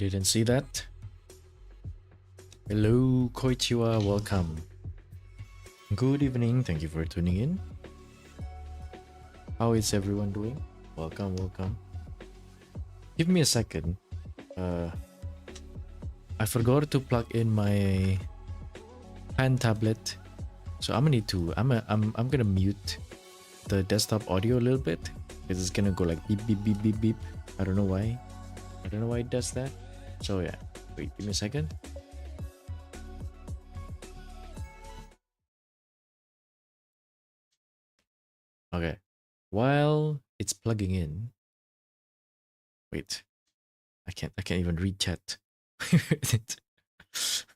didn't see that. Hello, Koichiwa, welcome. Good evening, thank you for tuning in. How is everyone doing? Welcome, welcome. Give me a second. I forgot to plug in my hand tablet, so I'm gonna need to. I'm gonna mute the desktop audio a little bit because it's gonna go like beep beep beep beep beep. I don't know why. I don't know why it does that. So yeah, wait, give me a second. Okay, while it's plugging in. Wait, I can't even read chat.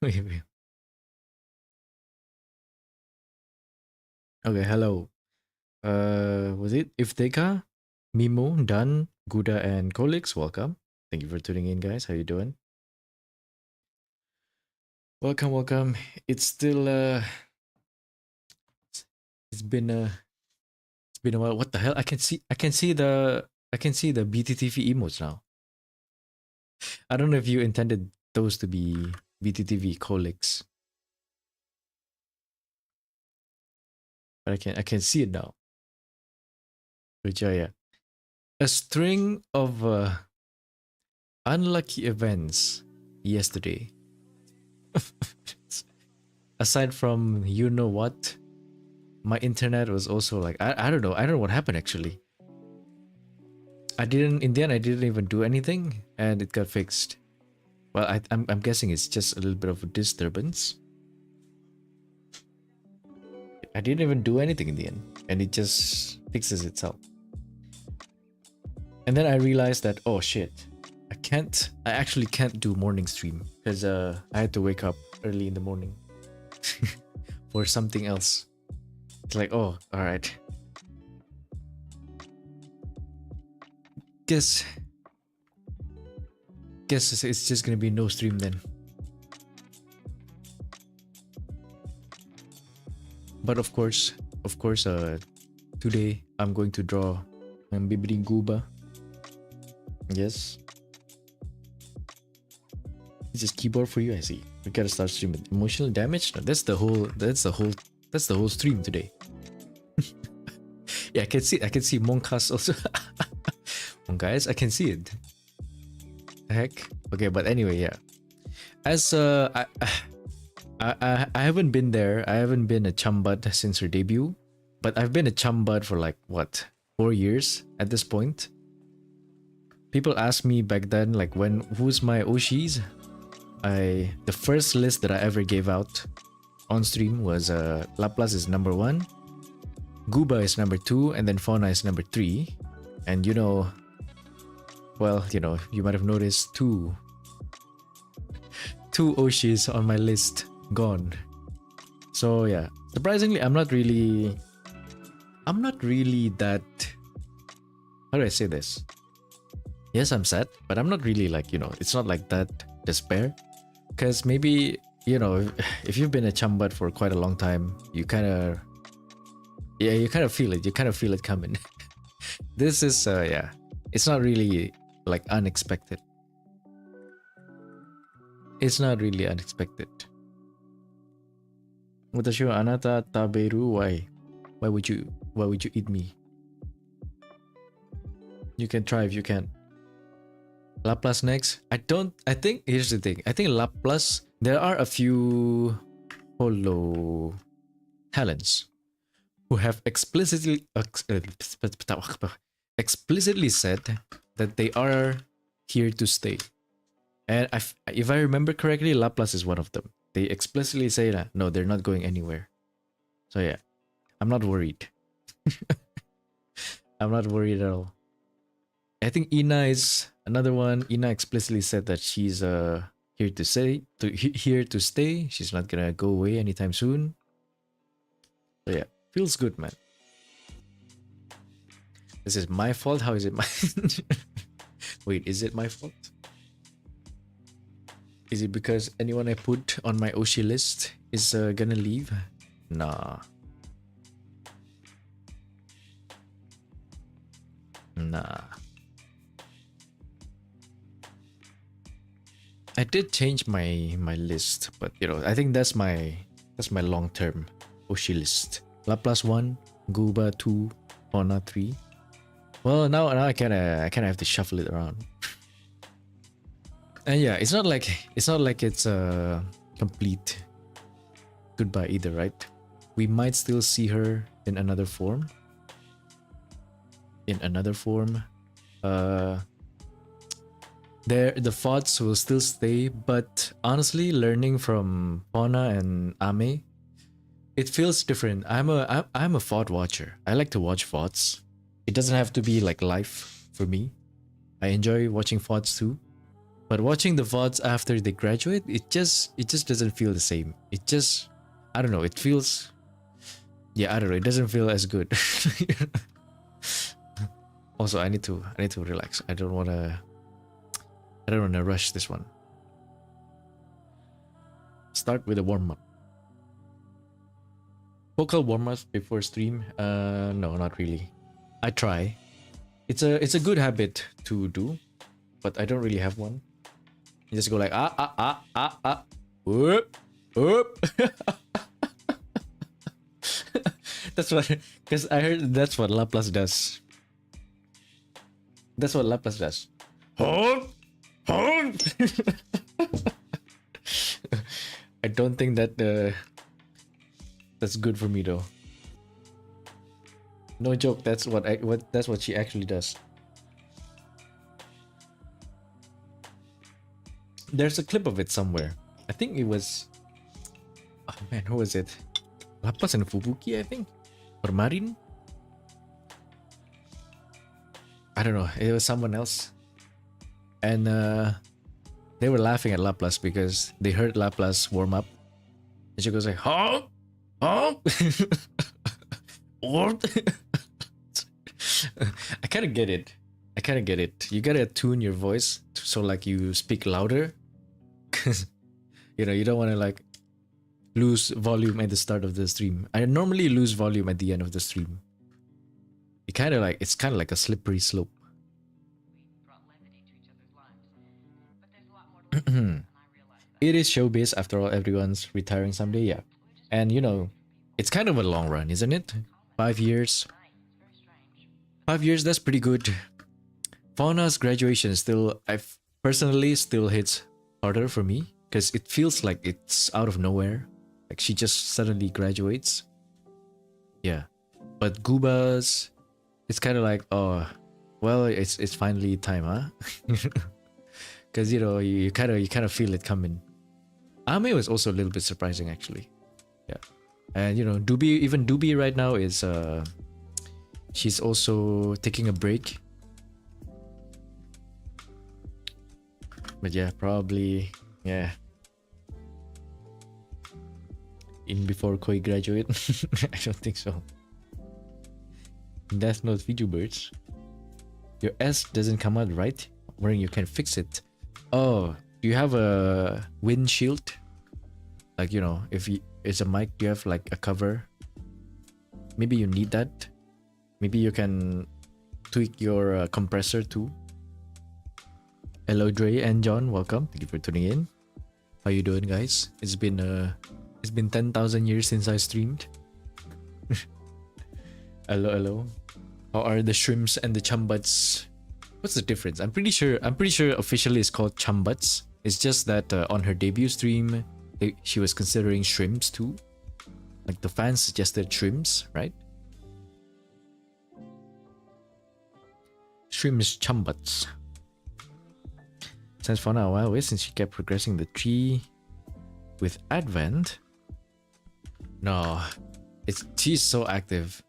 Wait. Okay, hello. Was it Ifteka, Mimo, Dan, Guda, and Kolix? Welcome. Thank you for tuning in, guys. How you doing? Welcome, welcome. It's still it's been a while. What the hell? I can see the BTTV emotes now. I don't know if you intended those to be BTTV Kolix, but I can see it now. Vijaya. A string of unlucky events yesterday. Aside from you know what, my internet was also like I don't know what happened actually. In the end I didn't even do anything and it got fixed. Well, I'm guessing it's just a little bit of a disturbance. I didn't even do anything in the end and it just fixes itself. And then I realized that, oh shit, I actually can't do morning stream because I had to wake up early in the morning for something else. It's like, oh, all right. Guess it's just gonna be no stream then. But of course, today I'm going to draw Bibri Guba. Yes. It's just keyboard for you, I see. We gotta start streaming. Emotional damage? No, that's the whole stream today. Yeah, I can see Monkas also. Guys, I can see it. The heck? Okay, but anyway, yeah. As I haven't been there. I haven't been a Chambad since her debut, but I've been a Chambad for like what, 4 years at this point. People asked me back then, like, who's my Oshis? The first list that I ever gave out on stream was Laplace is number 1, Guba is number 2, and then Fauna is number 3. And you know, well, you know, you might have noticed two Oshis on my list gone. So yeah, surprisingly, I'm not really that, how do I say this? Yes, I'm sad, but I'm not really like, you know, it's not like that despair. Because maybe, you know, if you've been a Chambad for quite a long time, you kind of feel it. You kind of feel it coming. This is, yeah, it's not really like unexpected. It's not really unexpected. Watashi wa anata taberu, why? Why would you eat me? You can try if you can. Laplace next. I think here's the thing. I think Laplace, there are a few holo talents who have explicitly said that they are here to stay. And if I remember correctly, Laplace is one of them. They explicitly say that no, they're not going anywhere. So yeah, I'm not worried. I'm not worried at all. I think Ina is another one. Ina explicitly said that she's here to stay. She's not gonna go away anytime soon. So yeah, feels good, man. This is my fault. How is it my? Wait, is it my fault? Is it because anyone I put on my Oshi list is gonna leave? Nah. Nah. I did change my list, but you know, I think that's my long term oshi list. Laplace 1, Gooba 2, Fauna 3. Well, now I kind of have to shuffle it around. And yeah, it's not like it's a complete goodbye either, right? We might still see her in another form. The thoughts will still stay, but honestly, learning from Fauna and Ame, it feels different. I'm a thought watcher. I like to watch thoughts. It doesn't have to be like life for me. I enjoy watching thoughts too, but watching the thoughts after they graduate, it just doesn't feel the same. It just, I don't know. It feels, yeah, I don't know. It doesn't feel as good. Also, I need to relax. I don't wanna rush this one. Start with a warm-up. Vocal warm-up before stream? No, not really. I try. It's a good habit to do, but I don't really have one. You just go like whoop, whoop. That's what, because I heard that's what Laplace does. That's what Laplace does. Hold. I don't think that that's good for me though. No joke. That's what she actually does. There's a clip of it somewhere. I think it was. Oh man, who was it? Laplace and Fubuki, I think, or Marin. I don't know. It was someone else, and they were laughing at Laplace because they heard Laplace warm up, and she goes like, "Huh, huh." What? I kind of get it. You gotta tune your voice so like you speak louder, because you know you don't want to like lose volume at the start of the stream. I normally lose volume at the end of the stream. It's kind of like a slippery slope. It is showbiz after all. Everyone's retiring someday, yeah. And you know, it's kind of a long run, isn't it? 5 years. 5 years, that's pretty good. Fauna's graduation still, I've personally still hits harder for me because it feels like it's out of nowhere. Like she just suddenly graduates. Yeah. But Gooba's, it's kind of like, oh, well, it's finally time, huh? Because you know you kind of feel it coming. Ame was also a little bit surprising actually. Yeah. And you know, Doobie right now is she's also taking a break. But yeah, probably, yeah. In before Kooi graduate. I don't think so. Death Note VTubers. Your S doesn't come out right. Wherein you can fix it. Oh, do you have a windshield? Like, you know, if it's a mic, do you have like a cover? Maybe you need that. Maybe you can tweak your compressor too. Hello Dre and John, welcome. Thank you for tuning in. How you doing, guys? It's been 10,000 years since I streamed. Hello. How are the shrimps and the chumbuts? What's the difference? I'm pretty sure officially it's called chumbuts. It's just that on her debut stream, she was considering shrimps too. Like the fans suggested shrimps, right? Shrimps chumbuts. Since for now, a while away since she kept progressing the tree with Advent. No, she's so active.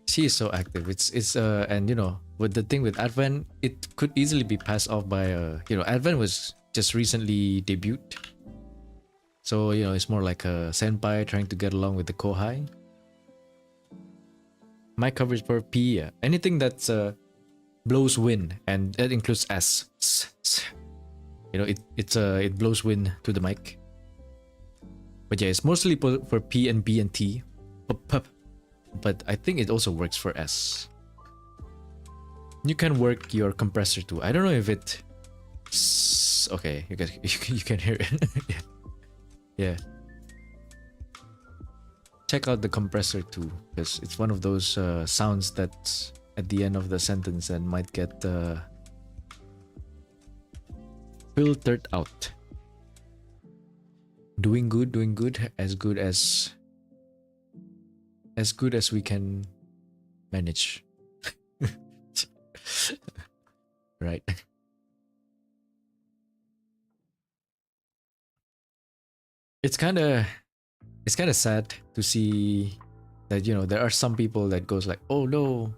She is so active. It's and you know, with the thing with Advent, it could easily be passed off by you know, Advent was just recently debuted. So, you know, it's more like a senpai trying to get along with the kohai. My coverage for P, yeah. Anything that's blows wind, and that includes S. You know, it blows wind to the mic. But yeah, it's mostly for P and B and T. But I think it also works for S. You can work your compressor too. I don't know if it Okay, you can hear it. Yeah. Yeah. Check out the compressor too, because it's one of those sounds that's at the end of the sentence and might get filtered out. Doing good, as good as we can manage. Right. It's kind of sad to see that, you know, there are some people that goes like, oh no,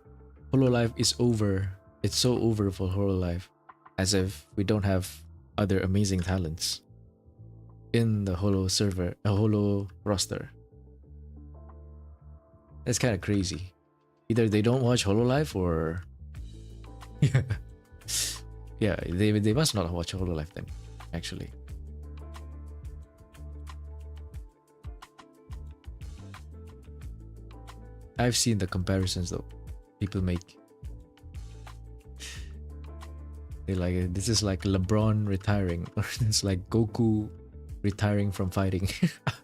Hololive is over. It's so over for Hololive, as if we don't have other amazing talents in the Holo server, a Holo roster. That's kind of crazy. Either they don't watch Hololive or yeah, they must not watch Hololive then, actually. I've seen the comparisons though people make. They like, this is like LeBron retiring, or it's like Goku retiring from fighting.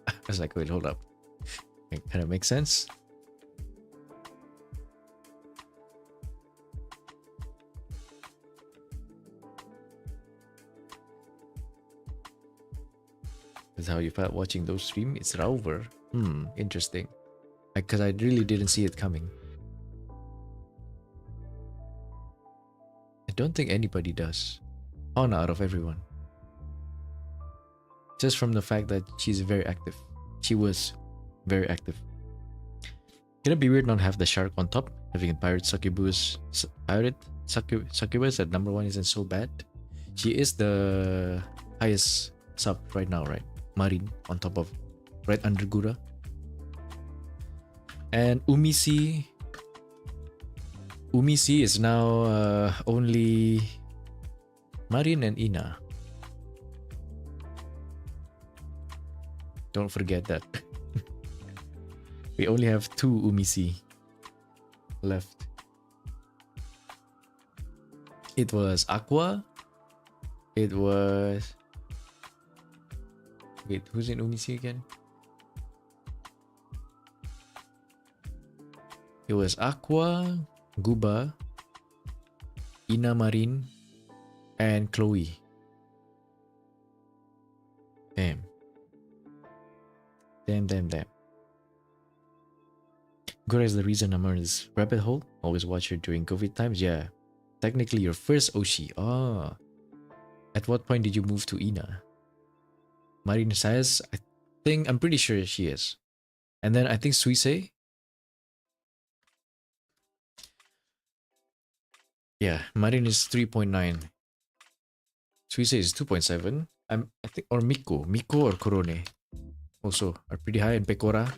I was like, wait, hold up. It kind of makes sense. That's how you felt watching those streams? It's over. Interesting. Because I really didn't see it coming. I don't think anybody does. Hana out of everyone. Just from the fact that she's very active. She was very active. Gonna be weird not have the shark on top. Having a pirate succubus. Succubus at #1 isn't so bad. She is the highest sub right now, right? Marin on top of, right under Gura. And Umisi is now only Marin and Ina. Don't forget that. We only have 2 Umisi left. It was Aqua. It was... Wait, who's in Umisi again? It was Aqua, Guba, Ina Marin, and Chloe. Damn. Gura is the reason I'm on this rabbit hole. Always watch her during COVID times. Yeah. Technically your first Oshi. Ah. At what point did you move to Ina? Marin says, I'm pretty sure she is. And then I think Suisei. Yeah, Marin is 3.9. Suisei is 2.7. I think, or Miko or Korone also are pretty high, and Pekora.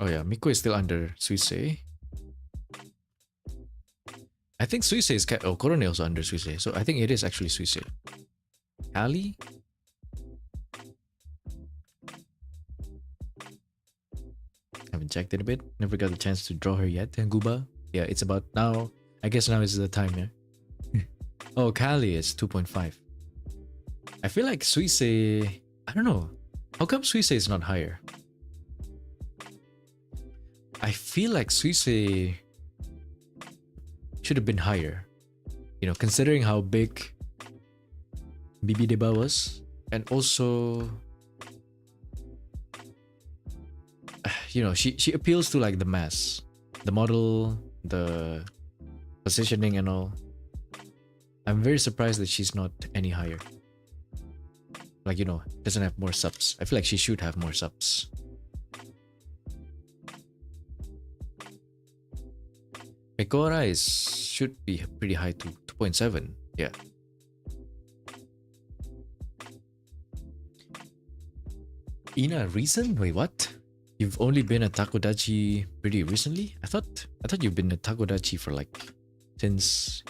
Oh yeah, Miko is still under Suisei. I think Suisei is Korone also under Suisei, so I think it is actually Suisei. Ali? Haven't checked in a bit. Never got the chance to draw her yet. And Guba? Yeah, it's about now. I guess now is the time, yeah. Oh, Kali is 2.5. I feel like Suisei... I don't know. How come Suisei is not higher? I feel like Suisei should have been higher. You know, considering how big Bibi Deba was. And also... You know, she appeals to like the mass. The model, the positioning and all. I'm very surprised that she's not any higher. Like, you know, doesn't have more subs. I feel like she should have more subs. Pekora should be pretty high too. 2.7. Yeah. Ina, recent? Wait, what? You've only been a Takodachi pretty recently? I thought you've been a Takodachi for like since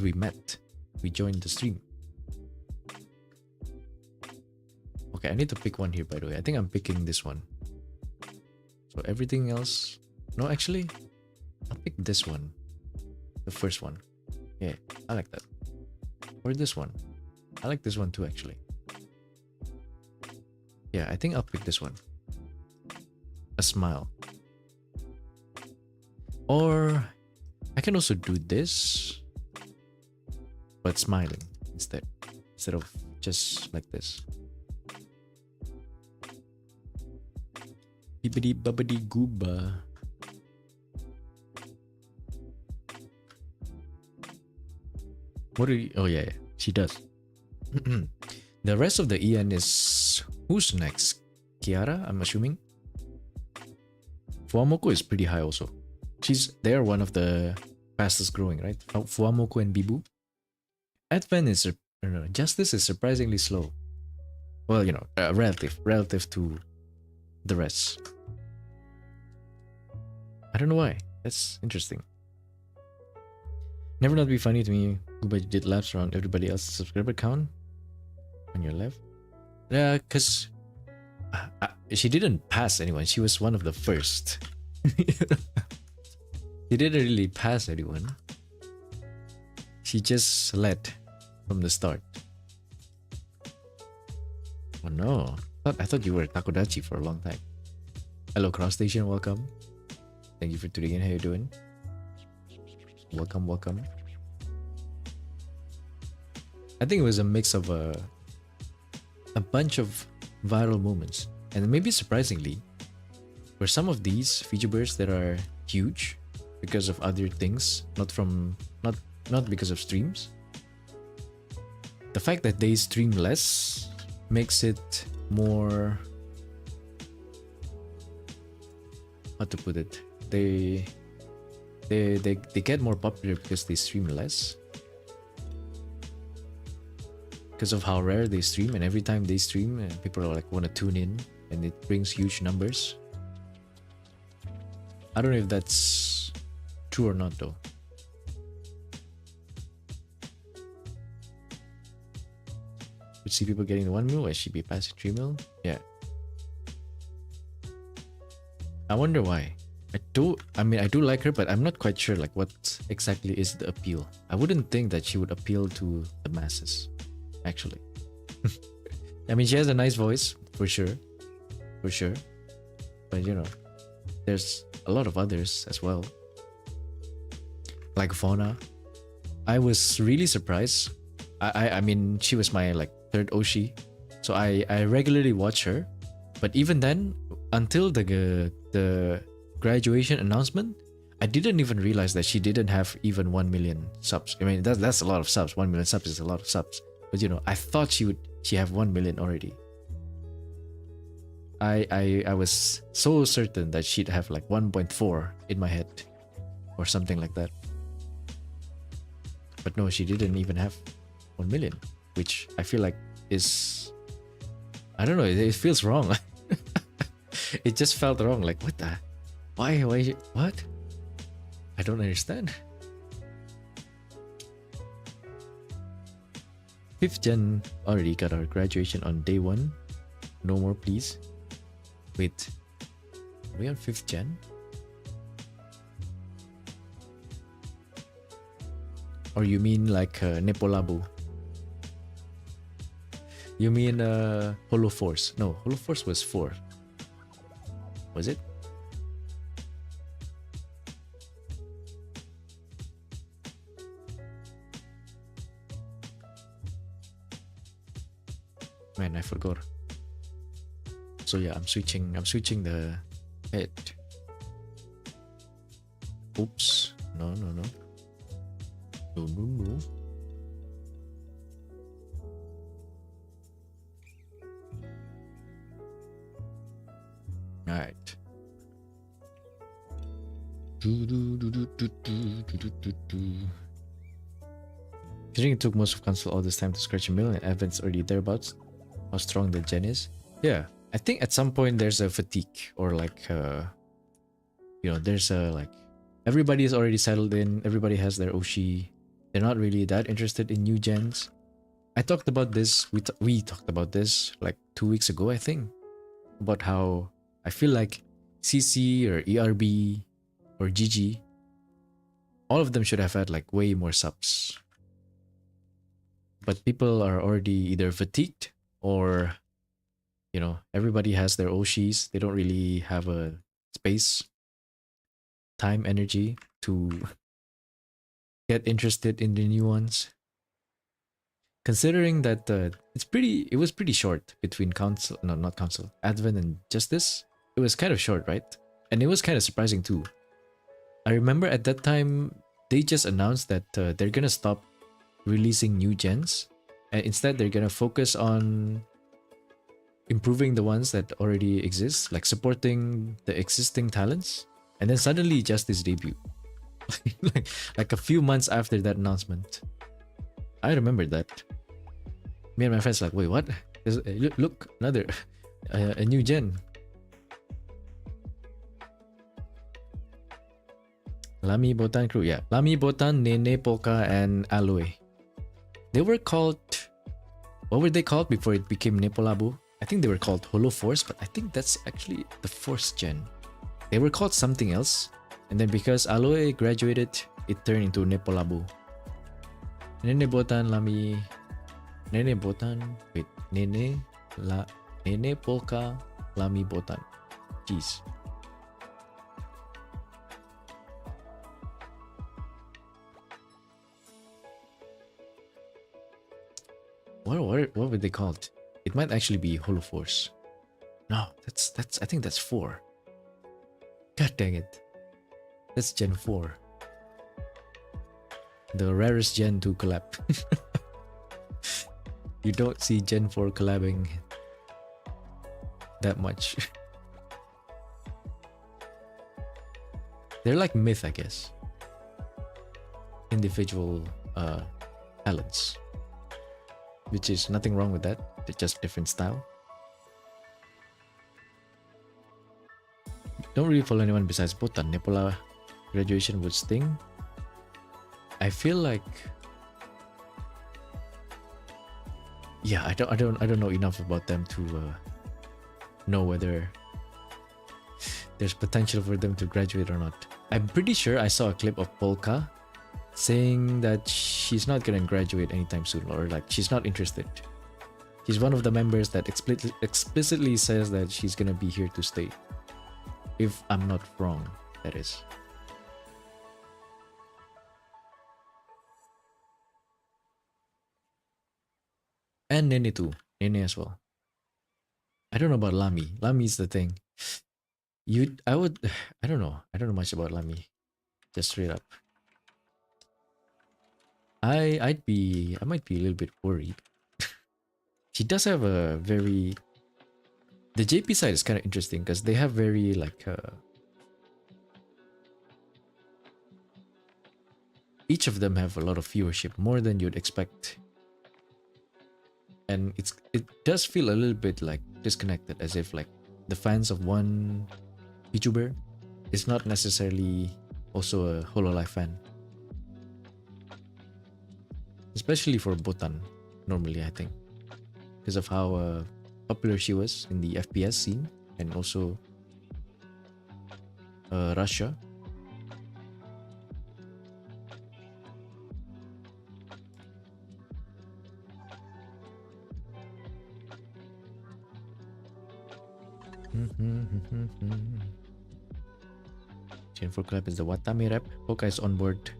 we met. We joined the stream. Okay, I need to pick one here, by the way. I think I'm picking this one. So everything else... No, actually... I'll pick this one. The first one. Yeah, I like that. Or this one. I like this one too, actually. Yeah, I think I'll pick this one. A smile. Or I can also do this, but smiling instead of just like this. Bibbidi bubbidi gooba. What do you? Oh yeah, she does. The rest of the EN is who's next? Kiara, I'm assuming. Fuamoko is pretty high also. They're one of the fastest growing, right? Fuamoko and Bibu. Advent is Justice is surprisingly slow. Well, you know, relative to the rest. I don't know why. That's interesting. Never not be funny to me, but you did laps around everybody else's subscriber count on your left. Yeah, cause she didn't pass anyone. She was one of the first. She didn't really pass anyone. She just led from the start. Oh no. I thought you were Takodachi for a long time. Hello Cross Station, welcome. Thank you for tuning in. How you doing? Welcome, welcome. I think it was a mix of a bunch of viral moments. And maybe surprisingly, for some of these VTubers that are huge because of other things, not because of streams. The fact that they stream less makes it more, how to put it, they get more popular because they stream less, because of how rare they stream, and every time they stream people are like want to tune in and it brings huge numbers. I don't know if that's true or not though. Would see people getting the 1 mil, I should be passing 3 mil. Yeah. I wonder why. I do like her, but I'm not quite sure like what exactly is the appeal. I wouldn't think that she would appeal to the masses, actually. I mean, she has a nice voice, for sure. But you know, there's a lot of others as well. Like Fauna. I was really surprised. I mean, she was my like third oshi, so I regularly watch her. But even then, until the graduation announcement, I didn't even realize that she didn't have even 1 million subs. I mean, that's a lot of subs. 1 million subs is a lot of subs. But you know, I thought she have 1 million already. I was so certain that she'd have like 1.4 in my head or something like that. But no, she didn't even have 1 million, which I feel like is, I don't know, it feels wrong. It just felt wrong. Like, what the, why, what? I don't understand. 5th gen already got our graduation on day 1. No more, please. Wait, are we on 5th gen? Or you mean like Nepolabo? You mean Holo Force? No, Holo Force was 4. Was it? Man, I forgot. So yeah, I'm switching the head. Oops. No. No. Alright. Considering it took most of console all this time to scratch a million, and Advent's already thereabouts, how strong the gen is. Yeah, I think at some point there's a fatigue, or like you know, there's a like, everybody is already settled in, everybody has their oshi, they're not really that interested in new gens. I talked about this, we talked about this like 2 weeks ago, I think, about how I feel like CC or ERB or GG all of them should have had like way more subs. But people are already either fatigued or, you know, everybody has their oshis. They don't really have a space, time, energy to get interested in the new ones. Considering that it was pretty short between Council, no, not Council, Advent and Justice. It was kind of short, right? And it was kind of surprising too. I remember at that time, they just announced that they're gonna stop releasing new gens. And instead, they're gonna focus on improving the ones that already exist, like supporting the existing talents. And then suddenly, Justice debut. like a few months after that announcement. I remember that. Me and my friends like, wait, what? Look, another, a new gen. Lami, Botan crew, yeah. Lami, Botan, Nene, Polka, and Aloe. They were called... What were they called before it became Nepolabu? I think they were called Holo Force, but I think that's actually the Force gen. They were called something else. And then because Aloe graduated, it turned into Nepolabu. Nene, Botan, Lami... Nene, Botan... Wait, Nene, Polka, Lami, Botan. Jeez. What were they called? It might actually be Holo Force. No, that's I think that's 4. God dang it. That's Gen 4. The rarest gen to collab. You don't see Gen 4 collabing that much. They're like myth, I guess. Individual talents. Which is nothing wrong with that. They're just different style. Don't really follow anyone besides Botan. Nepola graduation would sting. I feel like, yeah, I don't know enough about them to know whether there's potential for them to graduate or not. I'm pretty sure I saw a clip of Polka saying that she's not gonna graduate anytime soon, or like she's not interested. She's one of the members that explicitly says that she's gonna be here to stay. If I'm not wrong, that is. And Nene too. Nene as well. I don't know about Lami. Lami is the thing. I don't know. I don't know much about Lami. Just straight up. I might be a little bit worried. She does have a very... The JP side is kind of interesting because they have very like... each of them have a lot of viewership, more than you'd expect. And it does feel a little bit like disconnected, as if like the fans of one VTuber is not necessarily also a Hololive fan. Especially for Botan, normally I think. Because of how popular she was in the FPS scene and also Russia. Gen 4 Club is the Watame rep. Polka is on board.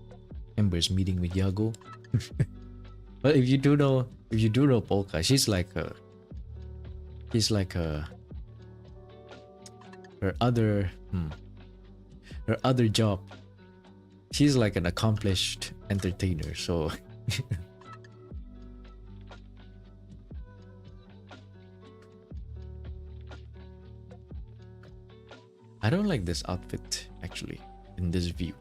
Ember's meeting with Yago. Well, if you do know Polka, she's like her other job. She's like an accomplished entertainer, so I don't like this outfit actually in this view.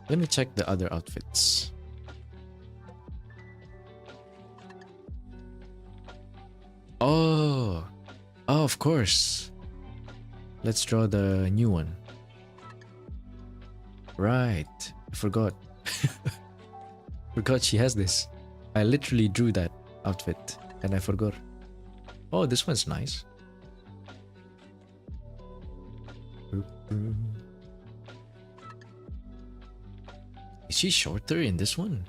Let me check the other outfits. Oh, of course. Let's draw the new one. Right, I forgot. Forgot she has this. I literally drew that outfit and I forgot. Oh, this one's nice. Is she shorter in this one?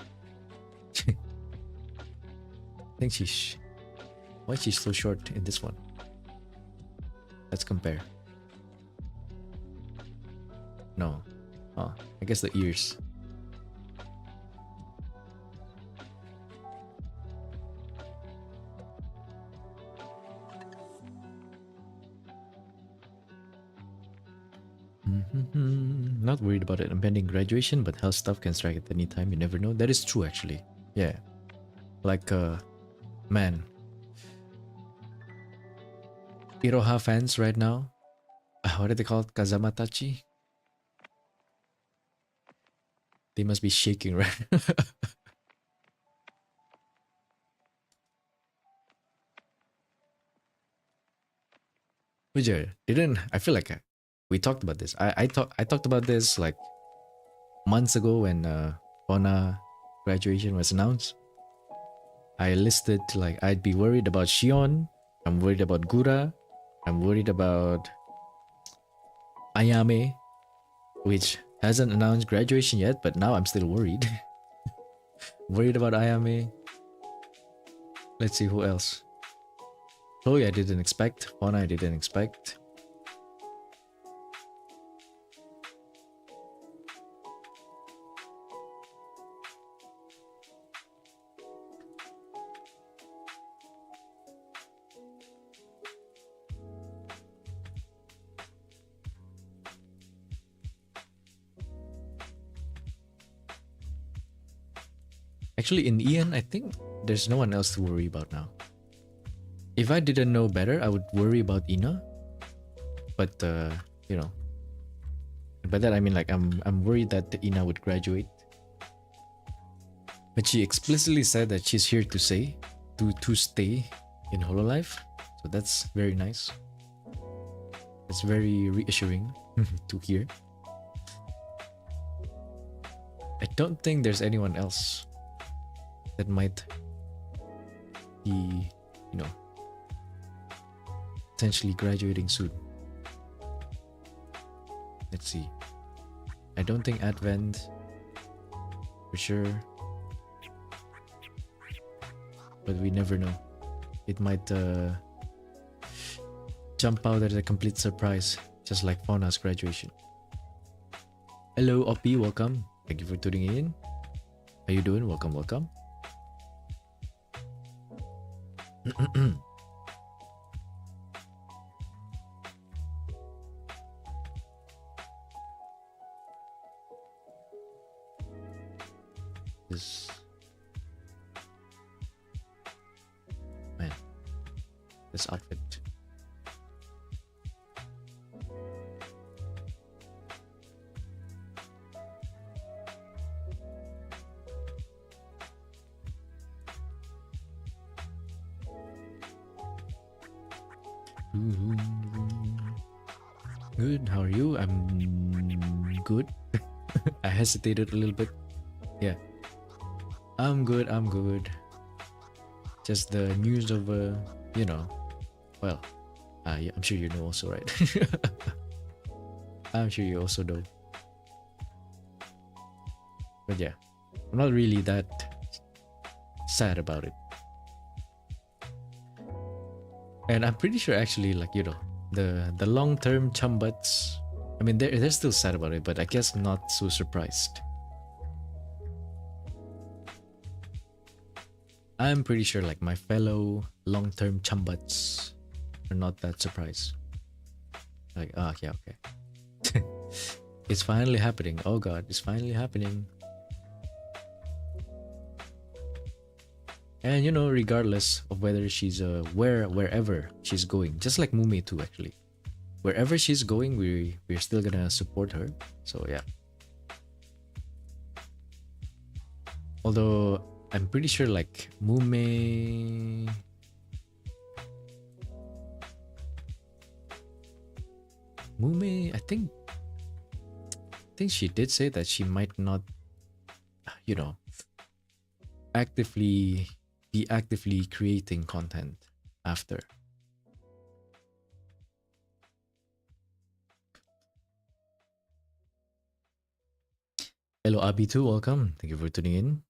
I think she's... Why is she so short in this one? Let's compare. No. Oh, I guess the ears. Not worried about an impending graduation, but health stuff can strike at any time. You never know. That is true, actually. Yeah. Like, man. Iroha fans right now. What are they called? Kazamatachi? They must be shaking, right? Vijay, didn't I feel like we talked about this. I talked about this like months ago when Fauna graduation was announced. I listed like I'd be worried about Shion, I'm worried about Gura, I'm worried about Ayame, which hasn't announced graduation yet, but now I'm still worried. Worried about Ayame. Let's see who else. Kooi I didn't expect. Fauna I didn't expect. Actually, in EN, I think there's no one else to worry about now. If I didn't know better, I would worry about Ina. But you know, by that I mean like I'm worried that Ina would graduate. But she explicitly said that she's here to stay in Hololive, so that's very nice. It's very reassuring to hear. I don't think there's anyone else that might be, you know, potentially graduating soon. Let's see. I don't think Advent for sure, but we never know. It might jump out as a complete surprise, just like Fauna's graduation. Hello Oppie, welcome. Thank you for tuning in. How you doing? Welcome, welcome. This man, this outfit. Good, how are you? I'm good. I hesitated a little bit. Yeah. I'm good, I'm good. Just the news of, you know, well, yeah, I'm sure you know also, right? I'm sure you also know. But yeah, I'm not really that sad about it. And I'm pretty sure actually, like, you know, the long-term chumbuts, I mean, they're still sad about it, but I guess not so surprised. I'm pretty sure like my fellow long-term chumbuts are not that surprised. Like, ah, yeah, okay. It's finally happening. Oh god, it's finally happening. And you know, regardless of whether she's wherever she's going, just like Mume too, actually, wherever she's going, we're still gonna support her. So yeah. Although I'm pretty sure like Mume, I think she did say that she might not, you know, be actively creating content after. Hello, Abi2, welcome. Thank you for tuning in.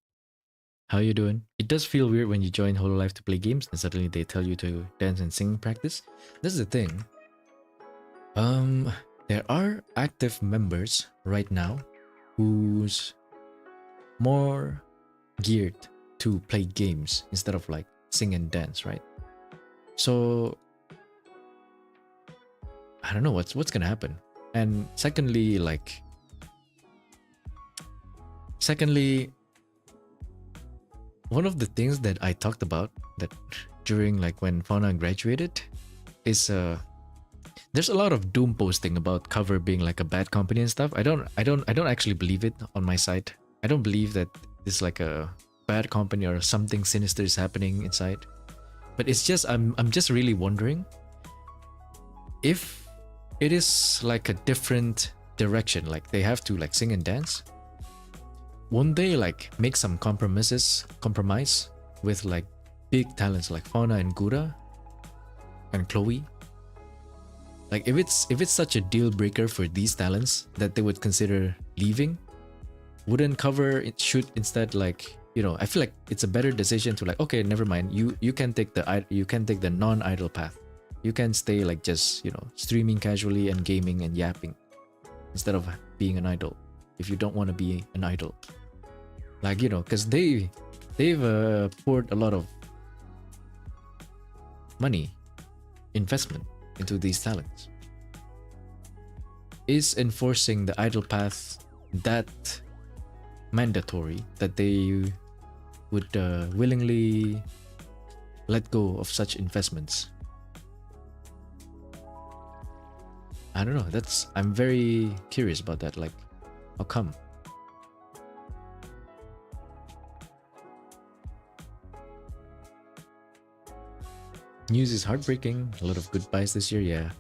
How you doing? It does feel weird when you join Hololive to play games and suddenly they tell you to dance and sing practice. This is the thing. Um, there are active members right now who's more geared to play games instead of like sing and dance, right? So I don't know what's gonna happen. And secondly, one of the things that I talked about that during like when Fauna graduated is there's a lot of doom posting about cover being like a bad company and stuff. I don't actually believe it on my side. I don't believe that it's like a bad company or something sinister is happening inside. But it's just I'm just really wondering if it is like a different direction, like they have to like sing and dance. Won't they like make some compromise with like big talents like Fauna and Gura and Chloe? Like if it's such a deal breaker for these talents that they would consider leaving, wouldn't cover it should instead like, you know, I feel like it's a better decision to like, okay, never mind. You can take the non-idol path. You can stay like just, you know, streaming casually and gaming and yapping instead of being an idol if you don't want to be an idol. Like, you know, because they've poured a lot of money, investment into these talents. Is enforcing the idol path that mandatory that they would willingly let go of such investments? I don't know. I'm very curious about that. Like, how come? News is heartbreaking. A lot of goodbyes this year. Yeah,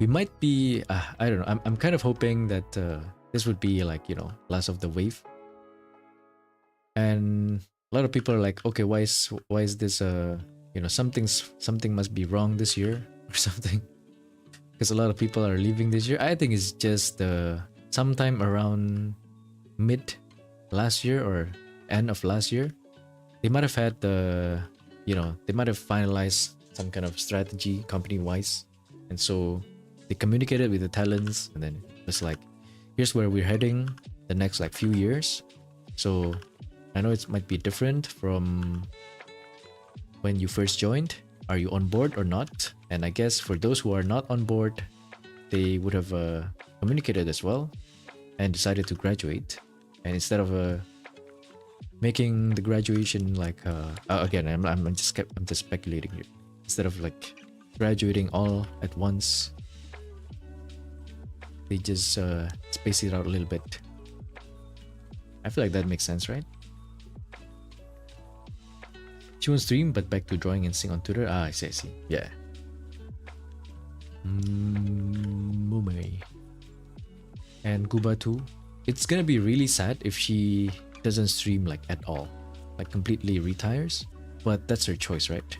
we might be. I don't know. I'm kind of hoping that this would be like, you know, last of the wave. And a lot of people are like, okay, why is this? You know, something must be wrong this year or something. Because a lot of people are leaving this year. I think it's just sometime around mid last year or end of last year, they might have had they might have finalized some kind of strategy company wise, and so they communicated with the talents, and then it's like, here's where we're heading the next like few years. So I know it might be different from when you first joined. Are you on board or not? And I guess for those who are not on board, they would have communicated as well and decided to graduate. And instead of making the graduation like again, I'm just speculating here. Instead of like graduating all at once, they just space it out a little bit. I feel like that makes sense, right? She won't stream, but back to drawing and sing on Twitter. Ah, I see. Yeah. Mumei. And Kuba too. It's gonna be really sad if she doesn't stream like at all. Like completely retires. But that's her choice, right?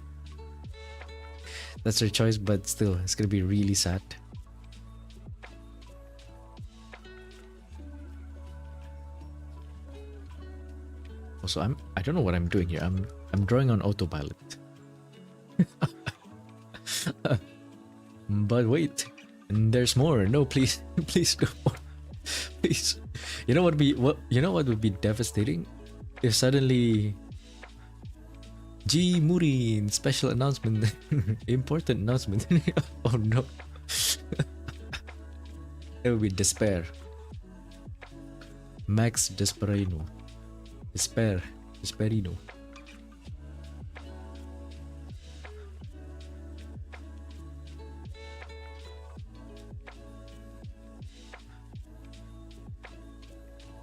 That's her choice, but still, it's gonna be really sad. Also, I don't know what I'm doing here. I'm drawing on autopilot. But wait, and there's more. No, please, please no more. Please. You know what would be devastating? If suddenly G Murin special announcement, important announcement. Oh no. It would be despair. Max Desperino. Desperino.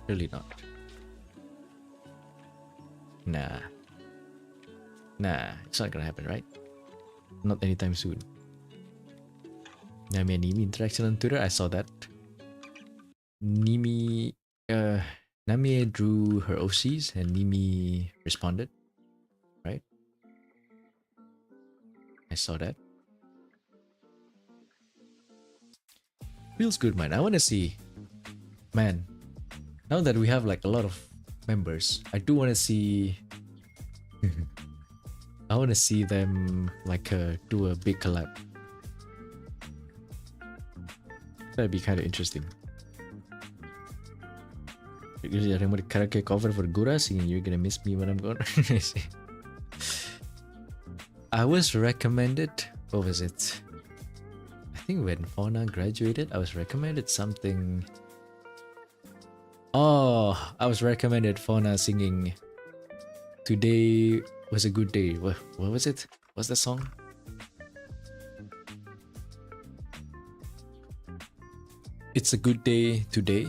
Really not. Nah, it's not gonna happen, right? Not anytime soon. Nami and Nimi interaction on Twitter, I saw that. Nami drew her OCs and Nimi responded, right? I saw that. Feels good, man. I wanna see, man. Now that we have like a lot of members, I do want to see. I want to see them like do a big collab. That'd be kind of interesting. You're going to karaoke cover for Gura singing "You're Gonna Miss Me When I'm Gone." I was recommended. What was it? I think when Fauna graduated, I was recommended something. Oh, I was recommended Fauna singing "Today Was a Good Day." What was it? What's the song? It's a good day today.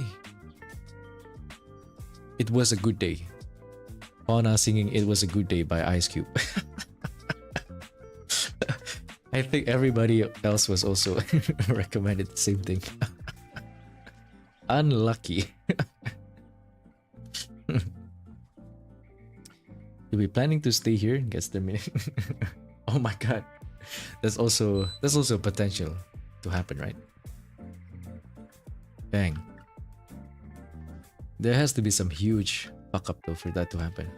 It was a good day. Fauna singing "It Was a Good Day" by Ice Cube. I think everybody else was also recommended the same thing. Unlucky. You'll be planning to stay here? Gets terminated. Oh my god. That's also potential to happen, right? Dang. There has to be some huge fuck up though for that to happen.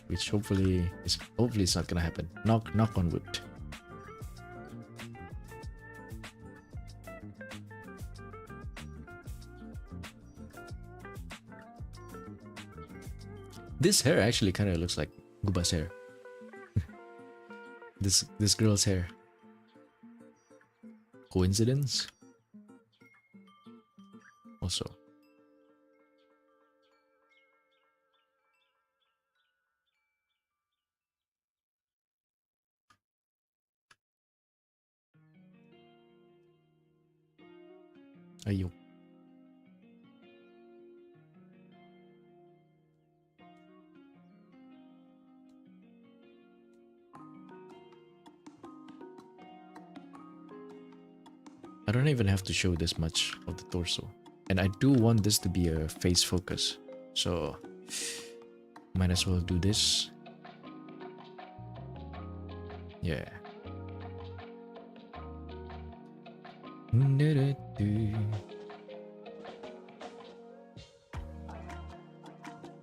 Which hopefully it's not gonna happen. Knock on wood. This hair actually kind of looks like Guba's hair. this girl's hair. Coincidence? Also. Ayo. I don't even have to show this much of the torso. And I do want this to be a face focus. So might as well do this. Yeah.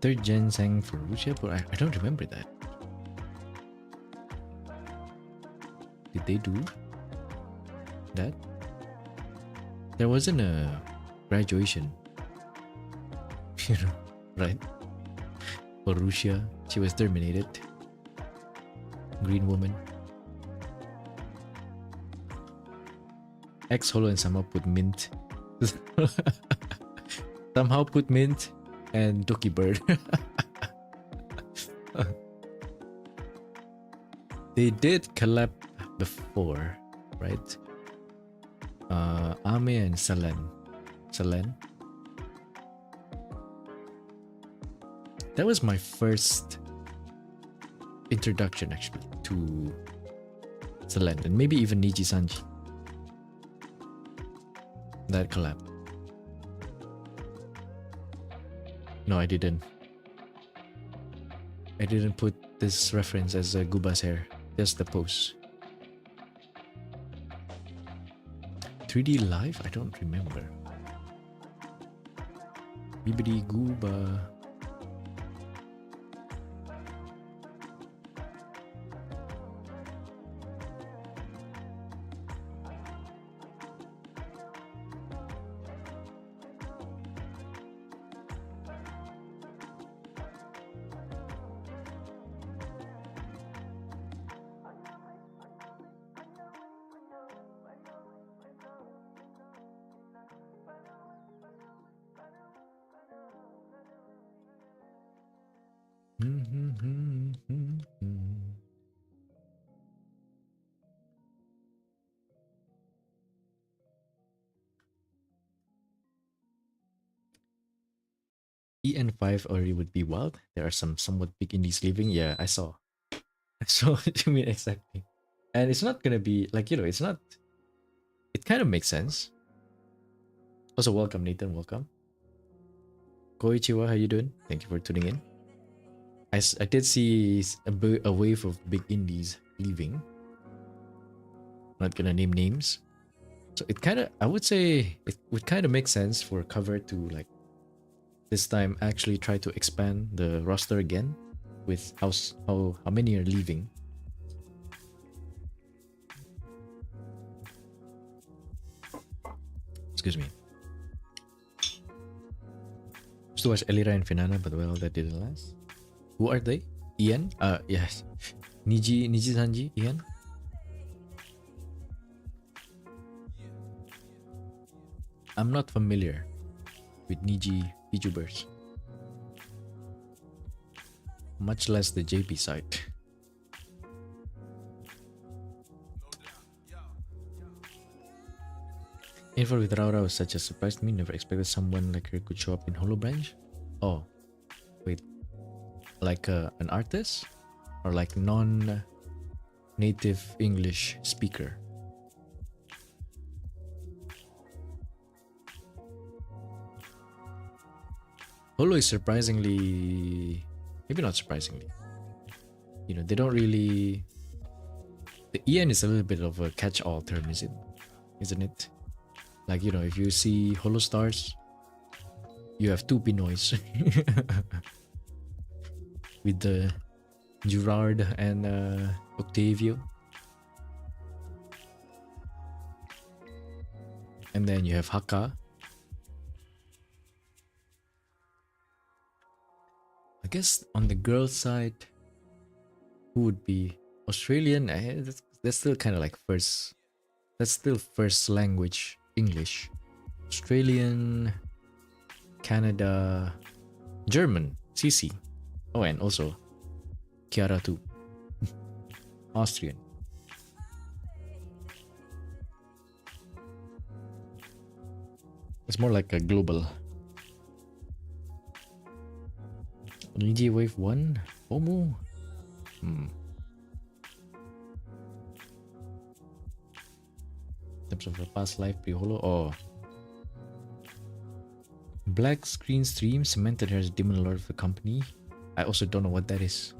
Third gen sang for Russia, but I don't remember that. Did they do that? There wasn't a graduation, you know, right? For Russia, she was terminated. Green woman. Holo and somehow put Mint. Somehow put Mint and Doki Bird. They did collab before, right? Ame and Selen. That was my first introduction actually to Selen, and maybe even Niji Sanji. That collab. No, I didn't. I didn't put this reference as Guba's hair. Just the pose. 3D live? I don't remember. Bibidi Guba. EN5 already would be wild. There are some somewhat big indies leaving. Yeah, I saw. I saw what you mean exactly. And it's not gonna be like, you know, it's not. It kind of makes sense. Also, welcome Nathan, welcome. Koichiwa, how you doing? Thank you for tuning in. I did see a wave of big indies leaving. Not gonna name names. So it kind of, I would say, it would kind of make sense for cover to like this time actually try to expand the roster again with how many are leaving. Excuse me. Used to watch Elira and Finana, but well, that didn't last. Who are they? Ian? Yes. Niji Sanji? Ian? I'm not familiar with Niji VTubers. Much less the JP side. Info with Raura was such a surprise to me. Never expected someone like her could show up in Holo Branch. Oh, wait. Like an artist? Or like non-native English speaker? Holo is surprisingly... Maybe not surprisingly. You know, they don't really... The EN is a little bit of a catch-all term, isn't it? Like, you know, if you see Holostars, you have two Pinoys. With the Gerard and Octavio. And then you have Haka. I guess on the girl side, who would be Australian? That's still kind of like first. That's still first language English. Australian, Canada, German, CC. Oh, and also Kiara too. Austrian. It's more like a global. Niji Wave 1? Omu? In terms of a past life pre-holo? Oh. Black screen stream cemented her as demon lord of the company. I also don't know what that is.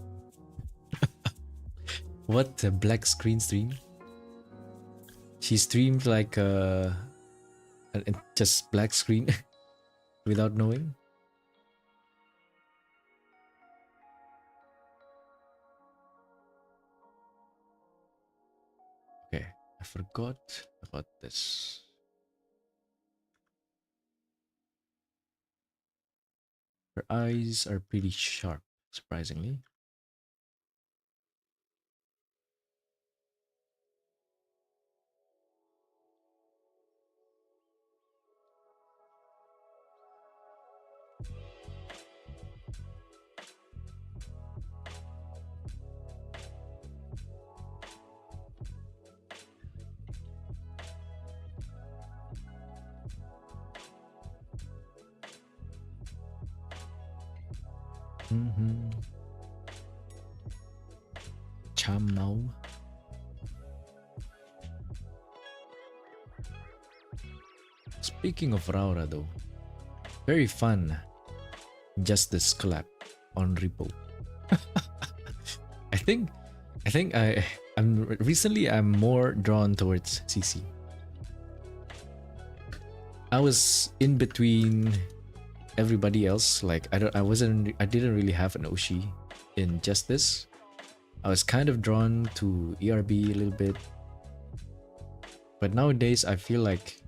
What? A black screen stream? She streamed like just black screen without knowing. Okay, I forgot about this. Her eyes are pretty sharp, surprisingly. Chamao. Speaking of Raura though, very fun Justice collab on Repo. I'm more drawn towards CC. I was in between everybody else. Like I didn't really have an oshi in Justice. I was kind of drawn to ERB a little bit. But nowadays I feel like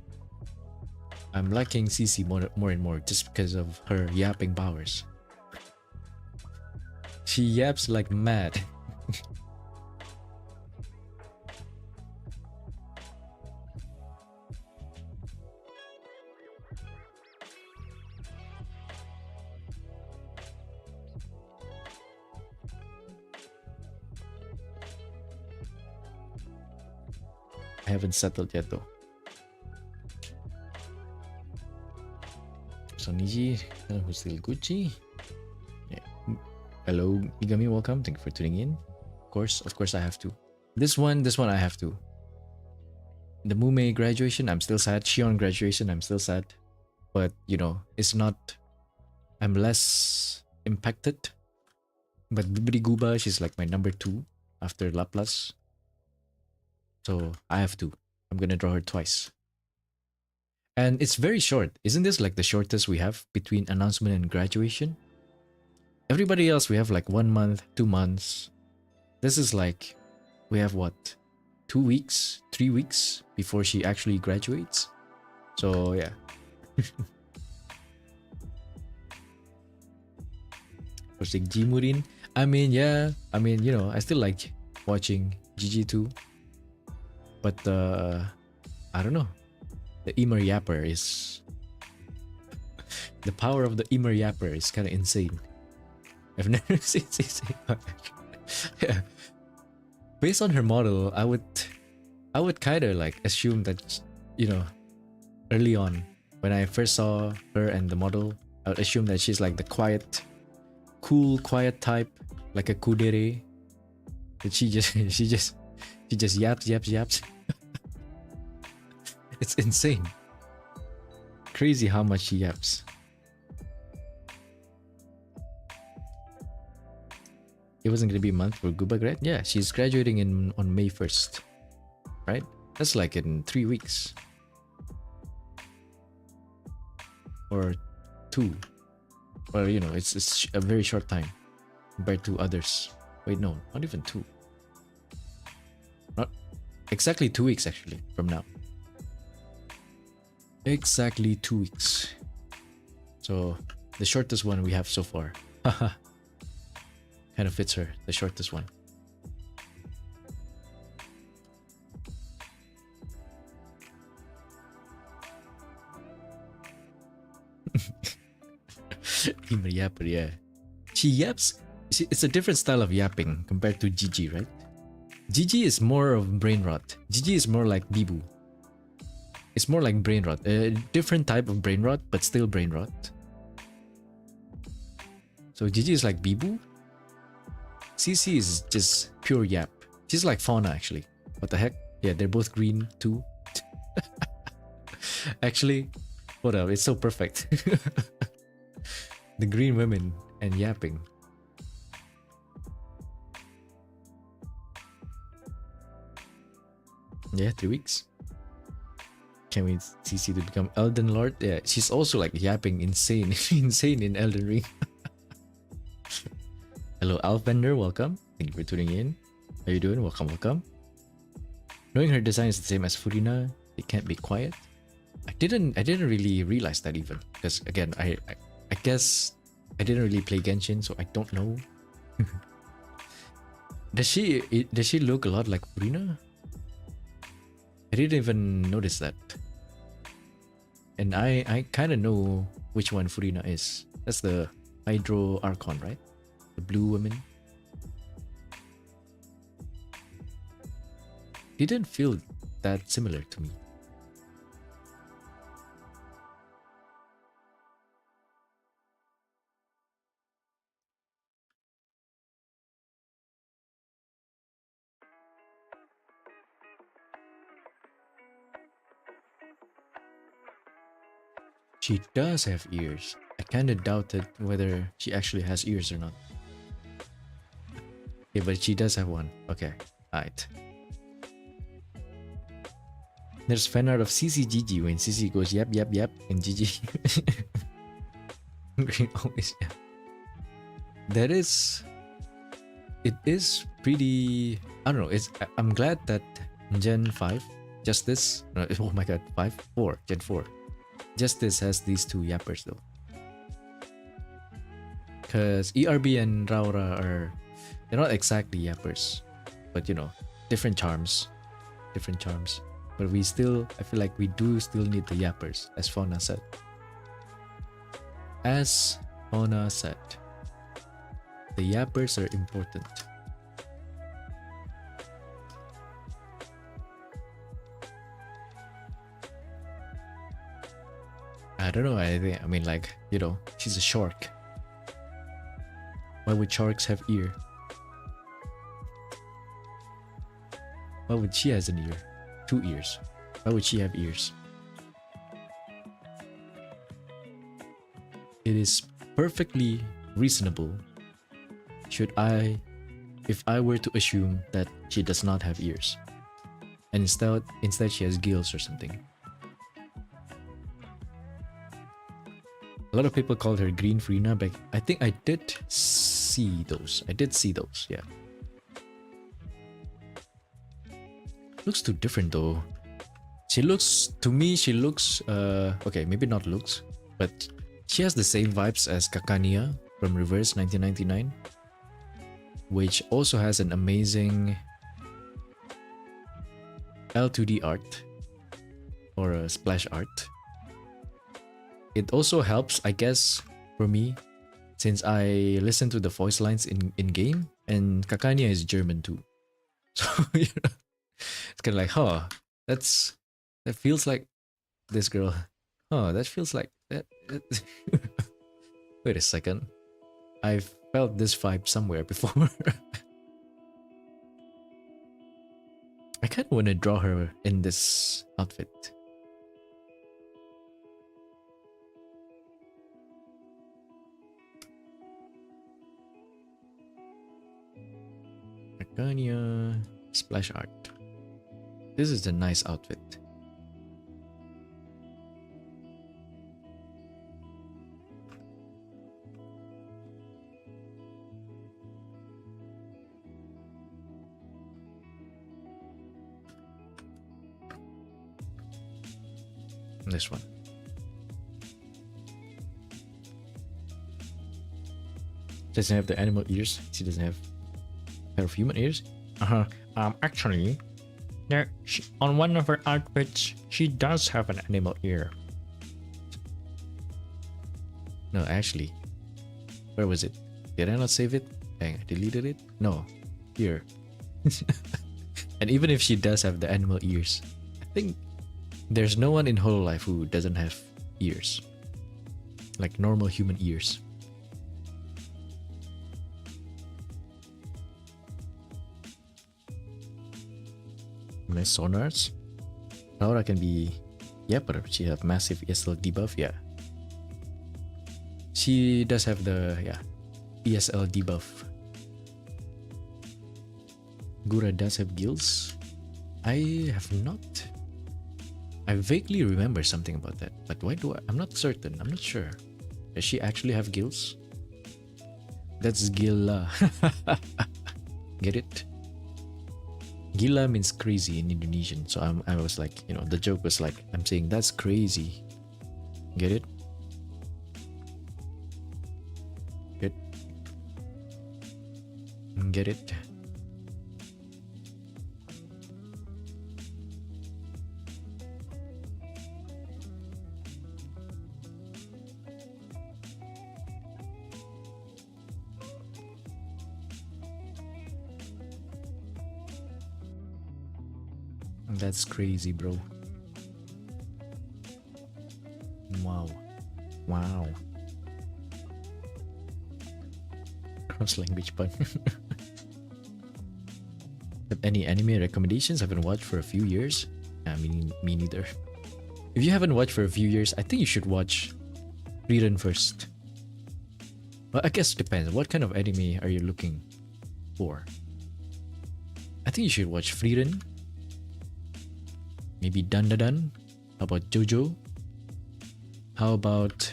I'm liking CC more and more just because of her yapping powers. She yaps like mad. I haven't settled yet though. So Niji, who's still Gucci? Yeah. Hello, Igami, welcome. Thank you for tuning in. Of course I have to. This one I have to. The Mume graduation, I'm still sad. Shion graduation, I'm still sad. But you know, it's not. I'm less impacted. But Bibidi Guba, she's like my number 2 after Laplace. So I have to. I'm gonna draw her twice. And it's very short. Isn't this like the shortest we have between announcement and graduation? Everybody else, we have like 1 month, 2 months. This is like, we have what? 2 weeks, 3 weeks before she actually graduates. So yeah. Was like Jimurin. I mean, yeah. I mean, you know, I still like watching GG too. But I don't know. The Emer Yapper is... the power of the Emer Yapper is kind of insane. I've never seen CC. Yeah. Based on her model, I would kind of like assume that, you know, early on when I first saw her and the model, I would assume that she's like the quiet, cool, quiet type, like a kudere. That she just yaps. It's insane. Crazy how much she yaps. It wasn't gonna be a month for Guba grad? Yeah, she's graduating on May 1st. Right? That's like in 3 weeks. Or 2. Well, you know, it's a very short time compared to others. Wait, no, not even 2. Not exactly 2 weeks actually from now. Exactly 2 weeks. So the shortest one we have so far. Haha. Kind of fits her, the shortest one. Emer Yapper, yeah. She yaps. It's a different style of yapping compared to Gigi, right? Gigi is more of brain rot. Gigi is more like Bibu. It's more like brain rot. A different type of brain rot, but still brain rot. So Gigi is like Bibu. CC is just pure yap. She's like Fauna actually. What the heck? Yeah, they're both green too. Actually, what up? It's so perfect. The green women and yapping. Yeah, 3 weeks. Can we CC to become Elden Lord? Yeah, she's also like yapping insane, insane in Elden Ring. Hello, Alfbender, welcome. Thank you for tuning in. How you doing? Welcome, welcome. Knowing her design is the same as Furina, it can't be quiet. I didn't really realize that even, because again, I guess I didn't really play Genshin, so I don't know. Does she look a lot like Furina? I didn't even notice that. And I kind of know which one Furina is. That's the Hydro Archon, right? The blue woman. Didn't feel that similar to me. She does have ears. I kinda doubted whether she actually has ears or not. Yeah, but she does have one. Okay, alright. There's fan art of CCGG when CC goes yap yap yap and GG. Green always yap. That is... It is pretty... I don't know, I'm glad that Gen 5, Justice... No, oh my god, 5? 4, Gen 4. Justice has these 2 yappers though. Because ERB and Raura are... They're not exactly yappers. But you know, different charms. Different charms. But we still... I feel like we do still need the yappers, as Fauna said. As Fauna said. The yappers are important. I don't know, I mean like, you know, she's a shark. Why would sharks have ear? Why would she has an ear? 2 ears. Why would she have ears? It is perfectly reasonable if I were to assume that she does not have ears. And instead she has gills or something. A lot of people called her Green Frina, but I think I did see those. Yeah. Looks too different though. She looks, to me, she looks, okay, maybe not looks, but she has the same vibes as Kakania from Reverse 1999, which also has an amazing L2D art or a splash art. It also helps, I guess, for me, since I listen to the voice lines in game, and Kakania is German too. So, you know, it's kind of like, huh, that feels like this girl. Oh, that feels like that. Wait a second. I felt this vibe somewhere before. I kind of want to draw her in this outfit. Arcania splash art. This is a nice outfit. This one. Doesn't have the animal ears. She doesn't have a pair of human ears. Actually, there, on one of her outfits, she does have an animal ear. No, actually, where was it? Did I not save it? Dang, I deleted it? No, here. And even if she does have the animal ears, I think there's no one in Hololive who doesn't have ears. Like normal human ears. Nice sonars. Laura can be... Yeah, but she have massive ESL debuff, yeah. She does have the, yeah, ESL debuff. Gura does have gills. I have not. I vaguely remember something about that, but why do I? I'm not certain. I'm not sure. Does she actually have gills? That's gila. Get it? Gila means crazy in Indonesian. So I was like, you know, the joke was like, I'm saying that's crazy. Get it? Get it? That's crazy, bro. Wow. Wow. Cross language pun. But any anime recommendations? I haven't watched for a few years. Me neither. If you haven't watched for a few years, I think you should watch VTuberEN first. Well, I guess it depends. What kind of anime are you looking for? I think you should watch VTuberEN. Maybe Dun Dun Dun. How about JoJo? How about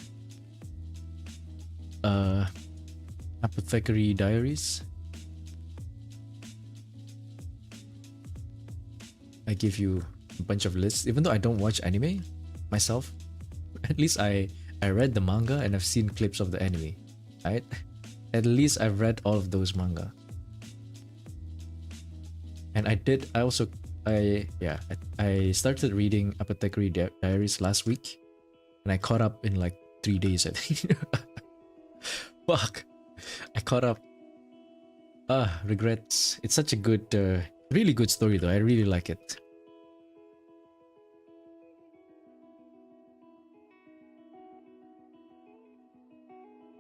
Apothecary Diaries? I give you a bunch of lists, even though I don't watch anime myself. At least I read the manga and I've seen clips of the anime, right? At least I've read all of those manga. And I started reading Apothecary Diaries last week, and I caught up in like 3 days, I think. Fuck, I caught up. Regrets. It's such a good, really good story though. I really like it.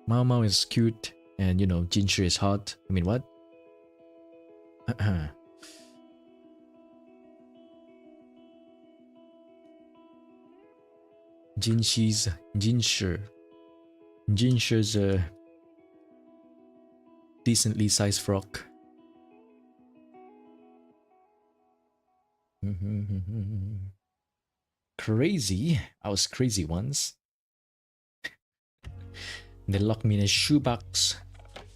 Mao Mao is cute, and you know, Jinshi is hot. I mean, what? Jinshi's a decently sized frock. Crazy. I was crazy once. They locked me in a shoebox.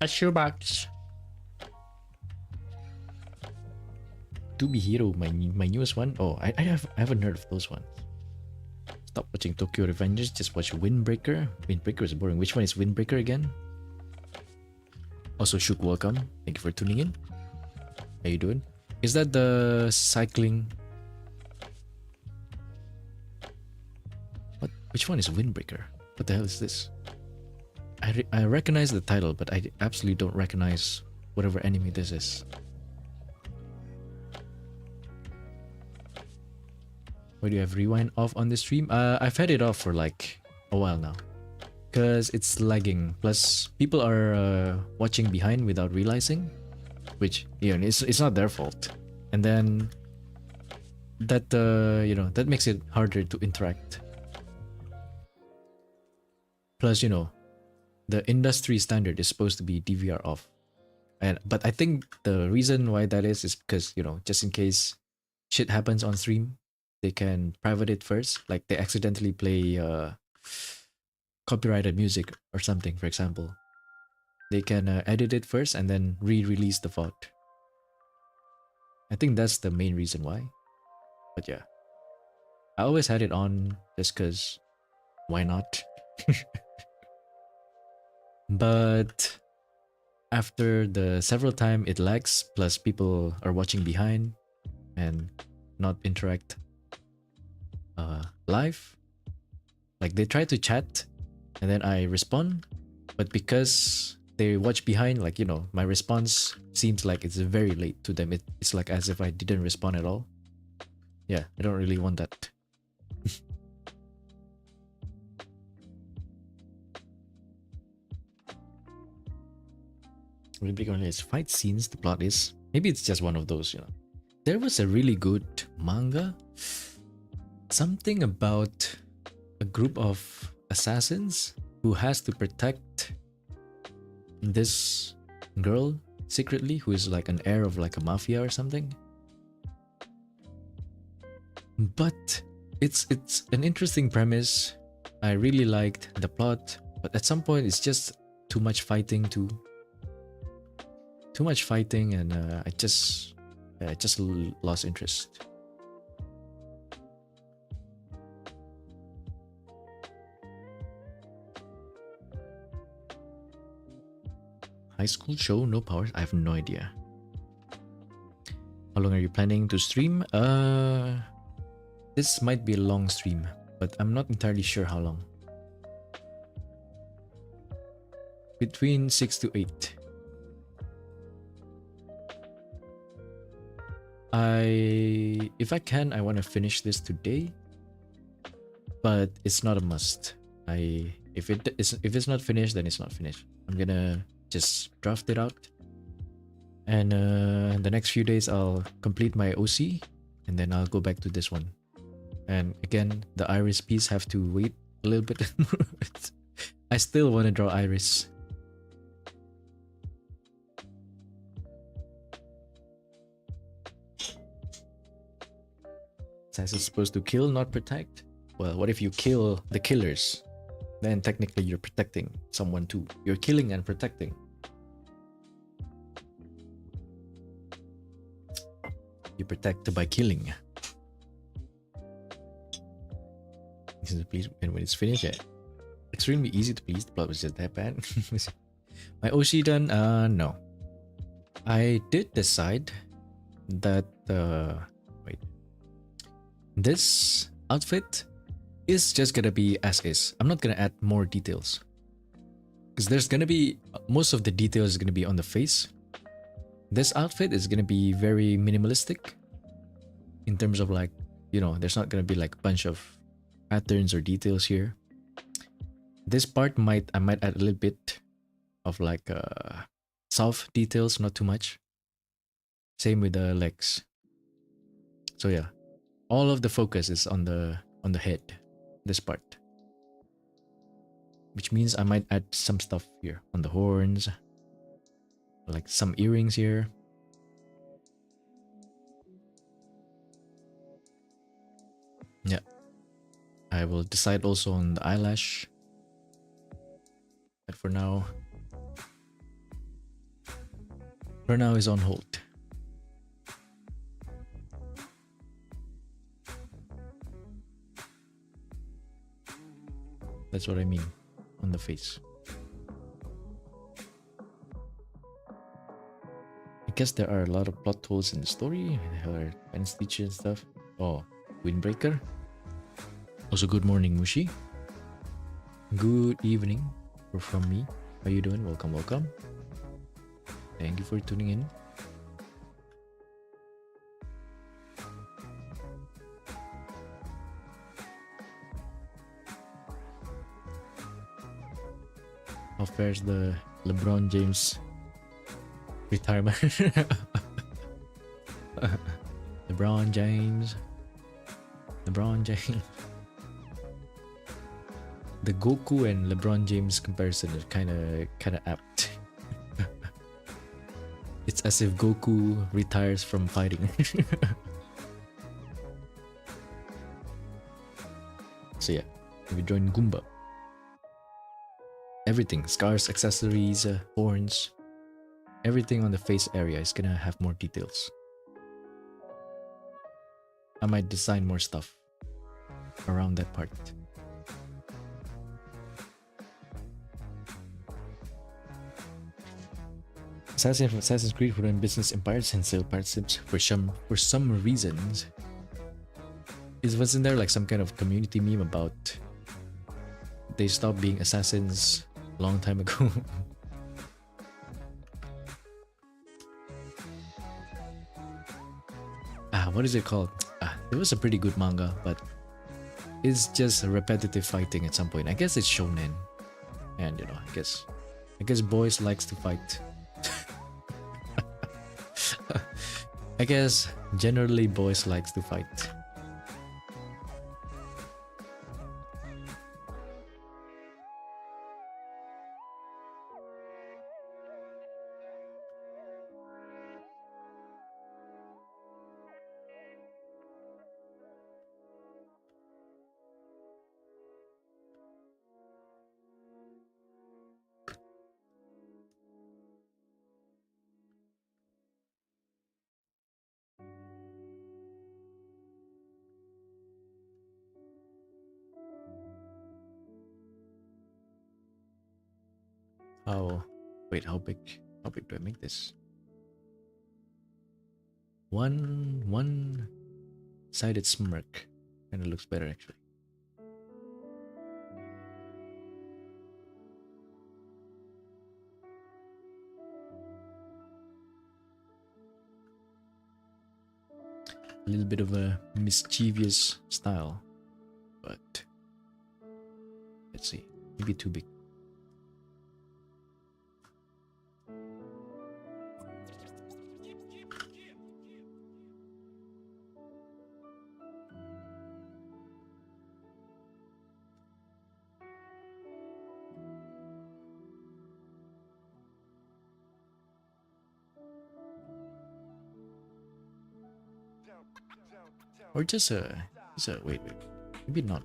A shoebox. To Be Hero, my newest one. Oh, I haven't heard of those ones. Stop watching Tokyo Revengers, just watch Windbreaker. Windbreaker is boring. Which one is Windbreaker again? Also, Shuk, welcome. Thank you for tuning in. How you doing? Is that the cycling? What? Which one is Windbreaker? What the hell is this? I recognize the title, but I absolutely don't recognize whatever anime this is. Why do you have rewind off on the stream? I've had it off for like a while now, because it's lagging. Plus, people are watching behind without realizing, which it's not their fault. And then that that makes it harder to interact. Plus, the industry standard is supposed to be DVR off, but I think the reason why that is because just in case shit happens on stream, they can private it first, like they accidentally play copyrighted music or something, for example. They can edit it first and then re-release the VOD. I think that's the main reason why. But yeah, I always had it on just because why not? But after the several time it lags, plus people are watching behind and not interact live. Like they try to chat and then I respond, but because they watch behind, like my response seems like it's very late to them. It's like as if I didn't respond at all. Yeah, I don't really want that. Really big on its fight scenes. The plot is maybe it's just one of those. There was a really good manga, something about a group of assassins who has to protect this girl secretly, who is like an heir of like a mafia or something. But it's an interesting premise. I really liked the plot, but at some point it's just too much fighting too. Too much fighting, and I just lost interest. High school show, no powers? I have no idea. How long are you planning to stream? This might be a long stream, but I'm not entirely sure how long. Between 6 to 8. If I can, I want to finish this today, but it's not a must. If it's not finished, then it's not finished. I'm gonna just draft it out, and the next few days I'll complete my OC, and then I'll go back to this one. And again, the iris piece have to wait a little bit. I still want to draw iris. Says it's supposed to kill, not protect. Well, what if you kill the killers? Then technically you're protecting someone too. You're killing and protecting. You protect by killing. Please, and when it's finished, yeah. Extremely easy to please. The plot was just that bad. My OC done? No. I did decide that wait. This outfit is just gonna be as is. I'm not gonna add more details, because there's gonna be most of the details is gonna be on the face. This outfit is gonna be very minimalistic in terms of like, there's not gonna be like a bunch of patterns or details here. This part I might add a little bit of like soft details, not too much. Same with the legs. So yeah, all of the focus is on the head, this part, which means I might add some stuff here on the horns, like some earrings here. Yeah, I will decide also on the eyelash. But for now. For now is on hold. That's what I mean on the face. I guess there are a lot of plot holes in the story. There are pen stitches and stuff. Oh, Windbreaker. Also, good morning, Mushi. Good evening from me. How you doing? Welcome, welcome. Thank you for tuning in. How fares the LeBron James retirement? LeBron James. The Goku and LeBron James comparison is kind of apt. It's as if Goku retires from fighting. So yeah, we join Goomba. Everything, scars, accessories, horns, everything on the face area is gonna have more details. I might design more stuff around that part. Assassin's Creed would run business empires and sell partnerships for some reasons. Wasn't there like some kind of community meme about they stopped being assassins a long time ago? What is it called? It was a pretty good manga, but it's just repetitive fighting at some point. I guess it's shonen, and you know, I guess boys likes to fight. I guess generally boys likes to fight. How big do I make this? One sided smirk kind of looks better actually. A little bit of a mischievous style, but let's see, maybe too big. Or just a wait, maybe not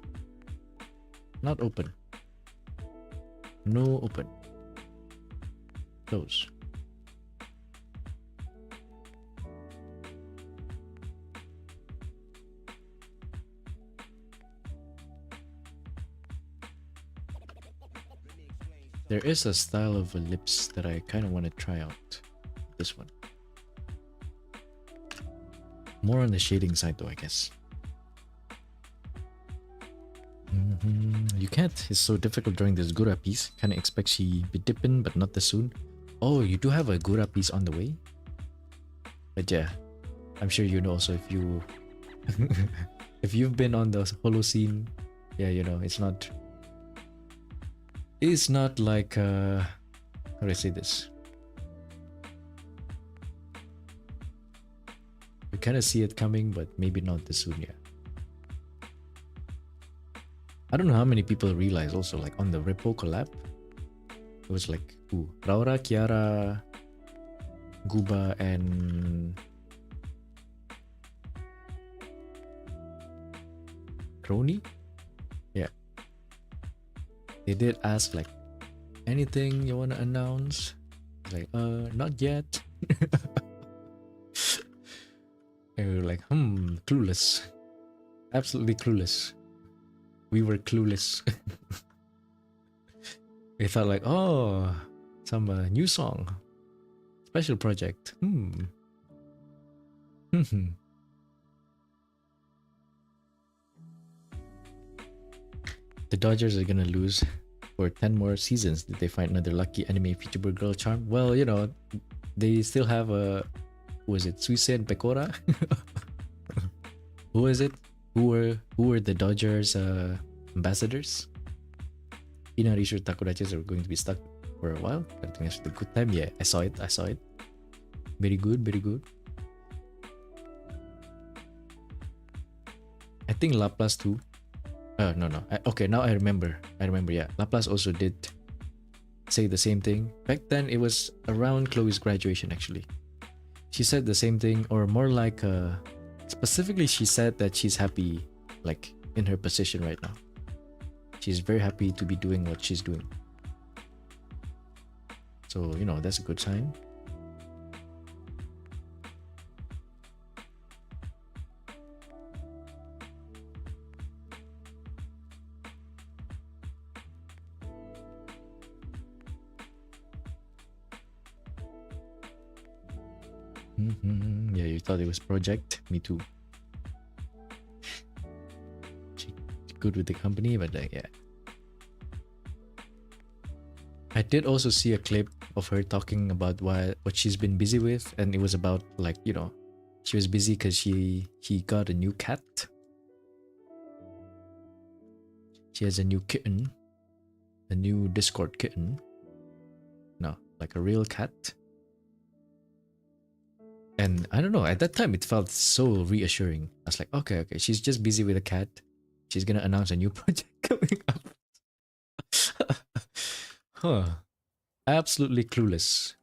open. No open. Close. There is a style of lips that I kind of want to try out. This one. More on the shading side though, I guess. You can't. It's so difficult drawing this Gura piece. Kinda expect she be dipping, but not this soon. Oh, you do have a Gura piece on the way? But yeah, I'm sure you know also if you... if you've been on the holo scene, yeah, you know, it's not like... how do I say this? You kind of see it coming, but maybe not this soon, yeah. I don't know how many people realize also, like on the Ripple collab, it was like, ooh, Raura, Kiara, Guba, and Crony? Yeah. They did ask like, Anything you wanna announce? Like, not yet. And we were like, clueless. Absolutely clueless. We were clueless. We thought like, oh, some new song. Special project. The Dodgers are gonna lose for 10 more seasons. Did they find another lucky anime VTuber girl charm? Well, you know, they still have a... Who was it? Suise and Pecora? Who is it? Who were the Dodgers ambassadors? Ina Rishu Takurachis are going to be stuck for a while. I think that's a good time. Yeah, I saw it. Very good, very good. I think Laplace too. No. Okay, now I remember. Yeah, Laplace also did say the same thing. Back then, it was around Chloe's graduation actually. She said the same thing, or more like, specifically she said that she's happy, like, in her position right now. She's very happy to be doing what she's doing. So, you know, that's a good sign. Yeah, you thought it was project? Me too. She good with the company, but yeah. I did also see a clip of her talking about what she's been busy with, and it was about, like, you know, she was busy because she got a new cat. She has a new kitten, a new Discord kitten. No, like a real cat. And I don't know, at that time it felt so reassuring. I was like, okay, she's just busy with a cat. She's gonna announce a new project coming up. Huh. Absolutely clueless.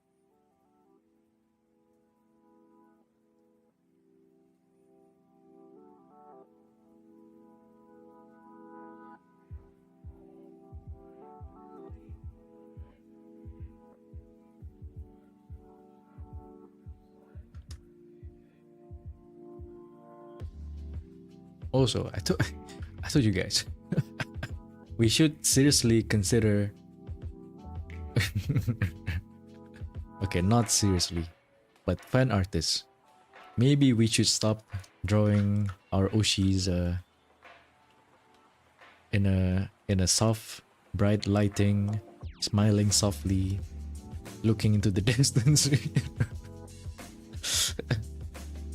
Also, I told you guys, we should seriously consider. Okay, not seriously, but fan artists. Maybe we should stop drawing our oshis in a soft, bright lighting, smiling softly, looking into the distance.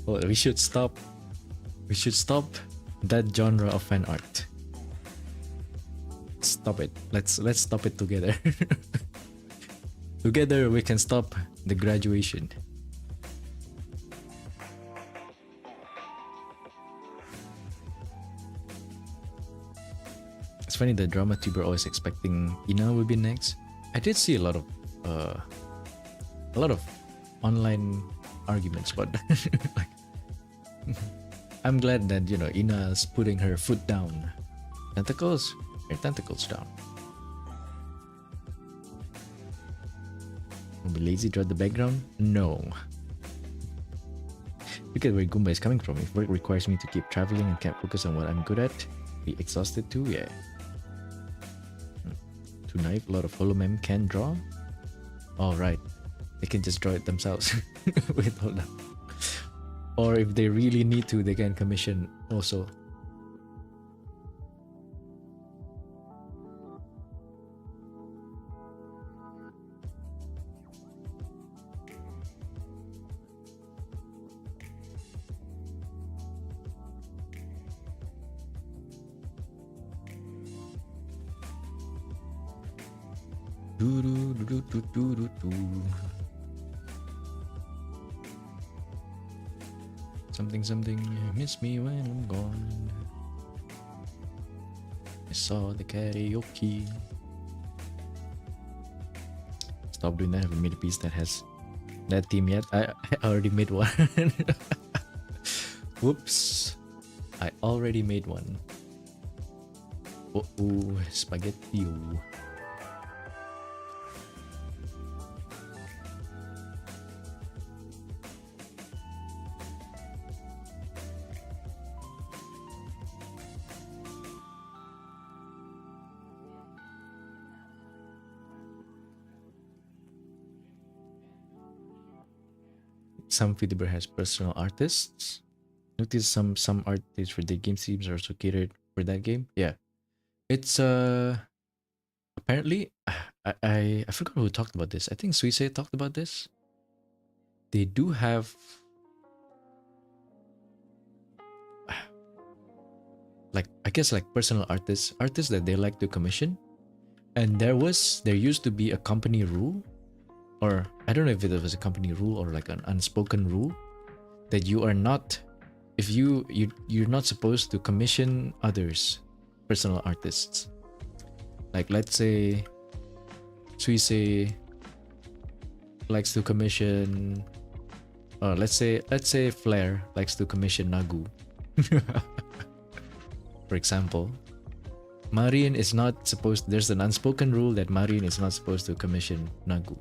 Well, we should stop. We should stop that genre of fan art. Stop it. Let's stop it together. Together we can stop the graduation. It's funny the drama tuber always expecting Ina will be next. I did see a lot of online arguments, but like, I'm glad that, you know, Ina's putting her foot down. Tentacles? Your tentacles down. Don't be lazy, draw the background? No. Look at where Goomba is coming from. If work requires me to keep traveling and can't focus on what I'm good at, be exhausted too, yeah. Tonight, a lot of holomem can draw. All right, they can just draw it themselves. Wait, hold on. Or if they really need to, they can commission also. Something, miss me when I'm gone. I saw the karaoke. Stop doing that. I haven't made a piece that has that theme yet. I already made one. Whoops. I already made one. Oh, spaghetti. some VTuber has personal artists. Notice some artists for the game themes are also catered for that game. Yeah, it's apparently I forgot who talked about this. I think Suisse talked about this. They do have like I guess like personal artists that they like to commission, and there used to be a company rule, or I don't know if it was a company rule or like an unspoken rule that you are not, if you're not supposed to commission others personal artists. Like let's say Suisse likes to commission, let's say Flair likes to commission Nagu. For example, Marin is not supposed, there's an unspoken rule that Marin is not supposed to commission Nagu.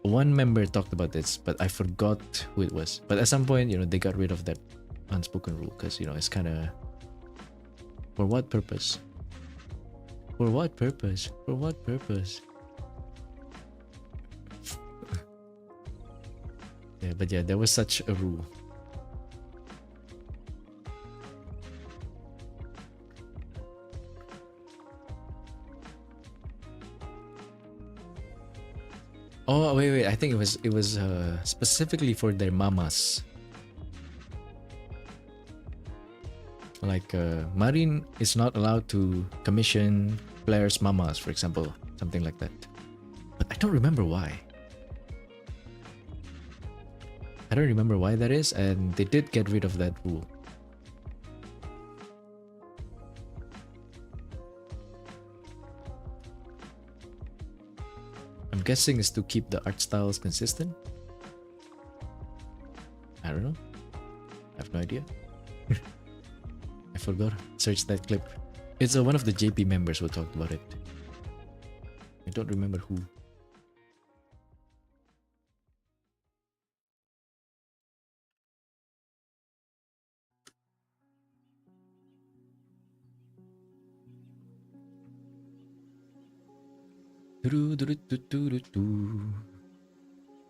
One member talked about this, but I forgot who it was. But at some point, they got rid of that unspoken rule because, it's kind of, for what purpose? For what purpose? For what purpose? Yeah, but yeah, there was such a rule. Oh wait! I think it was specifically for their mamas. Like Marin is not allowed to commission players' mamas, for example, something like that. But I don't remember why. I don't remember why that is, and they did get rid of that rule. I'm guessing it's to keep the art styles consistent. I don't know. I have no idea. I forgot. Search that clip. It's one of the JP members who talked about it. I don't remember who.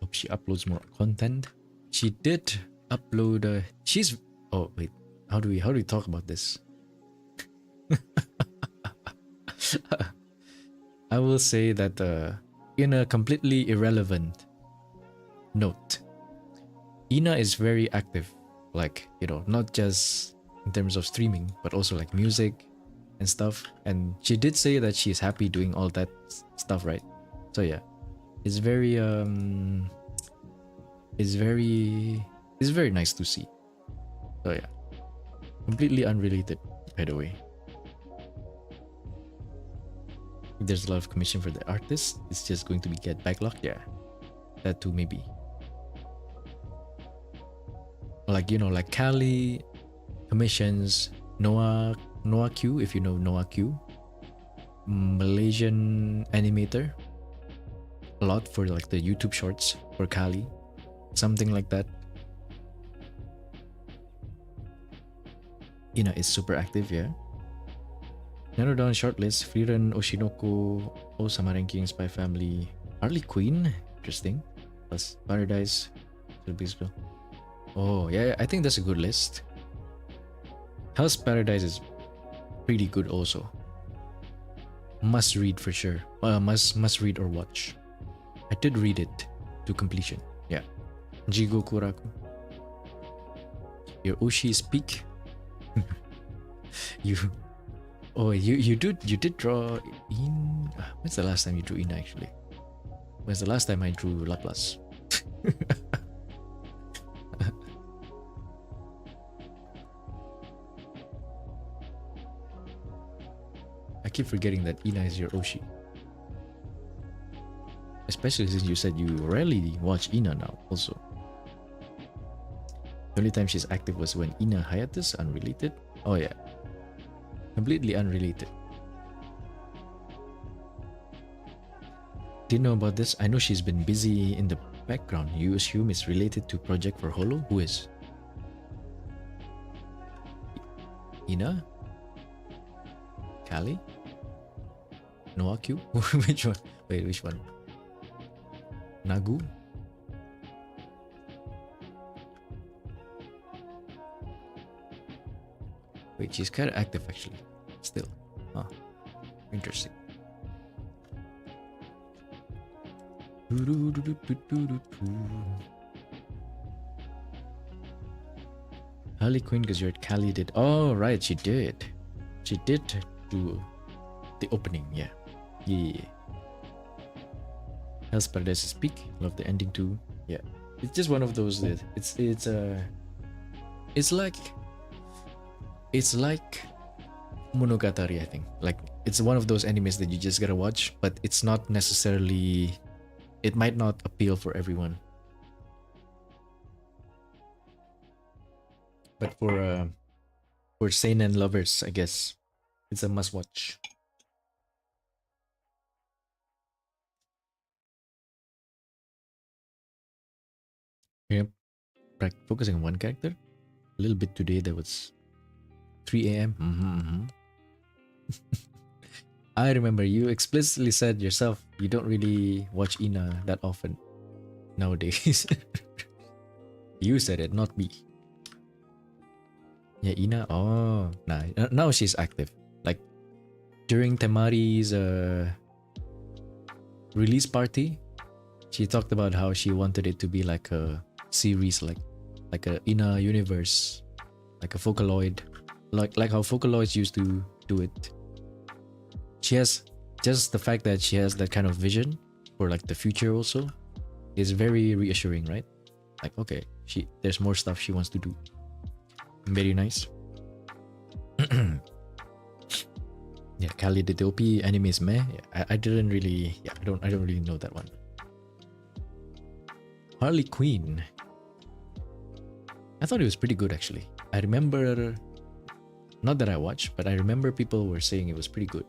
Hope she uploads more content. She did upload. She's. Oh wait. How do we talk about this? I will say that in a completely irrelevant note, Ina is very active. Like not just in terms of streaming, but also like music and stuff. And she did say that she's happy doing all that stuff, right? So yeah, it's very it's very nice to see. So yeah, completely unrelated, by the way. If there's a lot of commission for the artist, it's just going to be get backlog. Yeah, that too maybe. Like like Kali commissions Noah Q, if you know Noah Q, Malaysian animator, a lot for like the YouTube shorts for Kali, something like that. Ina is super active, yeah. Narrow down shortlist: VTuberEN, Oshinoko, Oh Sama Ranking, Spy Family, Harley Quinn, interesting, plus Paradise, Bill. Oh yeah, I think that's a good list. Hell's Paradise is pretty good also. Must read for sure. Must read or watch. I did read it to completion. Yeah. Jigo Kuraku. Your oshi is peak. you did draw in. When's the last time you drew in actually? When's the last time I drew Laplace? I keep forgetting that Ina is your Oshi. Especially since you said you rarely watch Ina now also. The only time she's active was when Ina hiatus, unrelated. Oh yeah. Completely unrelated. Didn't know about this. I know she's been busy in the background. You assume it's related to project for Holo? Who is? Ina? Kali? Noah Q? Which one? Wait, which one? Nagu? Wait, she's kind of active actually. Still. Huh. Interesting. Harley Quinn because you're at Cali did. Oh, right, she did. She did do the opening, yeah. Yeah. Hell's Paradise is peak. Love the ending too. Yeah. It's just one of those that it's like Monogatari, I think. Like it's one of those animes that you just gotta watch, but it's not necessarily, it might not appeal for everyone. But for seinen lovers, I guess it's a must watch. Yep. Focusing on one character. A little bit today. That was 3 a.m. I remember you explicitly said yourself you don't really watch Ina that often nowadays. You said it, not me. Yeah, Ina. Oh, nah. Now she's active. Like during Temari's release party, she talked about how she wanted it to be like a series, like a Ina universe, like a Vocaloid, like how Vocaloids used to do it. She has just the fact that she has that kind of vision for like the future also is very reassuring, right? Like okay, there's more stuff she wants to do. Very nice. Yeah, Kali the OP anime is meh. Yeah, I didn't really. Yeah, I don't really know that one. Harley Quinn. I thought it was pretty good actually. I remember, not that I watched, but I remember people were saying it was pretty good.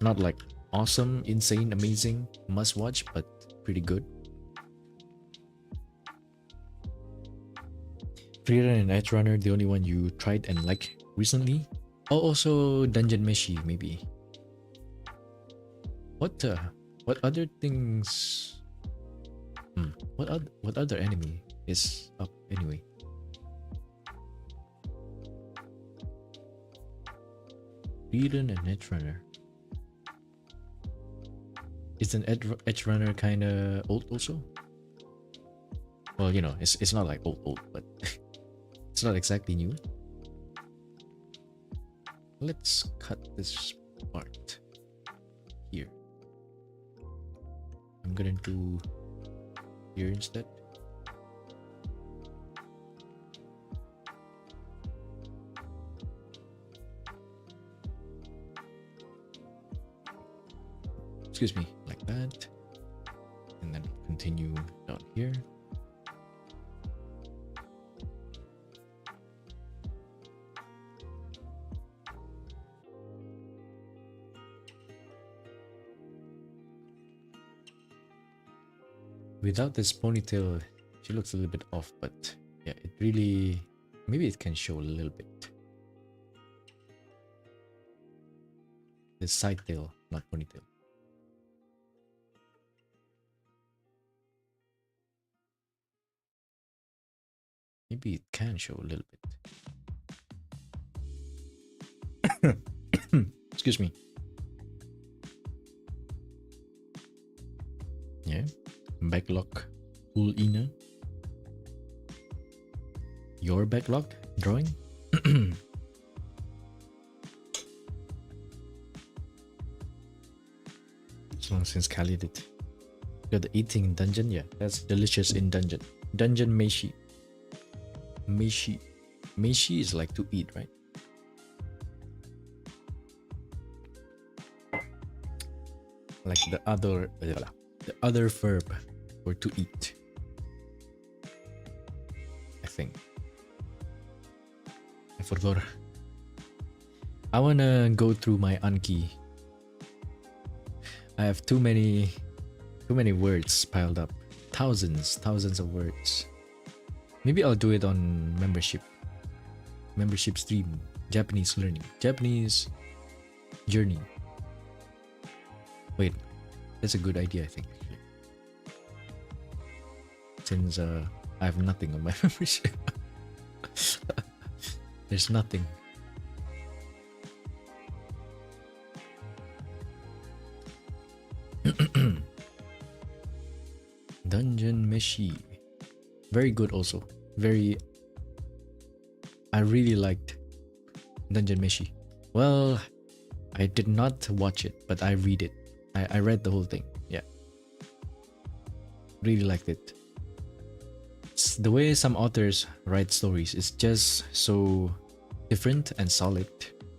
Not like awesome, insane, amazing, must watch, but pretty good. Freerun and Edge Runner, the only one you tried and liked recently. Oh, also Dungeon Meshi, maybe. What other things? What other anime is up anyway? Freerun and Edge Runner. Is an Edge Runner kind of old also? Well, you know, it's not like old, but it's not exactly new. Let's cut this part here. I'm gonna do here instead. Excuse me, like that. And then continue down here. Without this ponytail, she looks a little bit off, but yeah, it really, maybe it can show a little bit. The side tail, not ponytail. Maybe it can show a little bit. Excuse me. Yeah. Backlog. Full Ina. Your backlog drawing? So long since Kali did. Got the eating in dungeon? Yeah, that's delicious in dungeon. Dungeon Meishi. Meishi. Meishi is like to eat, right? Like the other verb for to eat. I think. I forgot. I wanna go through my Anki. I have too many words piled up. Thousands of words. Maybe I'll do it on membership stream. Japanese learning, Japanese journey. Wait, that's a good idea, I think. Since I have nothing on my membership. There's nothing. Dungeon Meshi. Very good also. Very... I really liked Dungeon Meshi. Well, I did not watch it, but I read it. I read the whole thing. Yeah. Really liked it. It's the way some authors write stories is just so different and solid.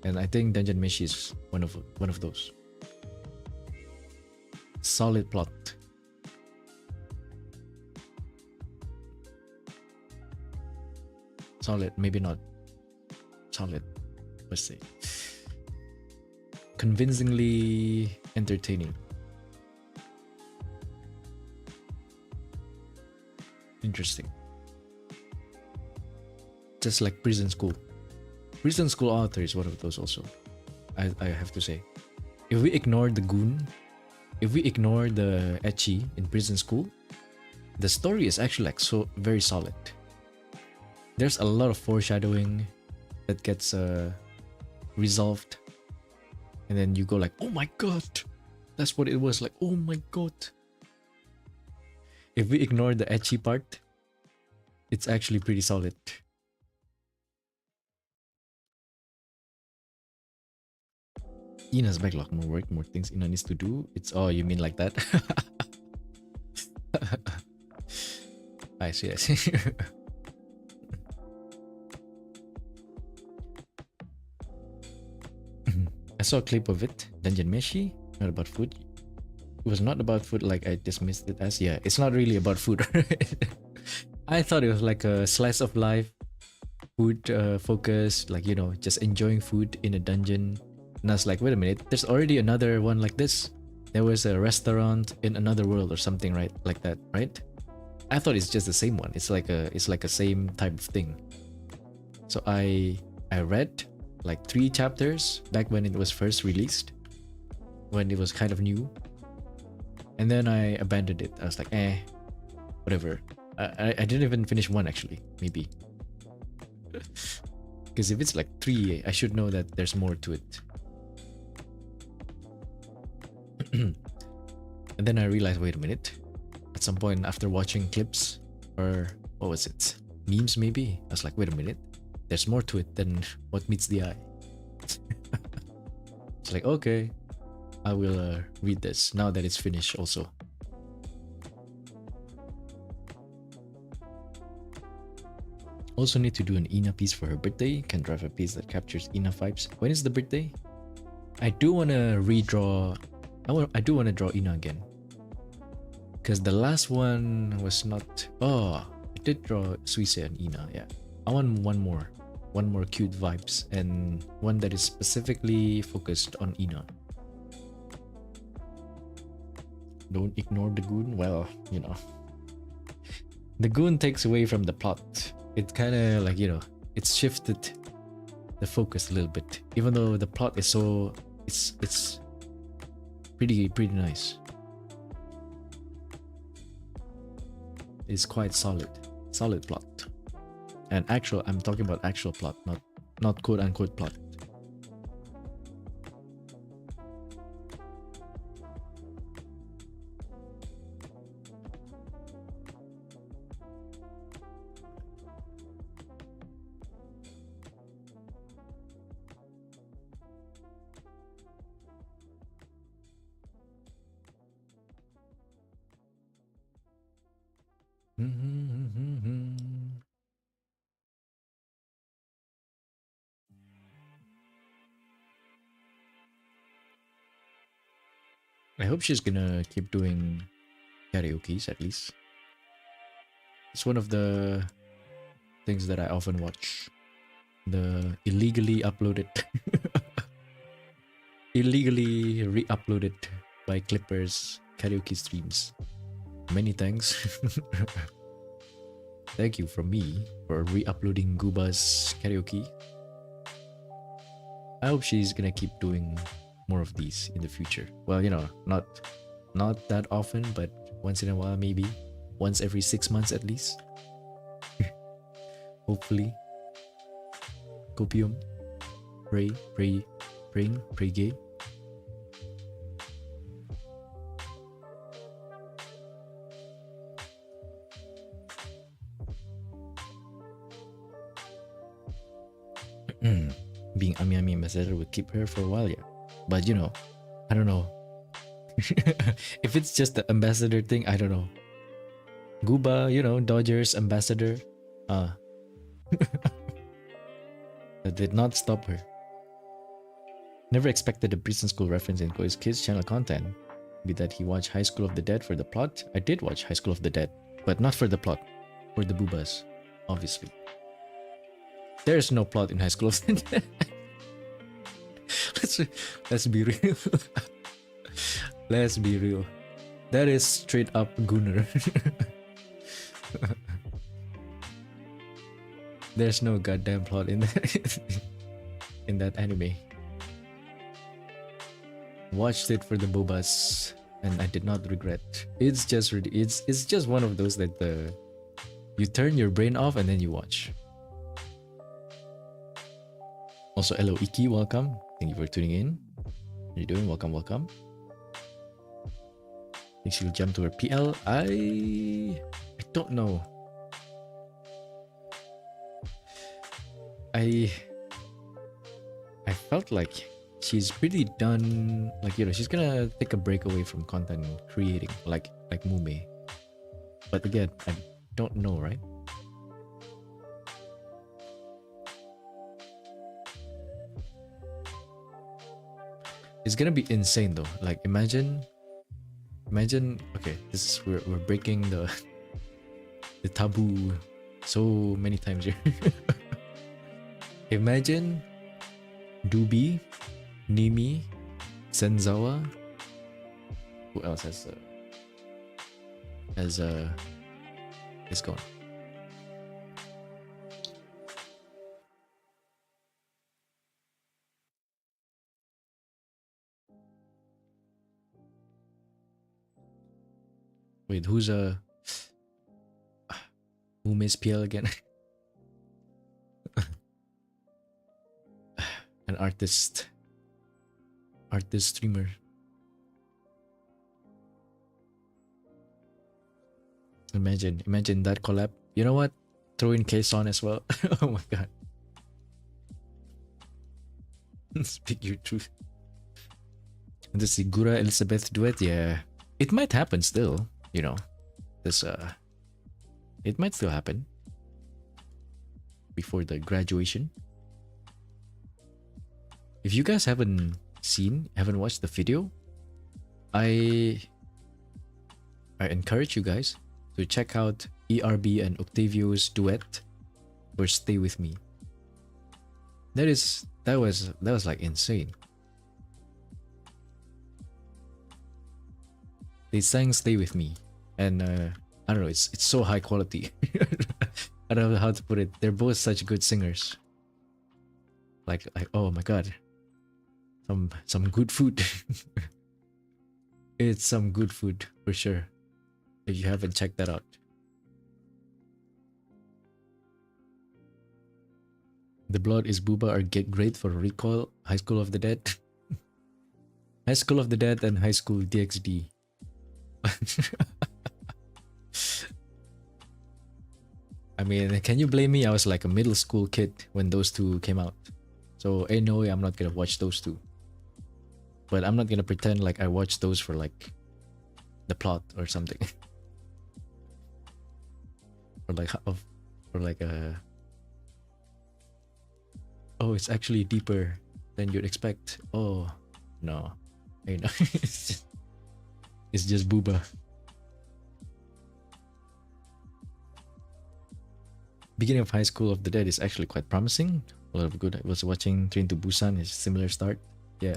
And I think Dungeon Meshi is one of those. Solid plot. Solid, maybe not solid, let's say. Convincingly entertaining. Interesting. Just like Prison School. Prison School author is one of those also. I have to say. If we ignore the goon, if we ignore the ecchi in Prison School, the story is actually like so very solid. There's a lot of foreshadowing that gets resolved, and then you go like, oh my god, that's what it was, like, oh my god. If we ignore the ecchi part, it's actually pretty solid. Ina's backlog, more work, more things Ina needs to do. It's, oh, you mean like that? I see, I see. I saw a clip of it. Dungeon Meshi, not about food. It was not about food like I dismissed it as. Yeah, it's not really about food. I thought it was like a slice of life, food focused, like, you know, just enjoying food in a dungeon. And I was like, wait a minute, there's already another one like this. There was a restaurant in another world or something, right? Like that, right? I thought it's just the same one. It's like a same type of thing. So I read like 3 chapters back when it was first released, when it was kind of new, and then I abandoned it. I was like, whatever. I didn't even finish 1 actually, maybe. Because if it's like 3, I should know that there's more to it. And then I realized, wait a minute. At some point after watching clips, or what was it? Memes maybe? I was like, wait a minute. There's more to it than what meets the eye. It's like, okay, I will read this now that it's finished also. Also need to do an Ina piece for her birthday. Can draft a piece that captures Ina vibes. When is the birthday? I do want to redraw. I do want to draw Ina again. Because the last one was not... Oh, I did draw Suisse and Ina, yeah. I want one more. One more cute vibes. And one that is specifically focused on Ina. Don't ignore the goon. Well, you know. The goon takes away from the plot. It kind of like, you know, it's shifted the focus a little bit. Even though the plot is so... It's pretty nice. It's quite solid plot, and actual. I'm talking about actual plot, not quote unquote plot. I hope she's gonna keep doing karaoke's at least. It's one of the things that I often watch. The illegally uploaded illegally re-uploaded by Clippers karaoke streams. Many thanks. Thank you from me for re-uploading Gooba's karaoke. I hope she's gonna keep doing more of these in the future. Well, you know, not that often, but once in a while, maybe once every 6 months at least. Hopefully. Copium. Pray gay. Being Ami Ami ambassador would keep her for a while, yeah. But you know, I don't know. If it's just the ambassador thing, I don't know. Guba, you know, Dodgers ambassador. That did not stop her. Never expected a prison school reference in Kooi's kids channel content. Be that he watched High School of the Dead for the plot. I did watch High School of the Dead, but not for the plot. For the boobas, obviously. There's no plot in High School of the Dead. Let's be real. Let's be real. That is straight up Gunner. There's no goddamn plot in that in that anime. Watched it for the boobas, and I did not regret. It's just one of those that you turn your brain off and then you watch. Also, hello Iki, welcome. Thank you for tuning in. How you doing? Welcome. Think she'll jump to her PL. I don't know. I felt like she's pretty done. Like, you know, she's gonna take a break away from content creating, like Mume. But again, I don't know, right? It's gonna be insane though. Like, imagine. Okay, this is we're breaking the taboo so many times here. Imagine Doobie, Nimi, Senzawa. Who else has is gone? Wait, who's who missed PL again? An artist streamer. Imagine that collab. You know what? Throw in K-Son as well. Oh my god. Speak your truth. And the Sigura Elizabeth duet, yeah. It might happen still, you know. It might still happen before the graduation. If you guys haven't watched the video, I encourage you guys to check out ERB and Octavio's duet for Stay With Me. That was like insane. They sang Stay With Me, and I don't know, it's so high quality. I don't know how to put it. They're both such good singers. Like oh my god. Some good food. It's some good food for sure. If you haven't checked that out. The Blood is Booba are great for recall. High School of the Dead. High School of the Dead and High School DxD. I mean, can you blame me? I was like a middle school kid when those two came out. So ain't no way I'm not gonna watch those two. But I'm not gonna pretend like I watched those for like the plot or something. or like a oh, it's actually deeper than you'd expect. Oh no. You know, it's just Booba. Beginning of High School of the Dead is actually quite promising. A lot of good. I was watching Train to Busan, is similar start. Yeah.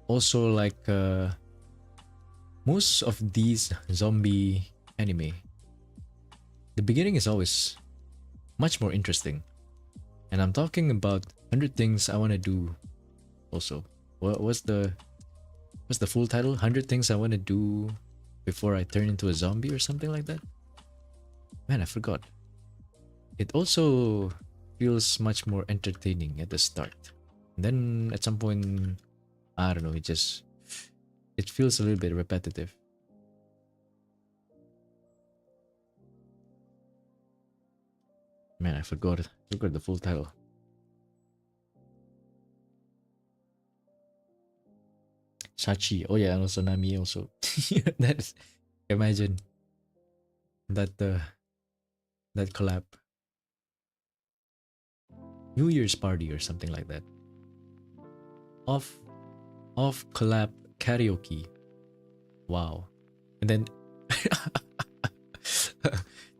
Also, like most of these zombie anime, the beginning is always much more interesting. And I'm talking about 100 Things I Want to Do. Also, what's the full title? 100 Things I Want to Do Before I Turn into a Zombie or something like that. Man, I forgot. It also feels much more entertaining at the start. And then at some point, I don't know, it feels a little bit repetitive. Man, I forgot the full title. Shachi. Oh yeah, and also Nami also. That's imagine that collab. New Year's party or something like that. Off collab karaoke. Wow. And then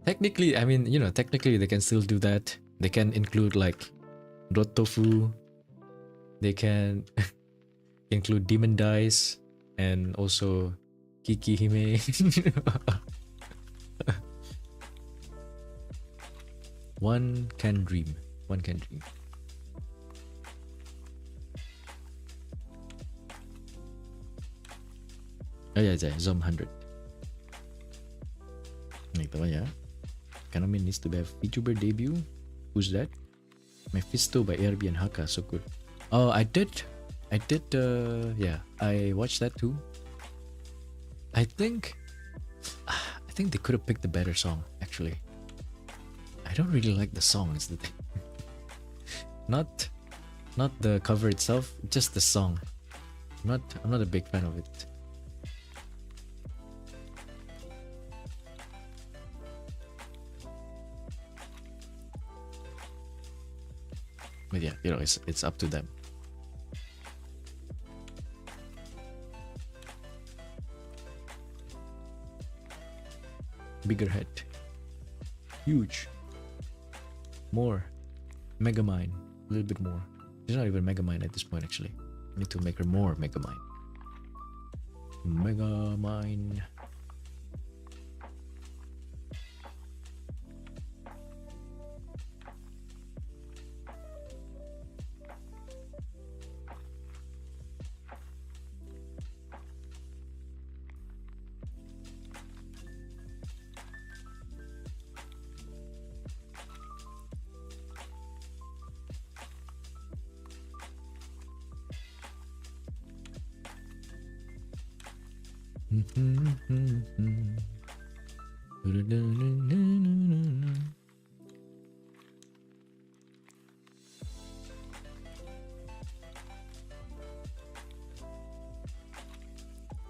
technically, I mean, technically they can still do that. They can include like Rotofu. They can include Demon Dice and also Kiki Hime. One can dream. One can dream. Oh yeah, Zom 100. Ito ba ya? Kanami needs to have VTuber debut. Who's that? Mephisto by ARB and Haka. So good. Oh, I did. Yeah, I watched that too. I think they could have picked a better song. Actually, I don't really like the song. Is the thing. Not the cover itself, just the song. I'm not a big fan of it. But yeah, it's up to them. Bigger head. Huge. More. Megamind. A little bit more. She's not even Megamind at this point actually. I need to make her more Megamind. Megamind.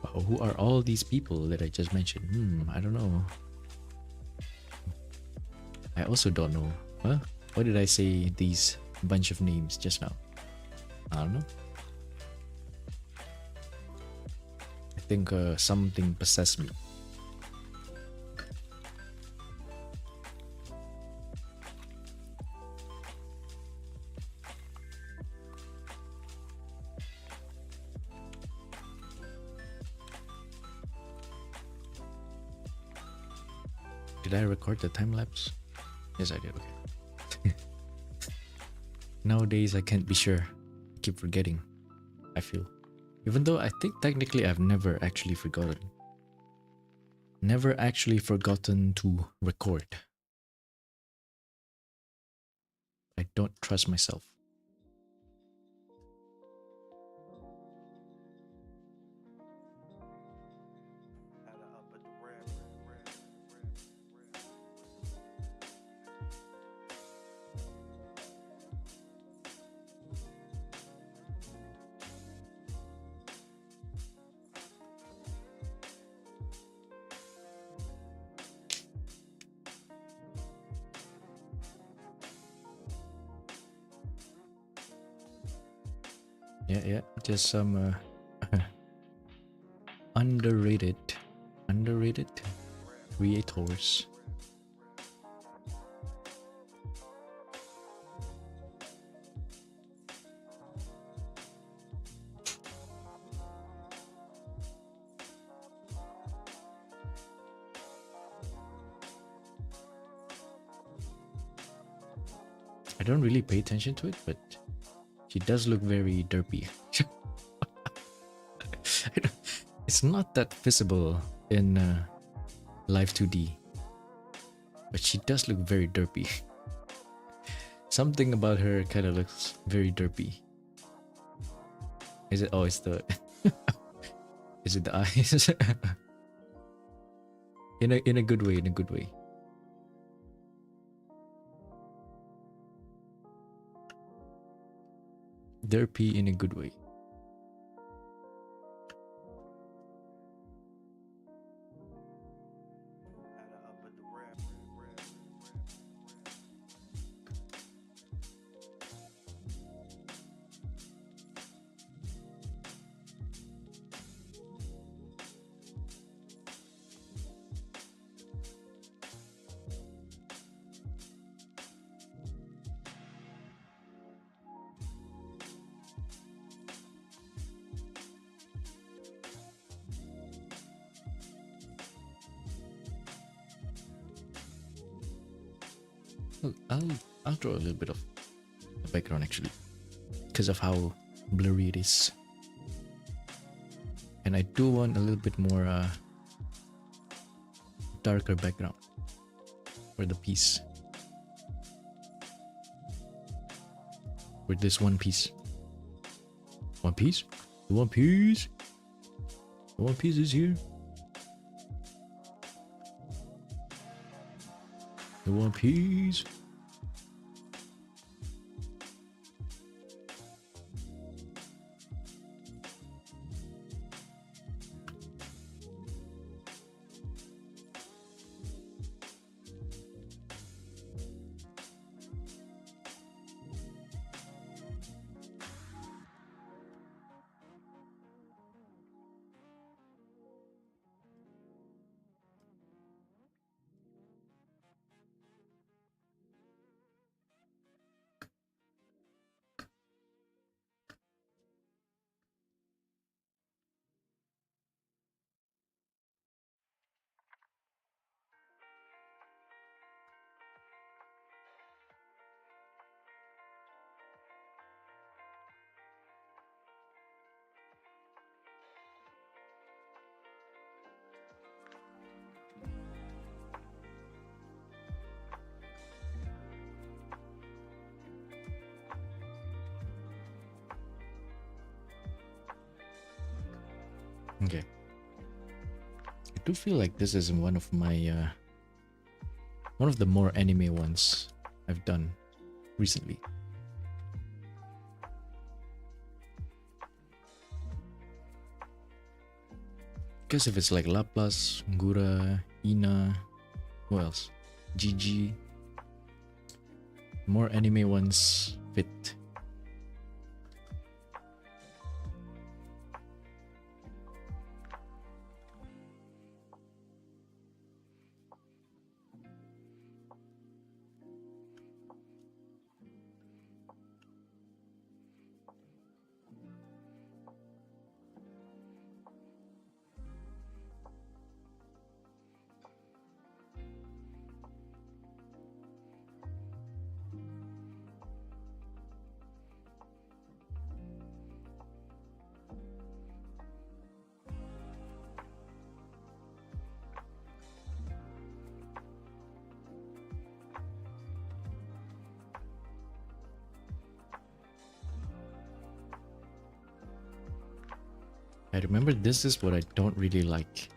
Wow, who are all these people that I just mentioned? I don't know. I also don't know. Huh? What did I say these bunch of names just now? I don't know. I think something possessed me. Did I record the time lapse? Yes, I did. Okay. Nowadays, I can't be sure. I keep forgetting. I feel. Even though I think technically I've never actually forgotten. Never actually forgotten to record. I don't trust myself. Yeah, just some underrated creators. I don't really pay attention to it, but she does look very derpy. It's not that visible in live 2D, but she does look very derpy. Something about her kind of looks very derpy. Is it? Oh, it's the. Is it the eyes? in a good way. In a good way. Derpy in a good way. I'll draw a little bit of the background actually, because of how blurry it is, and I do want a little bit more darker background for the piece, for this one piece. One Piece? The One Piece? The One Piece is here. The One Piece. Okay. I do feel like this is one of my one of the more anime ones I've done recently. Because if it's like Laplace, Gura, Ina, who else? Gigi. More anime ones fit. I remember this is what I don't really like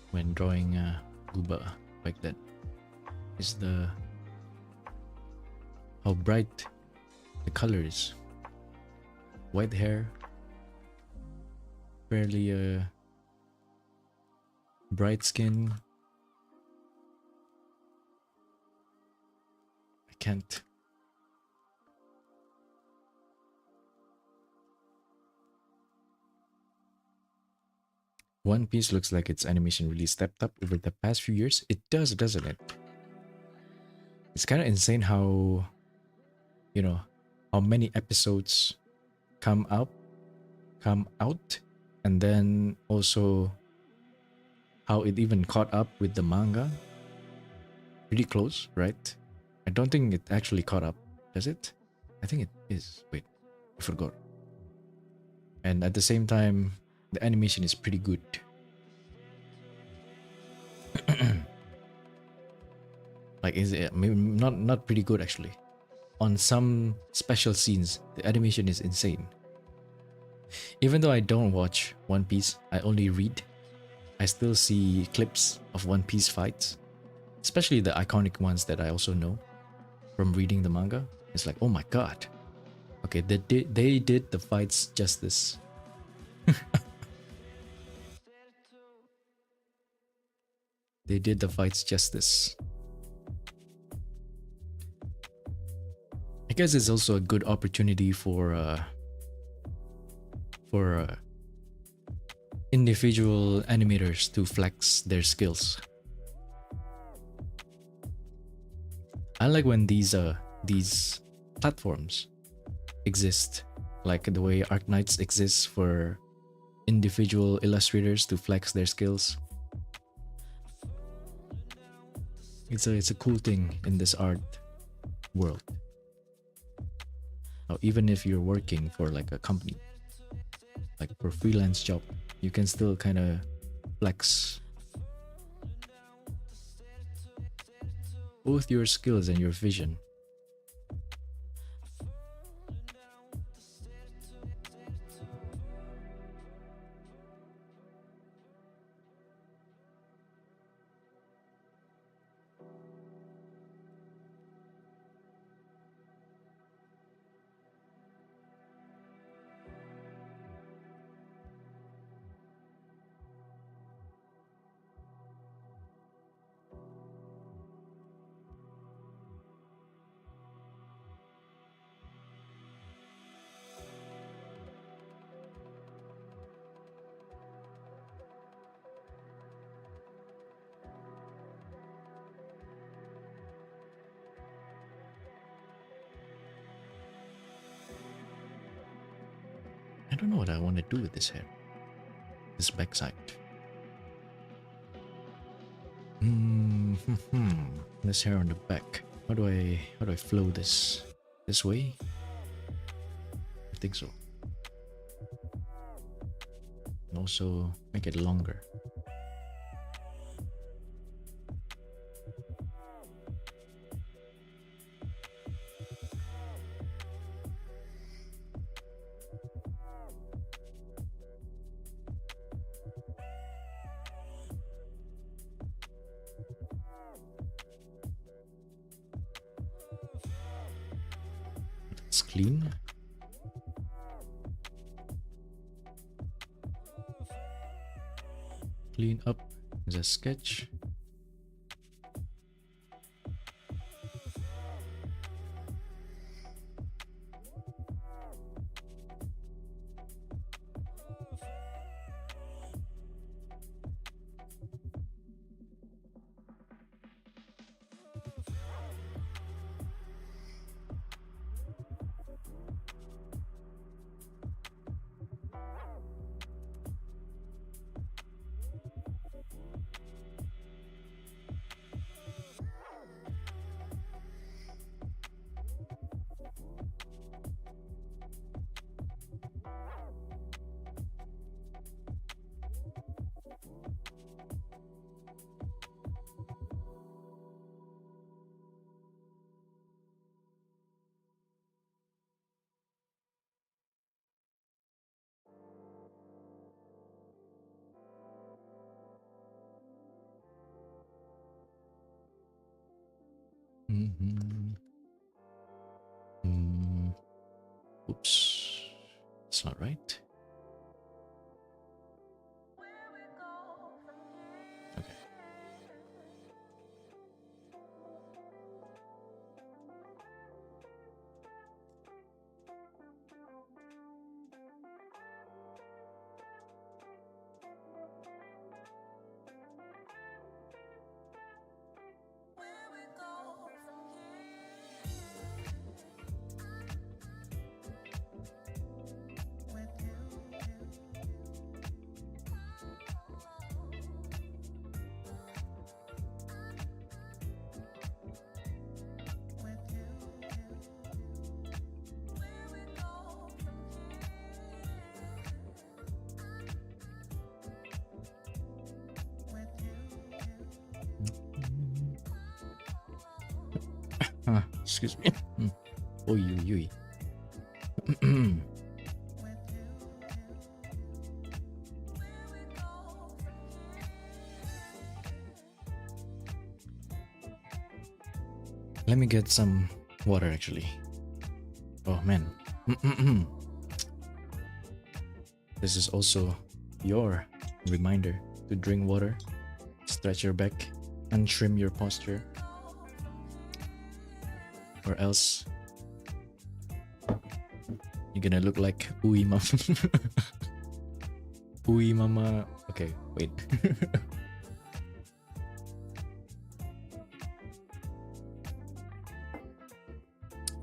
when drawing Guba like that. Is the how bright the color is. White hair, fairly bright skin. I can't. One Piece looks like its animation really stepped up over the past few years. It does, doesn't it? It's kind of insane how, you know, how many episodes come out, and then also how it even caught up with the manga. Pretty close, right? I don't think it actually caught up, does it? I think it is. Wait, I forgot. And at the same time, the animation is pretty good. Like, is it maybe not pretty good actually? on some special scenes, the animation is insane. Even though I don't watch One Piece, I only read, I still see clips of One Piece fights, especially the iconic ones that I also know from reading the manga. It's like, oh my god. Okay, they did the fights justice. They did the fights justice. I guess it's also a good opportunity for individual animators to flex their skills. I like when these platforms exist, like the way Arknights exists for individual illustrators to flex their skills. It's a cool thing in this art world. Now, even if you're working for like a company, like for freelance job, you can still kind of flex both your skills and your vision. I don't know what I want to do with this hair. This backside. This hair on the back. How do I flow this? This way? I think so. And also make it longer. It's clean. Clean up the sketch. Oops, it's not right. Okay. Excuse me. Oy, oy, oy. Let me get some water actually. Oh man. This is also your reminder to drink water, stretch your back, and trim your posture. Or else you're gonna look like Ui Mama. Ui Mama. Okay, wait.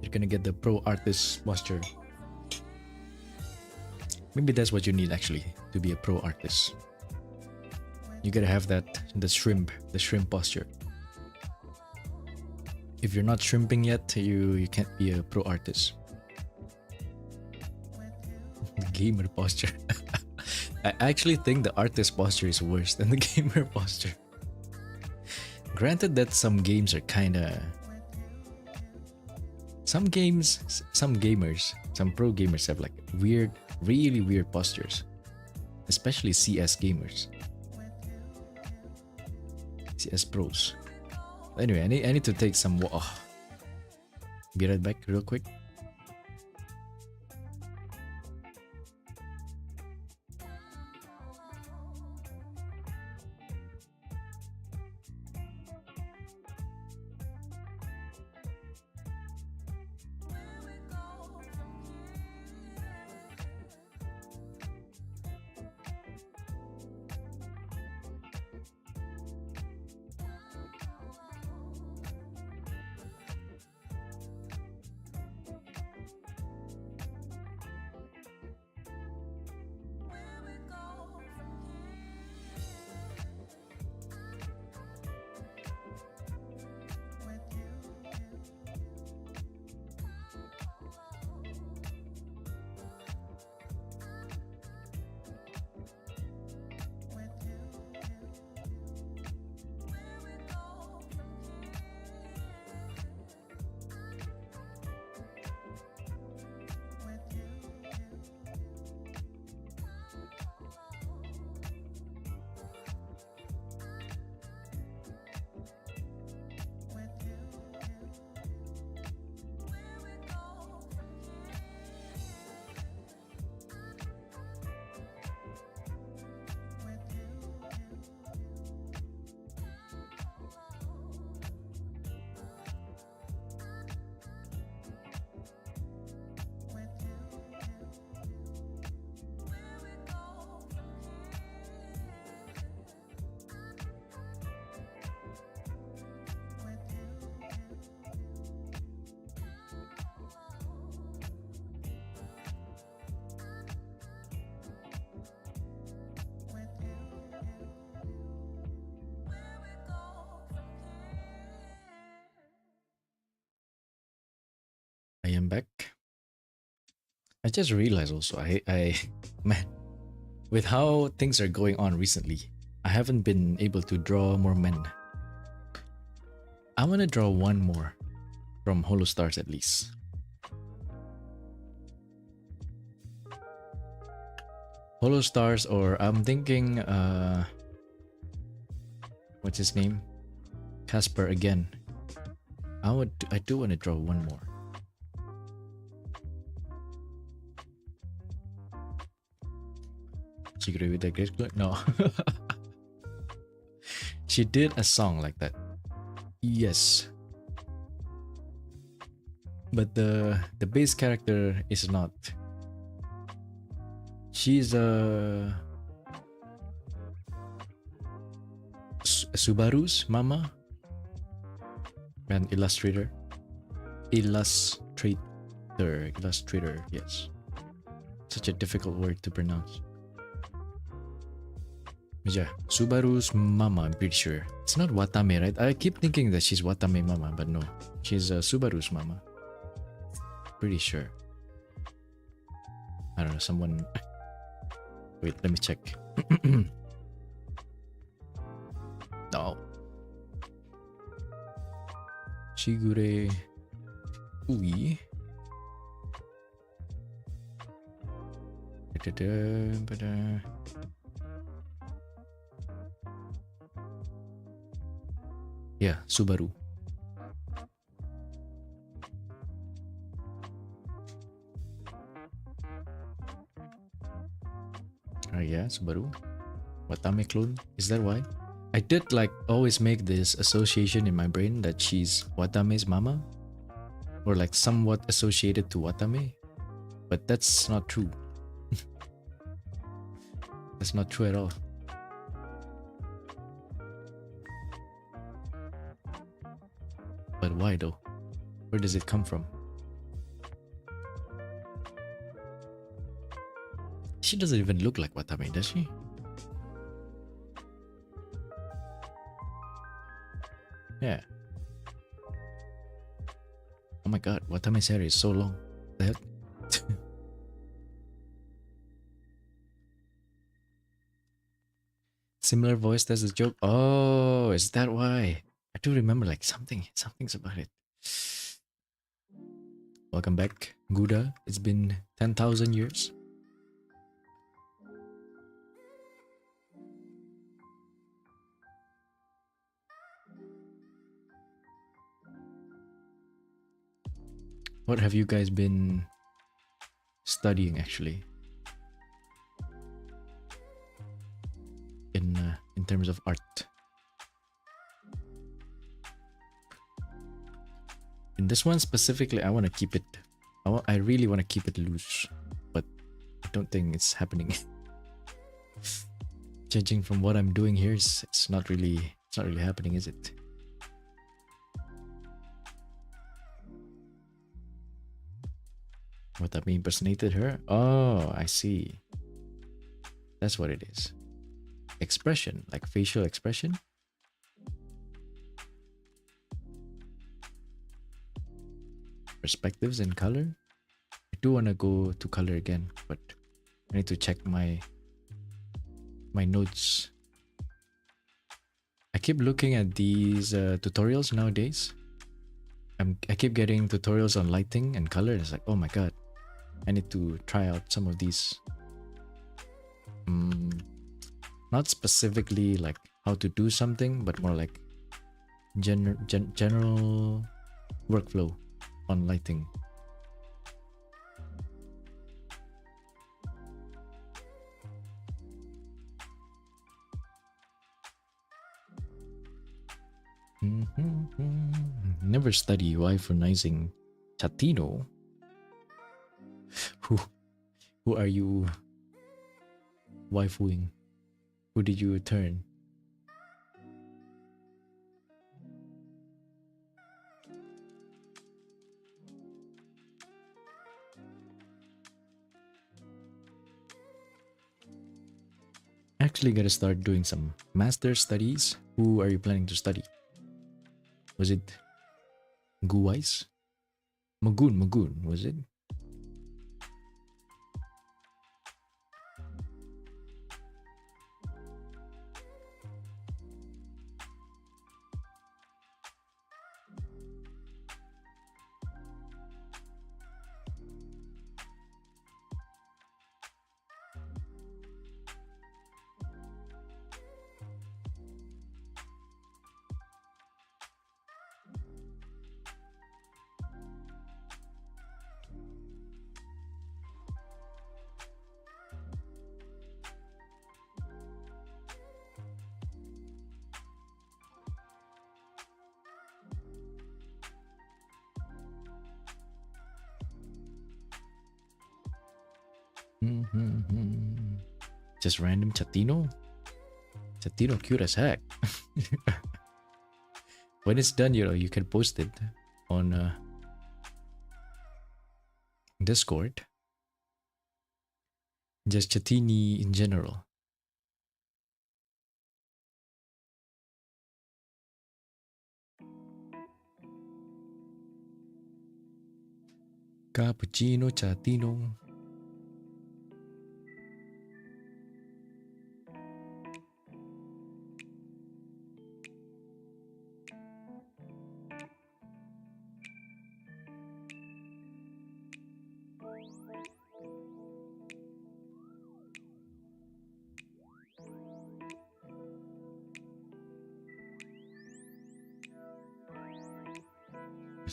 You're gonna get the pro artist posture. Maybe that's what you need actually to be a pro artist. You gotta have the shrimp posture. If you're not shrimping yet, you can't be a pro artist. Gamer posture. I actually think the artist posture is worse than the gamer posture. Granted that some games are kinda... Some gamers, some pro gamers have like weird, really weird postures. Especially CS gamers. CS pros. Anyway, I need to take some water. Oh. Be right back real quick. I am back. I just realized also, man, with how things are going on recently, I haven't been able to draw more men. I want to draw one more from Holostars at least. Holostars, or I'm thinking, what's his name? Casper again. I do want to draw one more. She agree with that great clue? No. She did a song like that. Yes. But the base character is not. She's a Subaru's mama. An illustrator. Illustrator, yes. Such a difficult word to pronounce. Yeah, Subaru's mama, I'm pretty sure. It's not Watame, right? I keep thinking that she's Watame mama, but no. She's Subaru's mama. Pretty sure. I don't know, someone... Wait, let me check. No. Shigure Ui. Yeah, Subaru. Yeah, Subaru. Watame clone? Is that why? I did like always make this association in my brain that she's Watame's mama, or like somewhat associated to Watame, but that's not true. That's not true at all. But why though? Where does it come from? She doesn't even look like Watame, does she? Yeah. Oh my god, Watame's hair is so long. The heck? Similar voice as the joke. Oh, is that why? I do remember like something's about it. Welcome back, Gouda. It's been 10,000 years. What have you guys been studying actually? In terms of art. In this one specifically, I want to keep it. I really want to keep it loose, but I don't think it's happening. Judging from what I'm doing here, it's not really happening, is it? What, that mean impersonated her? Oh, I see. That's what it is. Expression, like facial expression. Perspectives and color. I do want to go to color again, but I need to check my notes. I keep looking at these tutorials nowadays. I keep getting tutorials on lighting and color. It's like, oh my god, I need to try out some of these. Not specifically like how to do something, but more like general workflow on lighting. Never study waifunizing Chatino. Who are you waifuing? Who did you turn? Actually gotta start doing some master studies. Who are you planning to study? Was it Guwais? Magoon, was it? Just random Chatino? Chatino cute as heck. When it's done, you can post it on Discord. Just Chatini in general. Cappuccino Chatino.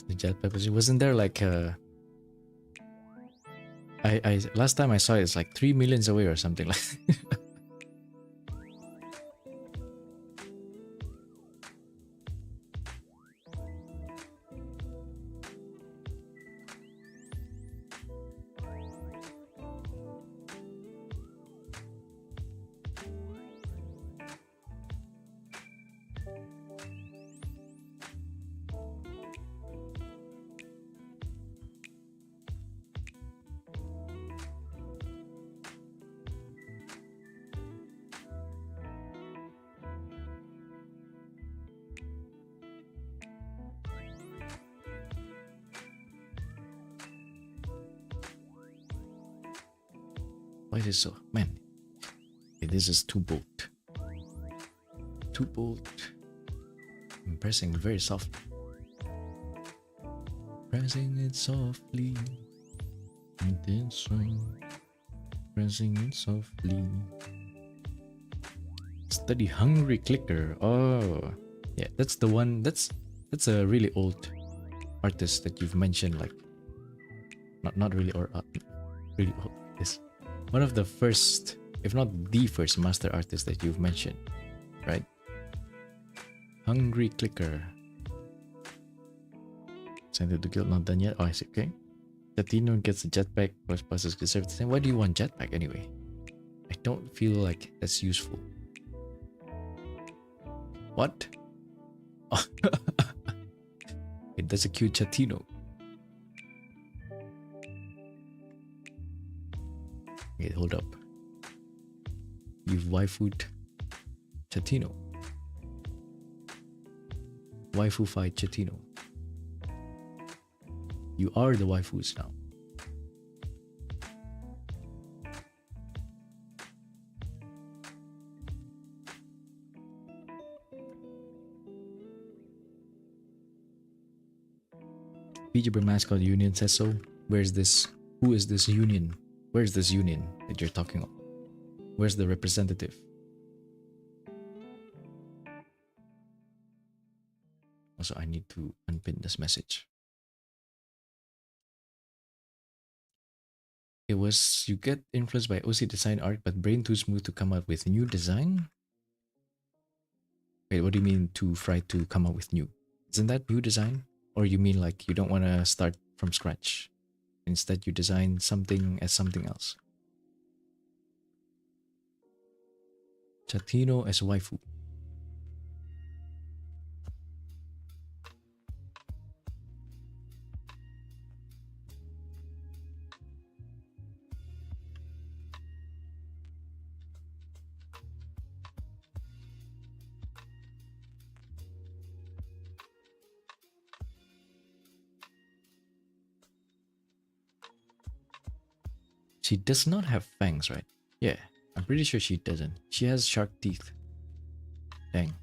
The jetpack position. Wasn't there like I last time I saw it, it's like 3 millions away or something like. Why is it so, man? Okay, this is too bold. Too bold. I'm pressing very softly. Pressing it softly. And then swing. Pressing it softly. Study hungry clicker. Oh, yeah, that's the one. That's a really old artist that you've mentioned. Like, not really, or really old. This one of the first, if not the first, master artist that you've mentioned, right? Hungry clicker. Sent to the guild, not done yet. Oh, I see. Okay. Latino gets a jetpack plus passes deserved. Why do you want jetpack anyway? I don't feel like that's useful. What? Oh. That's a cute Chatino. Okay, hold up. You've waifued Chatino. Waifu-fied Chatino. You are the waifus now. VTuber mascot union says so. Where's this? Who is this union? Where's this union that you're talking about? Where's the representative? Also, I need to unpin this message. It was, you get influenced by OC design art, but brain too smooth to come up with new design? Wait, what do you mean too fried to come up with new? Isn't that new design? Or you mean like you don't want to start from scratch? Instead, you design something as something else. Chatino as waifu. She does not have fangs, right? Yeah, I'm pretty sure she doesn't. She has shark teeth. Dang.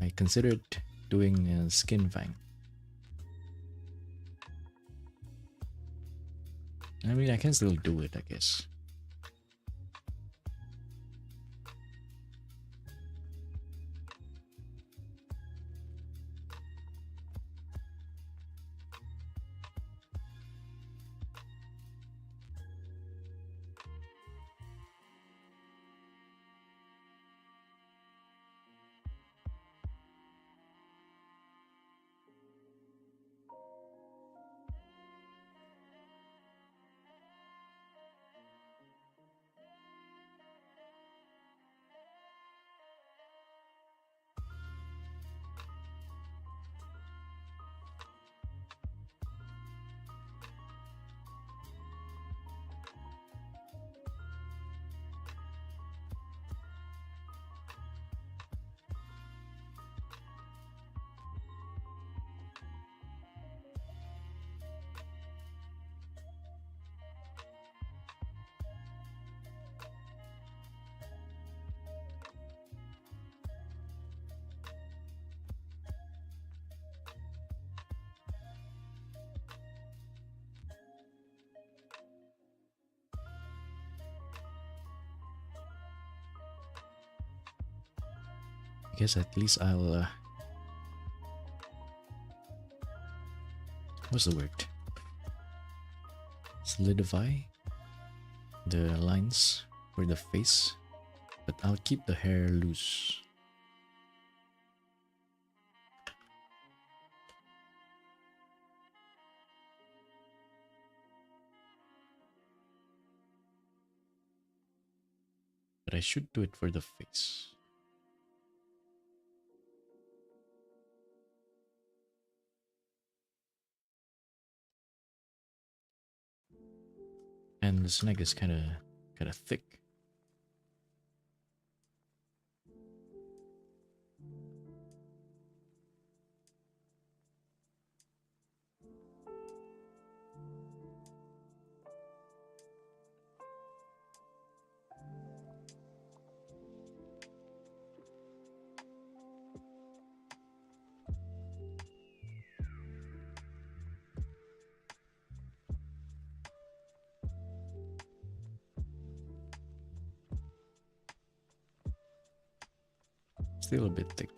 I considered doing a skin fang. I mean, I can still do it, I guess. I guess at least I'll what's the word? Solidify the lines for the face, but I'll keep the hair loose. But I should do it for the face. And the snag is kind of thick. Still a bit thick.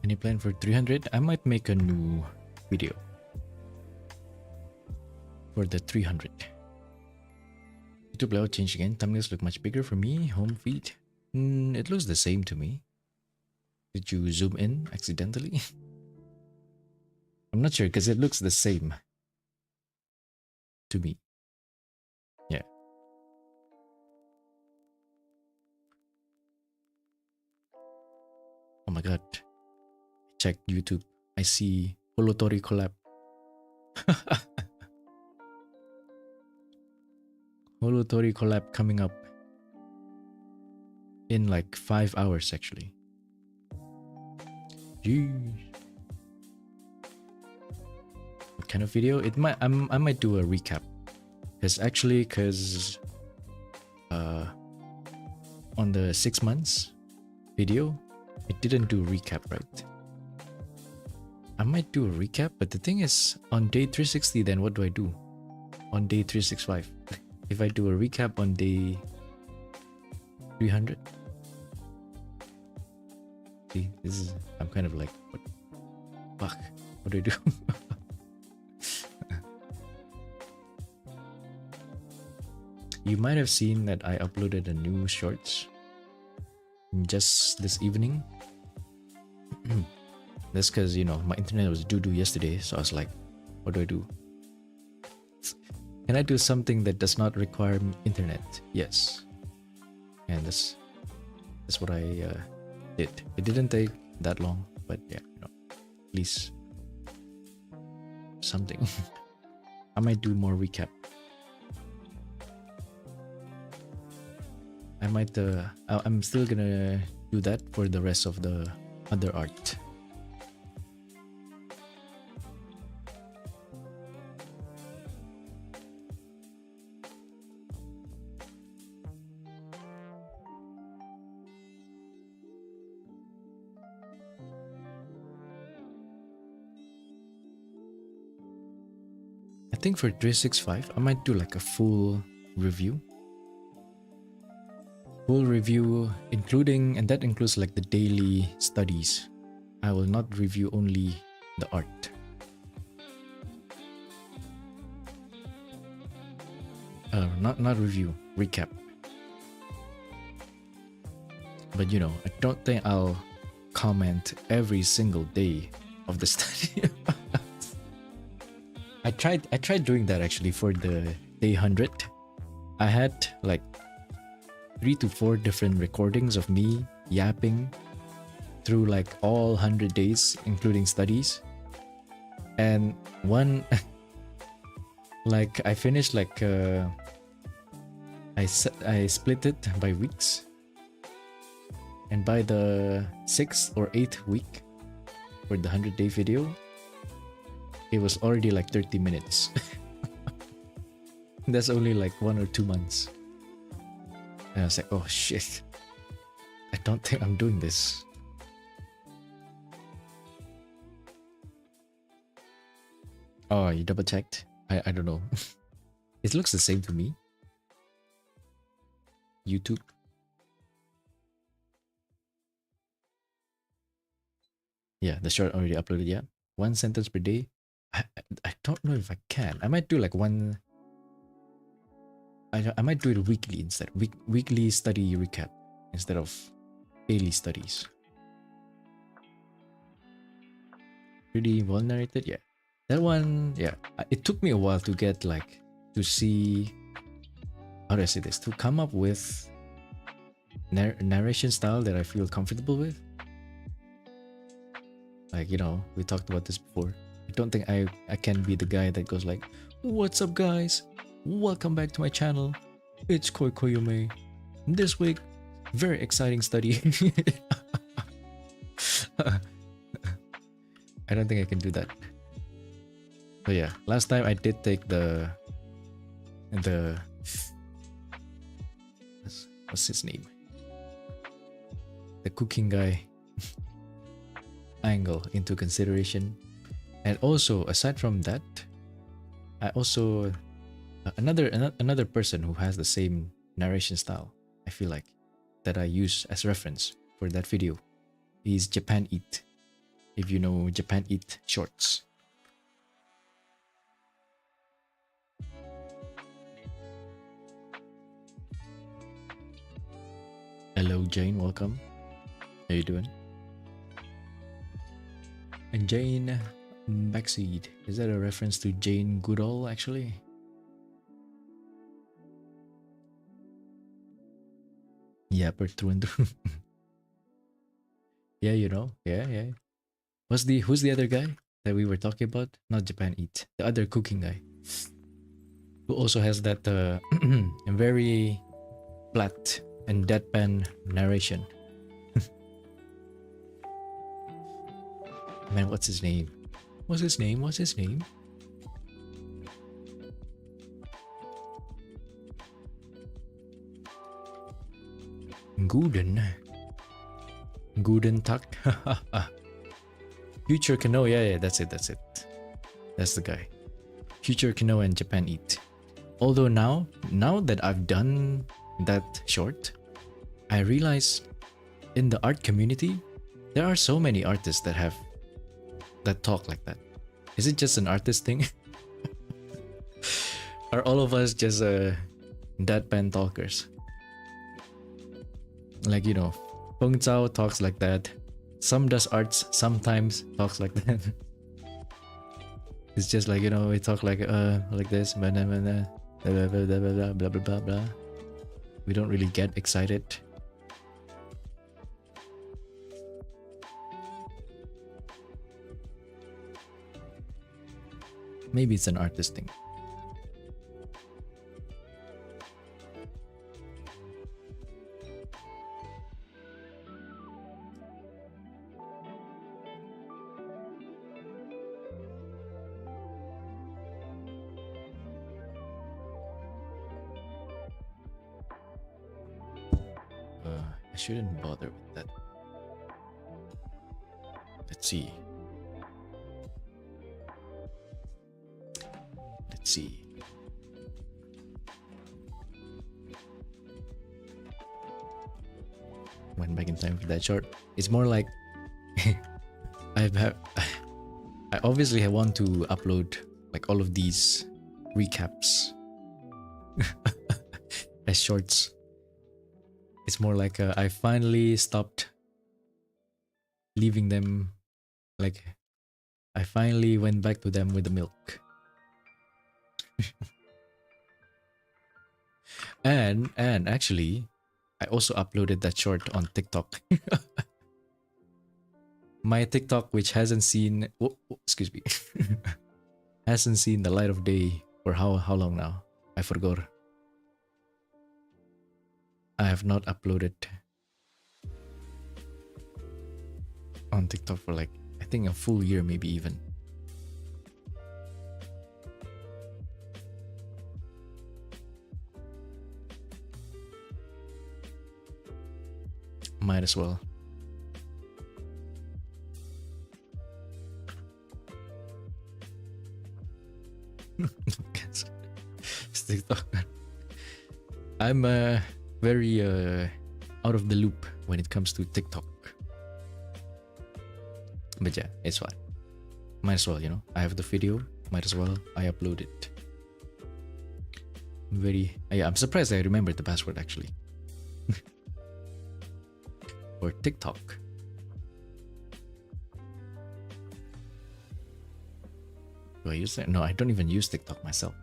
Any plan for 300? I might make a new video for the 300. YouTube layout changed again. Thumbnails look much bigger for me. Home feed. It looks the same to me. Did you zoom in accidentally? I'm not sure because it looks the same to me. Yeah. Oh my god. Check YouTube. I see Holotori collab. Holotori collab coming up in like 5 hours actually. Jeez. What kind of video? It might I might do a recap. Cause on the 6 months video, it didn't do recap, right? I might do a recap, but the thing is, on day 360, then what do I do? On day 365? If I do a recap on day 300? See, this is, I'm kind of like, what? Fuck, what do I do? You might have seen that I uploaded a new shorts just this evening. That's because, you know, my internet was doo-doo yesterday, so I was like, what do I do? Can I do something that does not require internet? Yes. And that's what I did. It didn't take that long, but yeah, you know, at least something. I might do more recap. I might I'm still gonna do that for the rest of the other art. I think for 365 I might do like a full review. Full review including, and that includes like the daily studies. I will not review only the art. Not review, recap. But you know, I don't think I'll comment every single day of the study. I tried doing that actually for the day 100. I had like 3 to 4 different recordings of me yapping through like all 100 days, including studies. And one, like I finished like I split it by weeks, and by the 6th or 8th week for the 100-day video, it was already like 30 minutes. That's only like 1 or 2 months. And I was like, oh shit, I don't think I'm doing this. Oh, you double checked? I don't know. It looks the same to me. YouTube. Yeah, the short already uploaded. Yeah, 1 sentence per day. I don't know if I can. I might do like one. I might do it weekly instead. Weekly study recap instead of daily studies. Pretty well narrated, yeah. That one, yeah. It took me a while to get like to see. How do I say this? To come up with narration style that I feel comfortable with. Like, you know, we talked about this before. I don't think I can be the guy that goes like, "What's up, guys? Welcome back to my channel. It's Koii. This week, very exciting study." I don't think I can do that. So yeah, last time I did take the what's his name? The cooking guy angle into consideration. And also, aside from that, I also another person who has the same narration style, I feel like, that I use as reference for that video is Japan Eat. If you know Japan Eat shorts. Hello Jane, welcome. How you doing? And Jane Backseed. Is that a reference to Jane Goodall actually? Yeah, per through and through. Yeah, you know. Yeah. Who's the other guy that we were talking about? Not Japan Eat. The other cooking guy. Who also has that very flat and deadpan narration. Man, what's his name? What's his name? Guden Tuck. Future Kano, yeah, that's it. That's the guy. Future Kano and Japan Eat. Although now that I've done that short, I realize in the art community, there are so many artists that talk like that. Is it just an artist thing? Are all of us just deadpan talkers? Like, you know, Feng Zhao talks like that. Some does arts sometimes talks like that. It's just like, you know, we talk like this, blah blah blah blah blah blah blah blah. We don't really get excited. Maybe it's an artist thing. I shouldn't bother with that. Let's see. Went back in time for that short. It's more like I obviously want to upload like all of these recaps as shorts. It's more like I finally stopped leaving them. Like I finally went back to them with the milk. and actually, I also uploaded that short on TikTok. My TikTok, which hasn't seen excuse me, hasn't seen the light of day for how long now? I forgot. I have not uploaded on TikTok for like I think a full year, maybe even. Might as well. TikTok. I'm very out of the loop when it comes to TikTok. But yeah, it's fine. Might as well, you know. I have the video. Might as well. I upload it. Yeah, I'm surprised I remembered the password actually. For TikTok. Do I use that? No, I don't even use TikTok myself.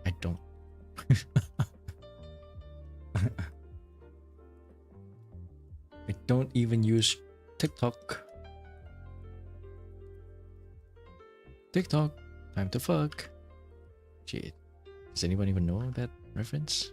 I don't. I don't even use TikTok. TikTok, time to fuck. Shit. Does anyone even know that reference?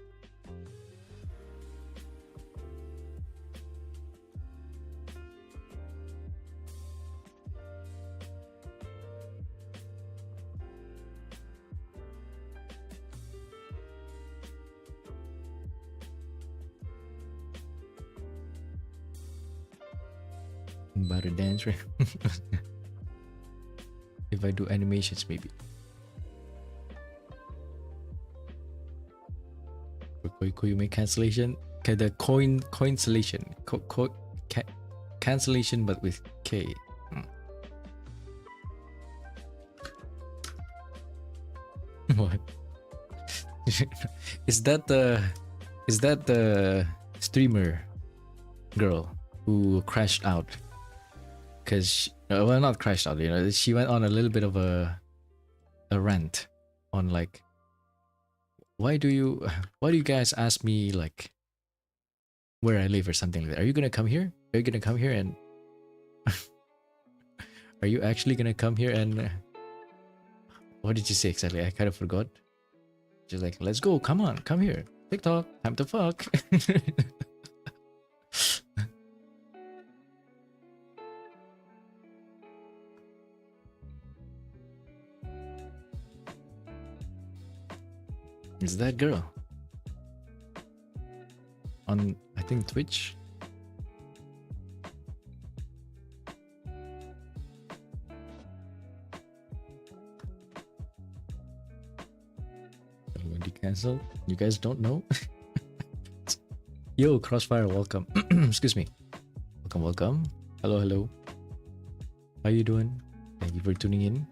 About a dance, right? If I do animations, maybe. For Kooi, you make cancellation. Okay, the cancellation. Cancellation, but with K. What? Is that the streamer girl who crashed out? Because well, not crashed out, you know, she went on a little bit of a rant on like, why do you guys ask me like where I live or something like that? Are you gonna come here? Are you gonna come here and are you actually gonna come here and what did you say exactly? I kind of forgot. She's like, let's go, come on, come here. TikTok, time to fuck. Is that girl on, I think, Twitch? Already cancelled? You guys don't know? Yo, Crossfire, welcome. Excuse me. Welcome. Hello. How you doing? Thank you for tuning in.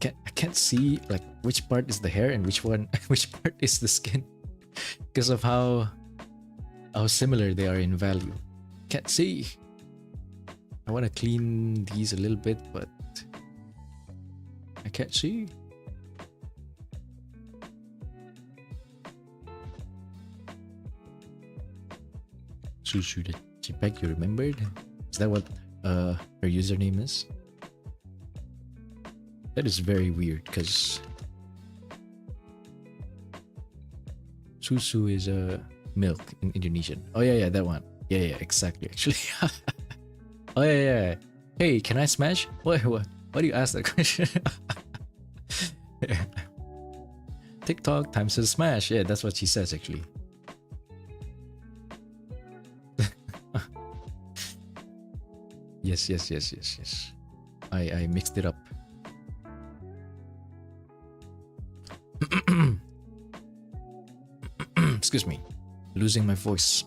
I can't see like which part is the hair and which part is the skin because of how similar they are in value. Can't see. I want to clean these a little bit, but I can't see. Susu the Chipek, you remembered? Is that what her username is? That is very weird because susu is milk in Indonesian. Oh yeah, that one. Yeah, exactly. Actually. Oh yeah. Hey, can I smash? What? Why do you ask that question? TikTok times to smash. Yeah, that's what she says actually. Yes. I mixed it up. Excuse me, losing my voice.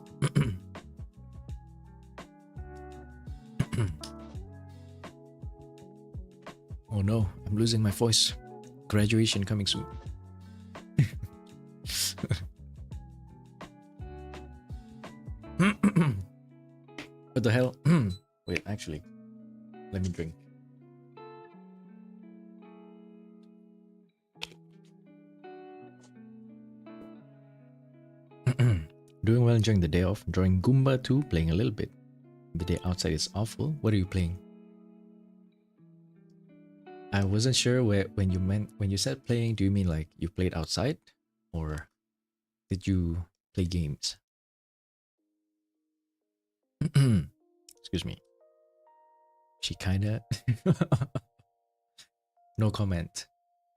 Oh no, I'm losing my voice. Graduation coming soon. What the hell? Wait, actually, let me drink. Doing well, enjoying the day off, drawing Goomba 2, playing a little bit. The day outside is awful. What are you playing? I wasn't sure when you said playing, do you mean like you played outside? Or did you play games? Excuse me. She kinda... No comment.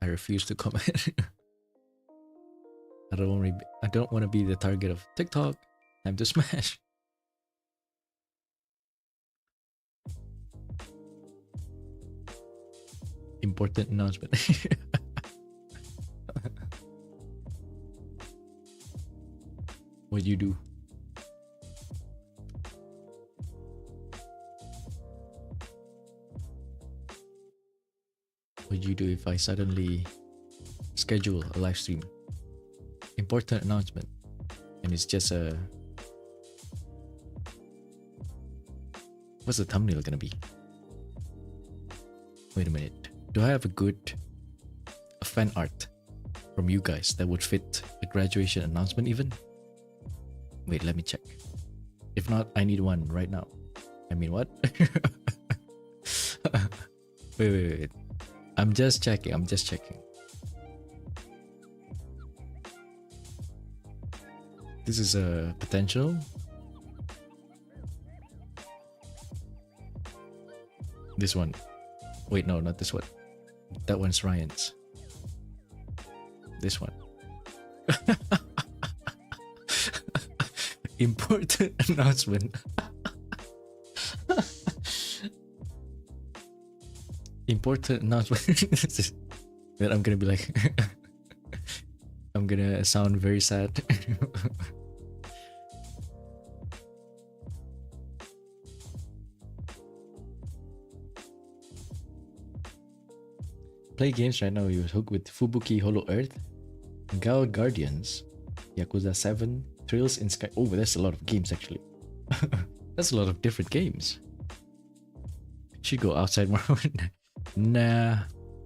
I refuse to comment. I don't want to be the target of TikTok. Time to smash. Important announcement. What'd you do? What'd you do if I suddenly schedule a live stream? Important announcement. And it's just a... What's the thumbnail gonna be? Wait a minute. Do I have a fan art from you guys that would fit a graduation announcement even? Wait, let me check. If not, I need one right now. I mean, what? Wait. I'm just checking. This is a potential. This one. Wait, no, not this one. That one's Ryan's. This one. Important announcement. Important announcement. That I'm gonna be like... I'm gonna sound very sad. Play games right now. You're hooked with Fubuki Hollow Earth, Gal Guardians, Yakuza 7, Thrills in Sky. Oh, that's a lot of games actually. That's a lot of different games. Should go outside more. Nah,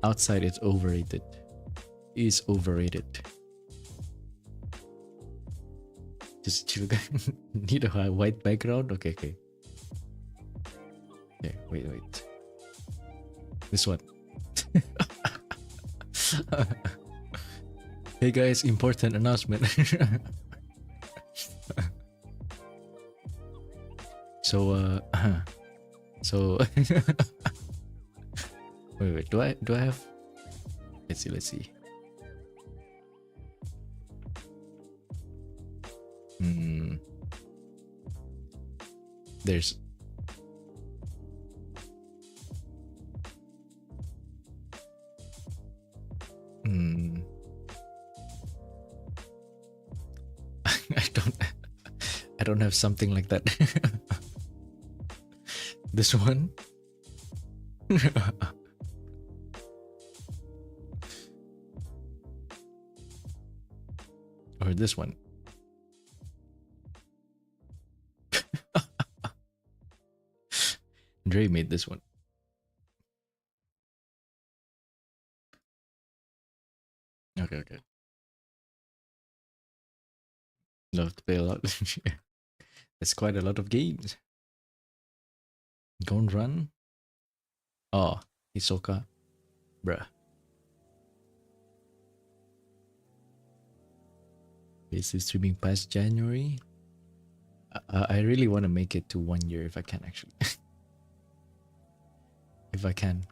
outside is overrated. Is overrated. Just chill. Need a white background? Okay. Okay, wait. This one. Hey guys, important announcement. So wait, do I have... Let's see. There's... I don't have something like that. This one? Or this one? Dre made this one. Okay. Love to play a lot. It's quite a lot of games. Go and run. Oh, Hisoka. Bruh. Basically streaming past January. I really want to make it to 1 year if I can actually. If I can.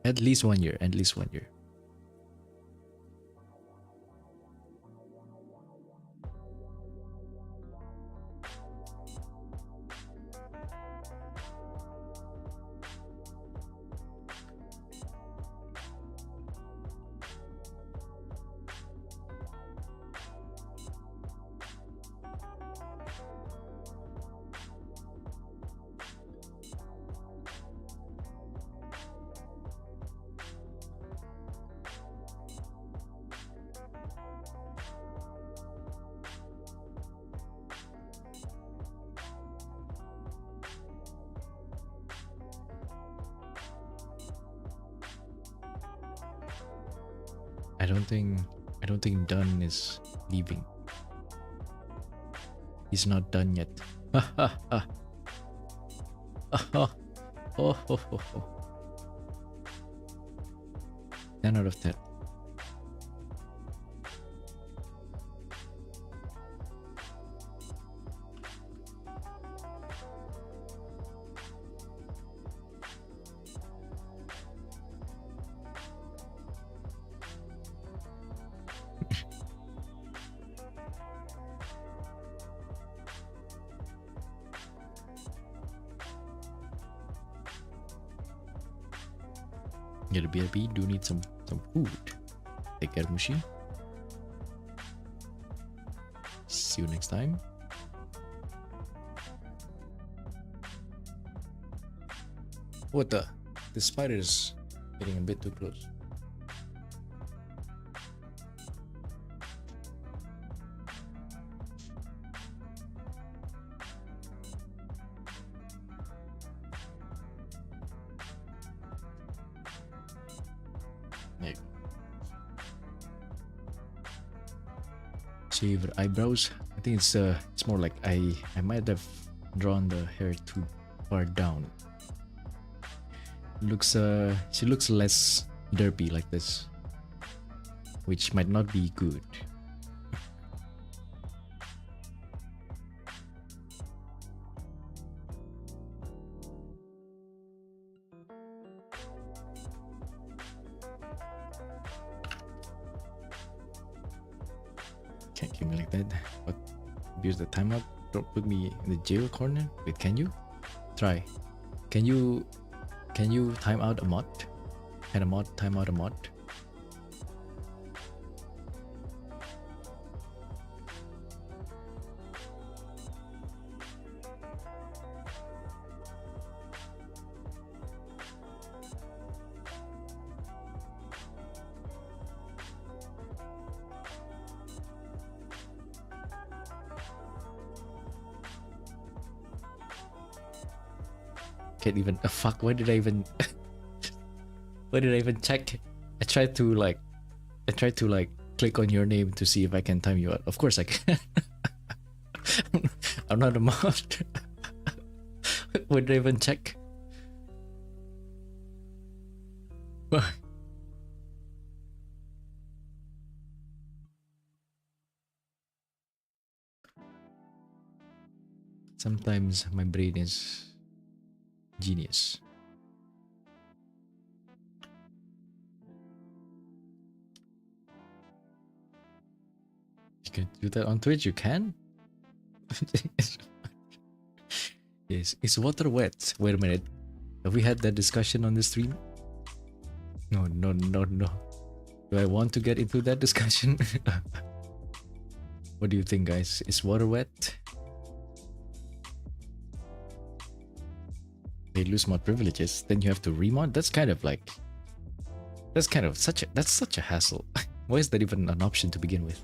At least 1 year. I don't think Dunn is leaving. He's not done yet. Oh, oh, oh, oh. 10 out of 10. Yeah, the BRB do need some food. Take care, Mushi. See you next time. What the? The spider is getting a bit too close. Shave her eyebrows. I think it's more like I might have drawn the hair too far down. She looks less derpy like this, which might not be good. Can't keep me like that. But abuse the timeout. Don't put me in the jail corner. Wait, can you? Try. Can you time out a mod? Can a mod time out a mod? Can't even fuck, why did I even check? I tried to like click on your name to see if I can time you out. Of course I can. I'm not a mod. Why did I even check? Sometimes my brain is genius. You can do that on Twitch, you can? Yes, is water wet? Wait a minute. Have we had that discussion on the stream? No. Do I want to get into that discussion? What do you think, guys? Is water wet? They lose mod privileges, then you have to remod. That's such a hassle. Why is that even an option to begin with?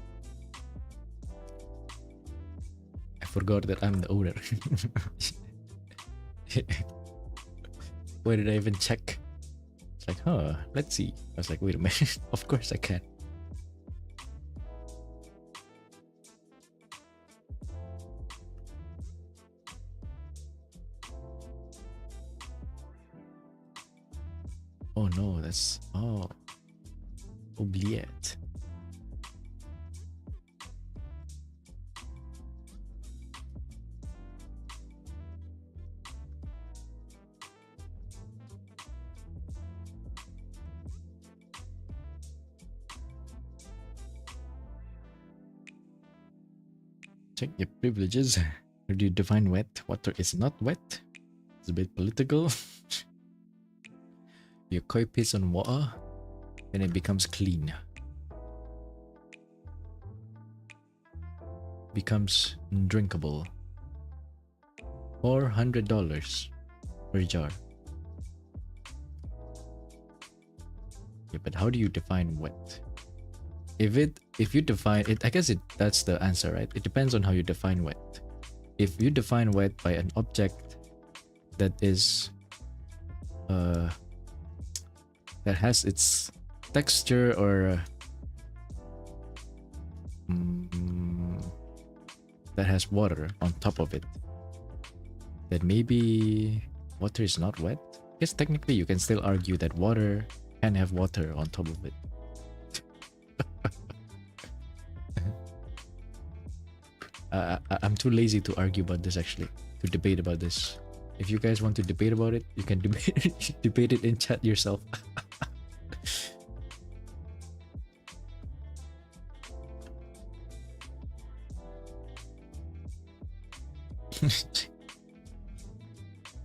I forgot that I'm the owner. Why did I even check? It's like, huh, let's see. I was like, wait a minute. Of course I can. Oh no, that's oubliette. Check your privileges. How do you define wet? Water is not wet. It's a bit political. Your koi piss on water, then it becomes clean. Becomes drinkable. $400 per jar. Yeah, but how do you define wet? If you define it, I guess that's the answer, right? It depends on how you define wet. If you define wet by an object that is that has its texture or that has water on top of it, then maybe water is not wet. I guess technically you can still argue that water can have water on top of it. I'm too lazy to argue about this, actually, to debate about this. If you guys want to debate about it, you can debate it in chat yourself.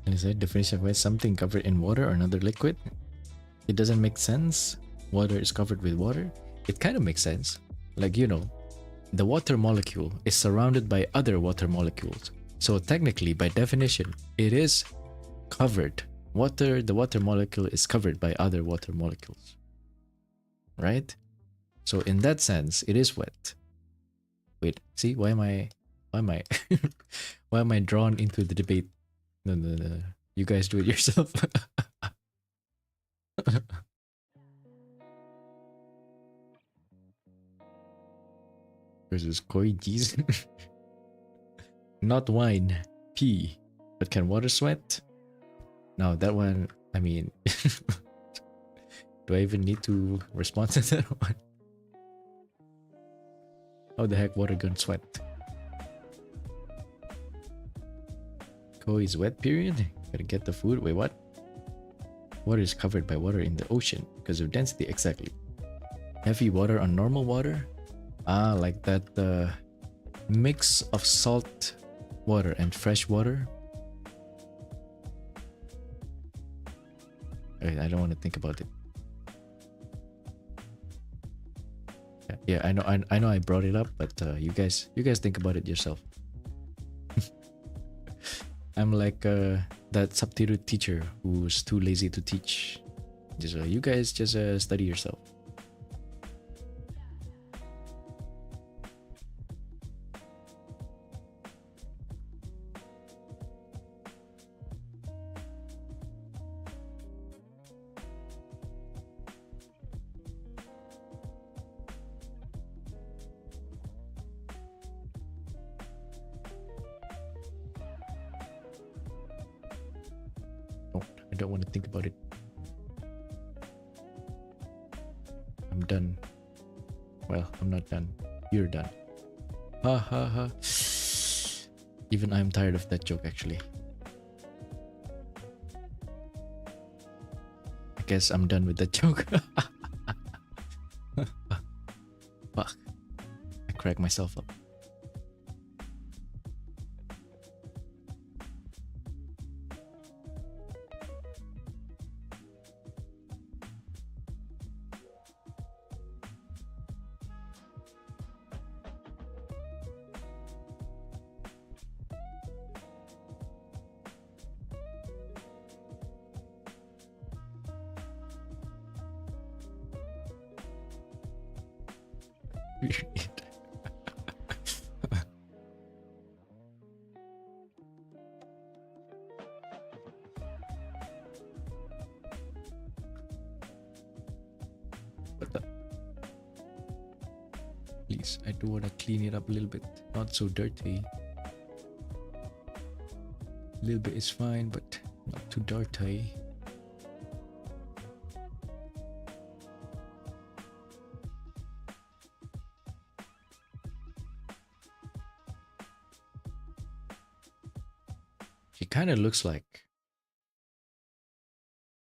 And is that definition of wet something covered in water or another liquid? It doesn't make sense. Water is covered with water. It kind of makes sense. Like, you know, the water molecule is surrounded by other water molecules. So technically, by definition, it is covered. The water molecule is covered by other water molecules. Right? So in that sense, it is wet. Wait, see, why am I why am I drawn into the debate? No. You guys do it yourself. Versus Kooi cheese. Not wine, pee. But can water sweat? No, that one, I mean, do I even need to respond to that one? How the heck water gonna sweat? Kooi is wet period? Gotta get the food. Wait, what? Water is covered by water in the ocean because of density. Exactly. Heavy water on normal water? Ah, like that mix of salt water and fresh water. I don't want to think about it. Yeah, I know I brought it up, but you guys think about it yourself. I'm like that substitute teacher who's too lazy to teach. Just you guys just study yourself. I don't want to think about it. I'm done. Well, I'm not done. You're done. Ha ha ha. Even I'm tired of that joke, actually. I guess I'm done with that joke. Fuck. I cracked myself up. Please, I do want to clean it up a little bit. Not so dirty. A little bit is fine, but not too dirty. She kind of looks like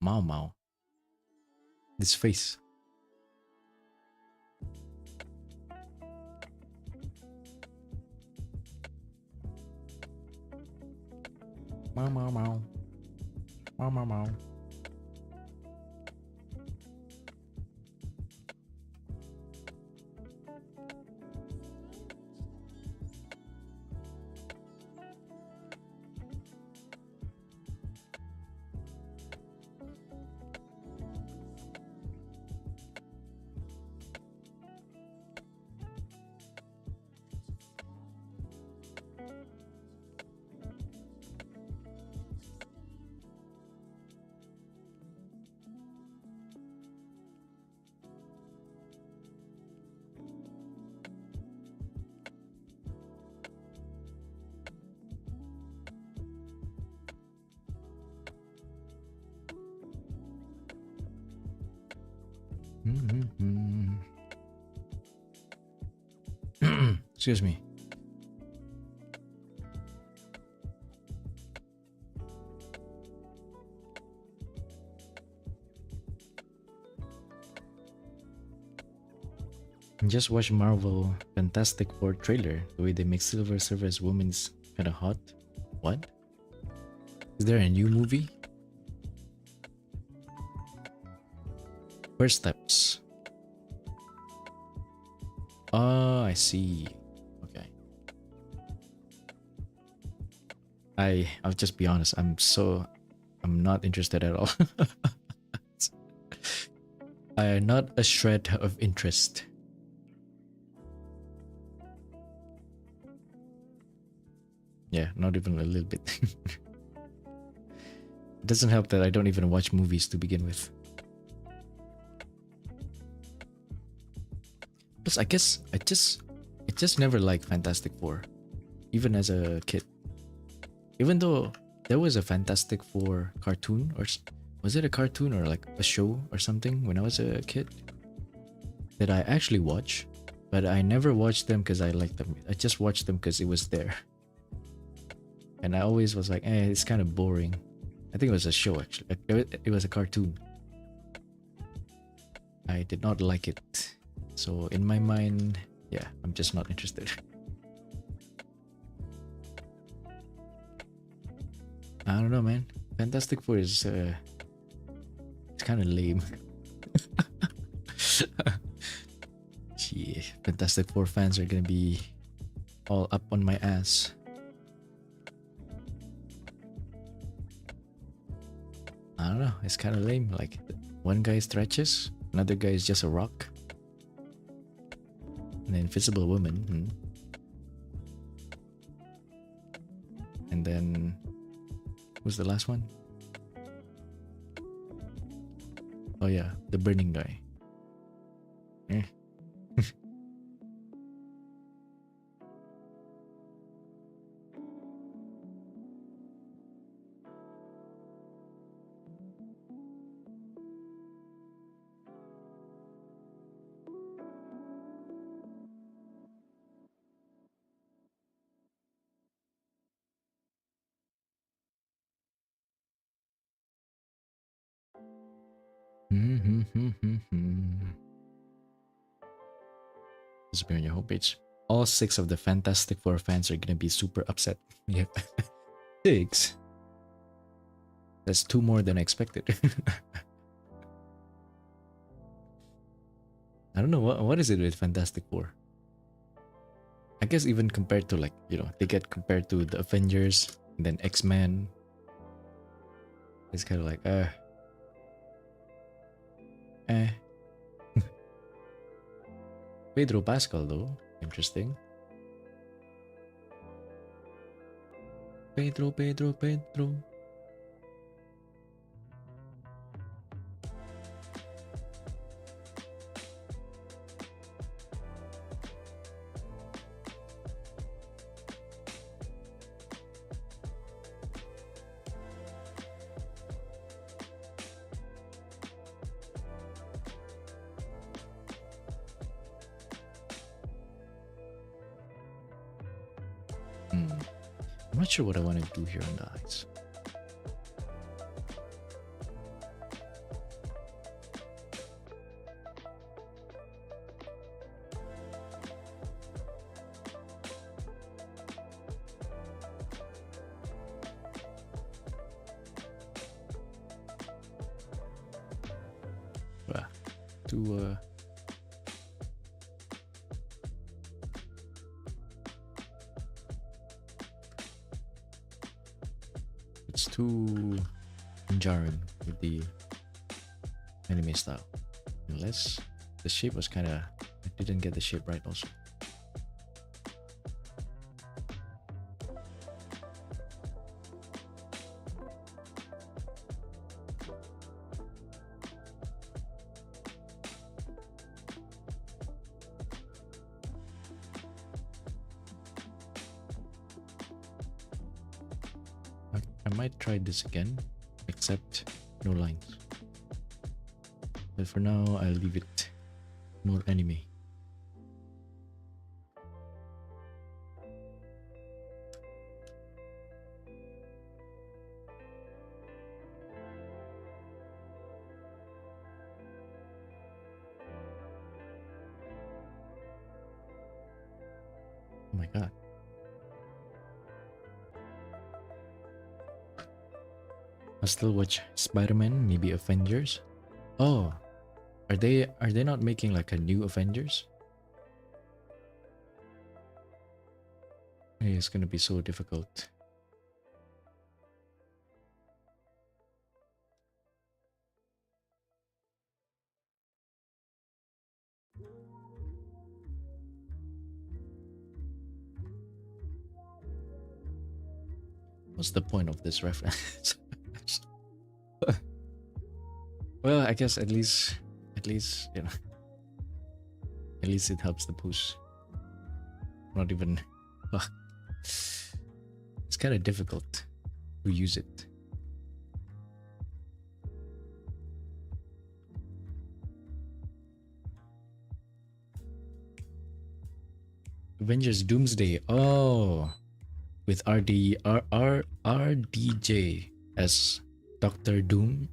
Mao Mao. This face. Mao Mao Mao. Mao Mao Mao. Excuse me. Just watch Marvel Fantastic Four trailer. The way they make Silver Surfer as woman's kind of hot. What? Is there a new movie? First steps. Oh, I see. Okay. I'll just be honest. I'm not interested at all. Not a shred of interest. Yeah, not even a little bit. It doesn't help that I don't even watch movies to begin with. Plus, I guess I just never liked Fantastic Four, even as a kid. Even though there was a Fantastic Four cartoon, or was it a cartoon or like a show or something when I was a kid that I actually watched, but I never watched them because I liked them. I just watched them because it was there. And I always was like, it's kind of boring. I think it was a show actually. It was a cartoon. I did not like it. So in my mind, yeah, I'm just not interested. I don't know, man. Fantastic Four is it's kind of lame. Gee, Fantastic Four fans are gonna be all up on my ass. I don't know, it's kind of lame. Like, one guy stretches, another guy is just a rock. An invisible woman. And then, who's the last one? Oh yeah, the burning guy. Disappear on your homepage. All 6 of the Fantastic Four fans are gonna be super upset. Yep. 6? That's 2 more than I expected. I don't know, what is it with Fantastic Four? I guess even compared to, like, you know, they get compared to the Avengers and then X-Men. It's kind of like, Pedro Pascal though, interesting. Pedro. I'm not sure what I want to do here on the eyes. It's too jarring with the anime style. Unless the shape was kind of, I didn't get the shape right also. I might try this again, except no lines. But for now, I'll leave it More anime. Oh my god. I still watch Spider-Man, maybe Avengers. Oh, are they not making like a new Avengers? Hey, it's gonna be so difficult. What's the point of this reference? Well, I guess at least you know, at least it helps the push. Not even. It's kind of difficult to use it. Avengers Doomsday. Oh, with RDJ as Doctor Doom.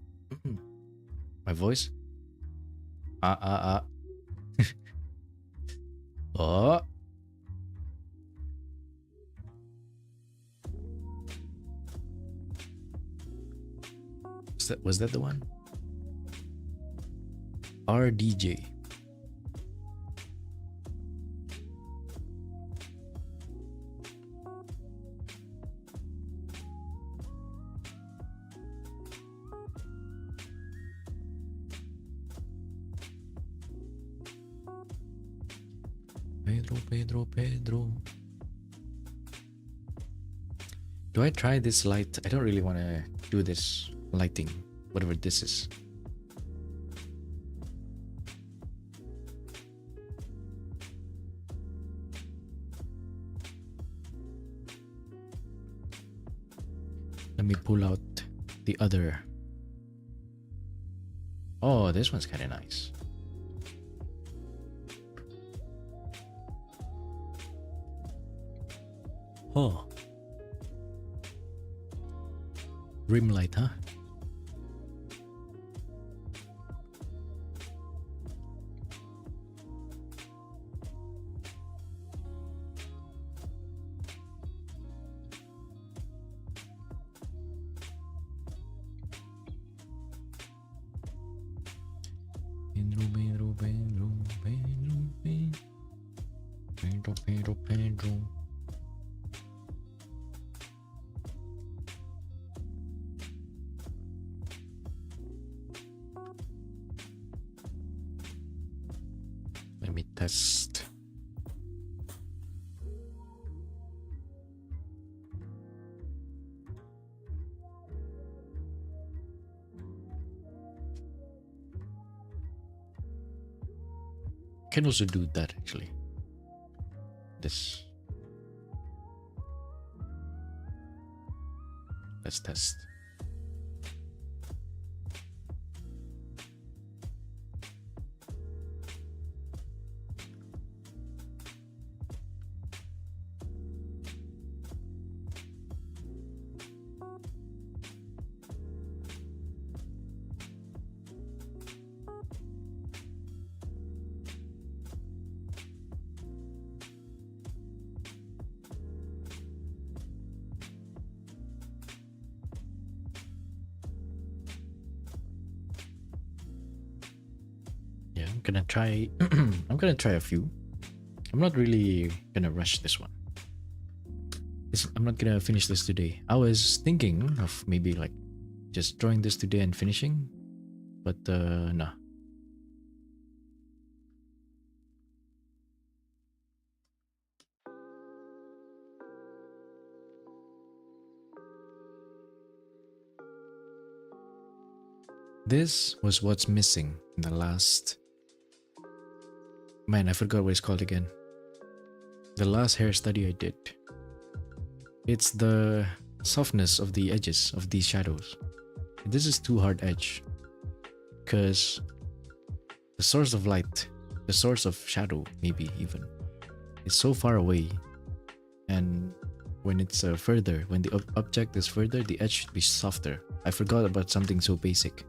My voice. Oh. Was that the one? RDJ. Pedro. Do I try this light? I don't really want to do this lighting, whatever this is. Let me pull out the other. Oh, this one's kind of nice. Oh. Rim light, huh? Pedro. Let me test. Can also do that actually. This. Let's test. Gonna try I'm gonna try a few. I'm not really gonna rush this one. I'm not gonna finish this today. I was thinking of maybe like just drawing this today and finishing, but nah. This was what's missing in the last. Man, I forgot what it's called again. The last hair study I did. It's the softness of the edges of these shadows. This is too hard edge because the source of light, the source of shadow, maybe even, is so far away, and when it's further, when the object is further, the edge should be softer. I forgot about something so basic.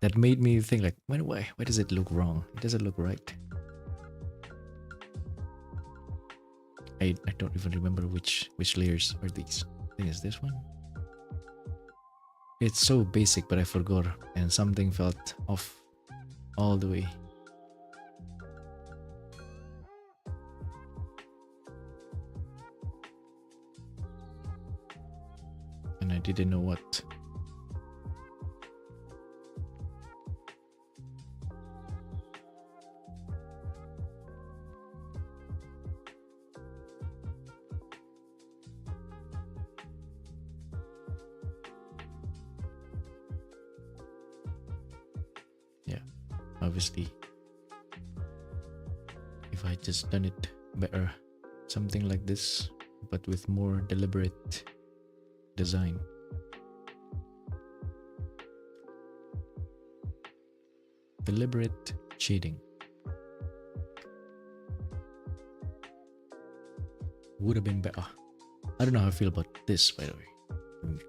That made me think like, why does it look wrong? It doesn't look right. I don't even remember which layers are these. I think it's this one. It's so basic, but I forgot, and something felt off all the way. And I didn't know what. Yeah, obviously, if I just done it better, something like this, but with more deliberate design. Deliberate shading. Would have been better. I don't know how I feel about this, by the way. Let me think.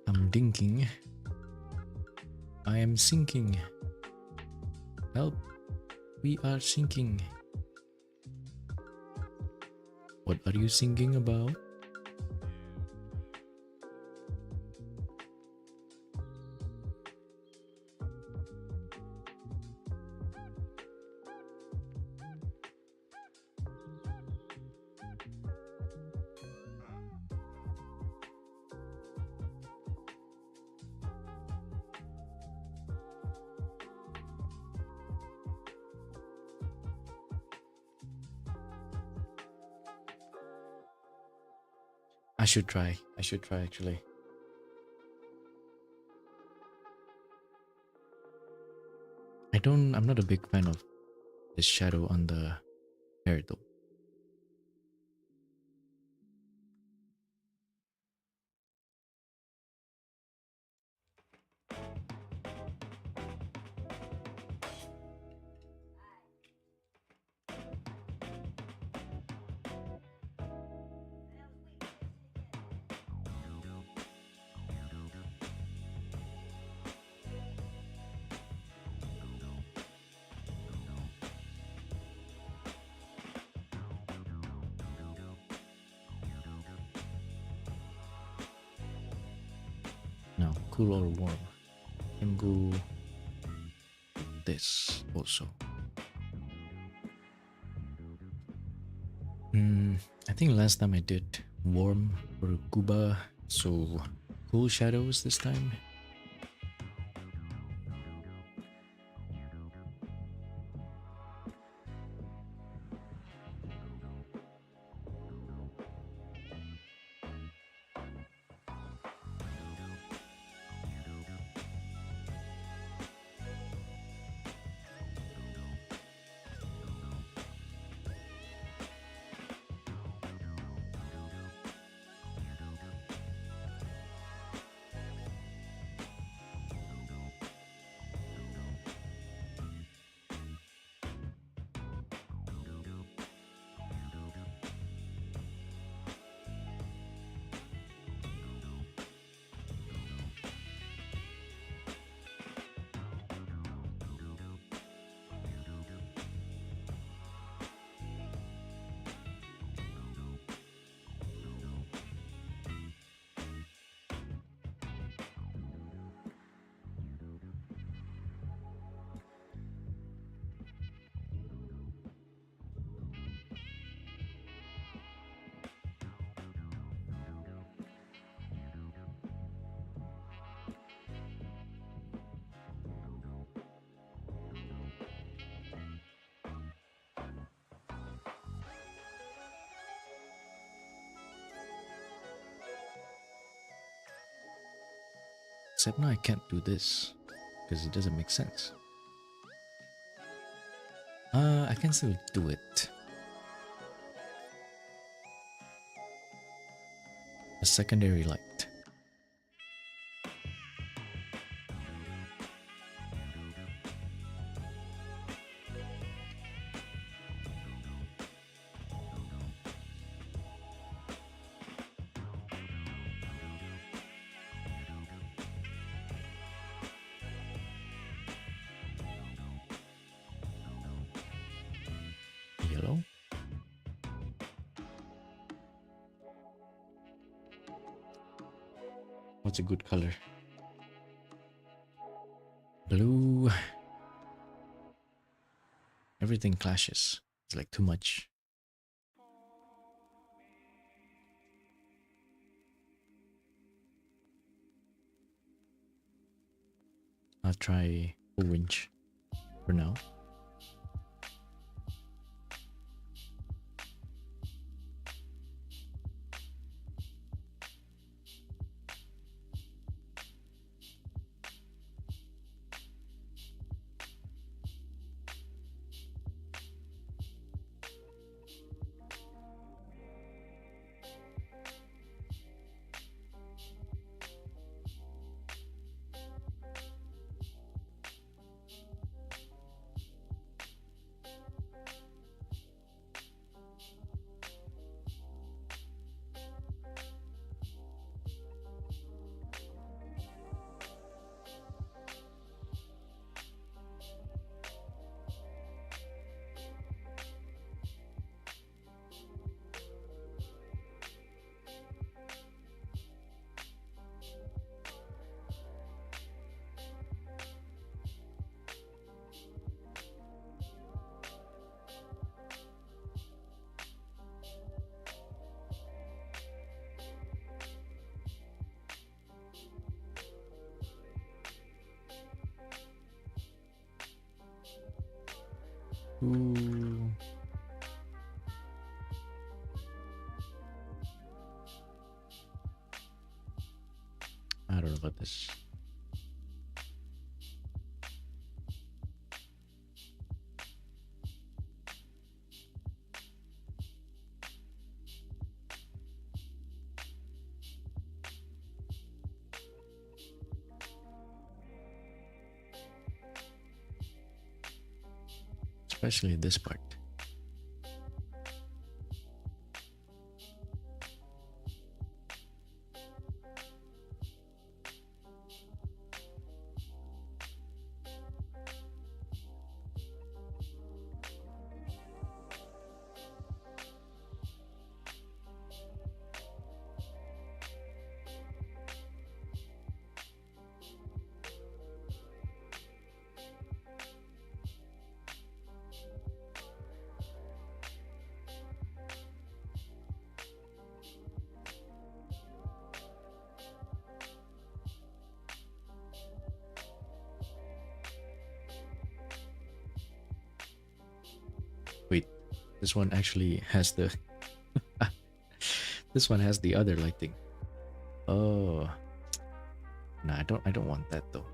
I'm thinking. I am sinking. Help. We are sinking. What are you singing about? I should try actually. I'm not a big fan of this shadow on the hair though. Now, cool or warm. And go this also. I think last time I did warm for Cuba, so cool shadows this time. Except now I can't do this because it doesn't make sense. I can still do it. A secondary light. Yellow. What's a good color? Blue. Everything clashes. It's like too much. I'll try orange for now. Ooh. I don't know about this. Especially this part. Wait, this one actually has the this one has the other lighting. Oh. No, I don't want that though.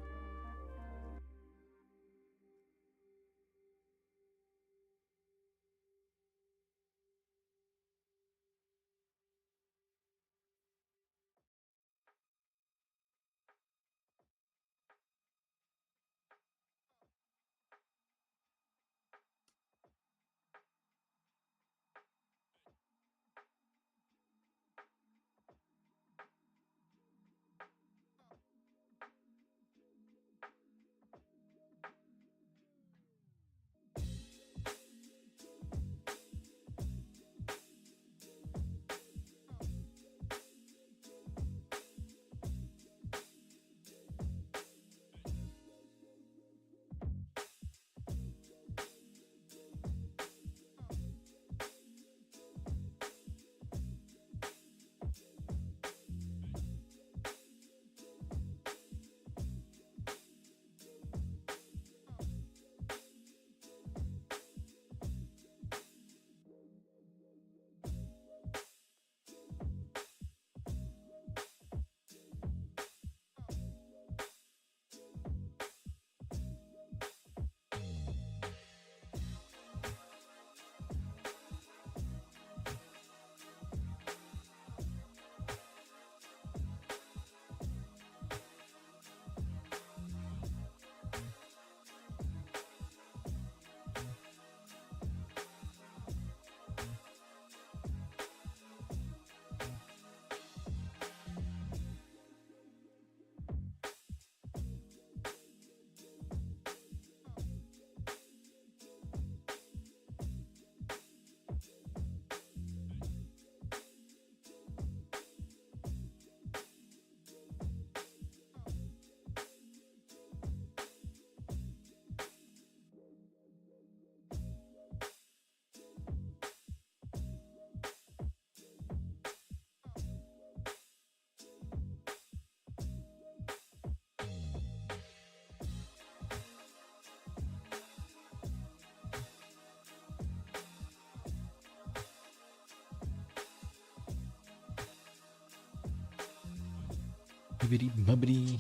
Bibbidi bubbidi.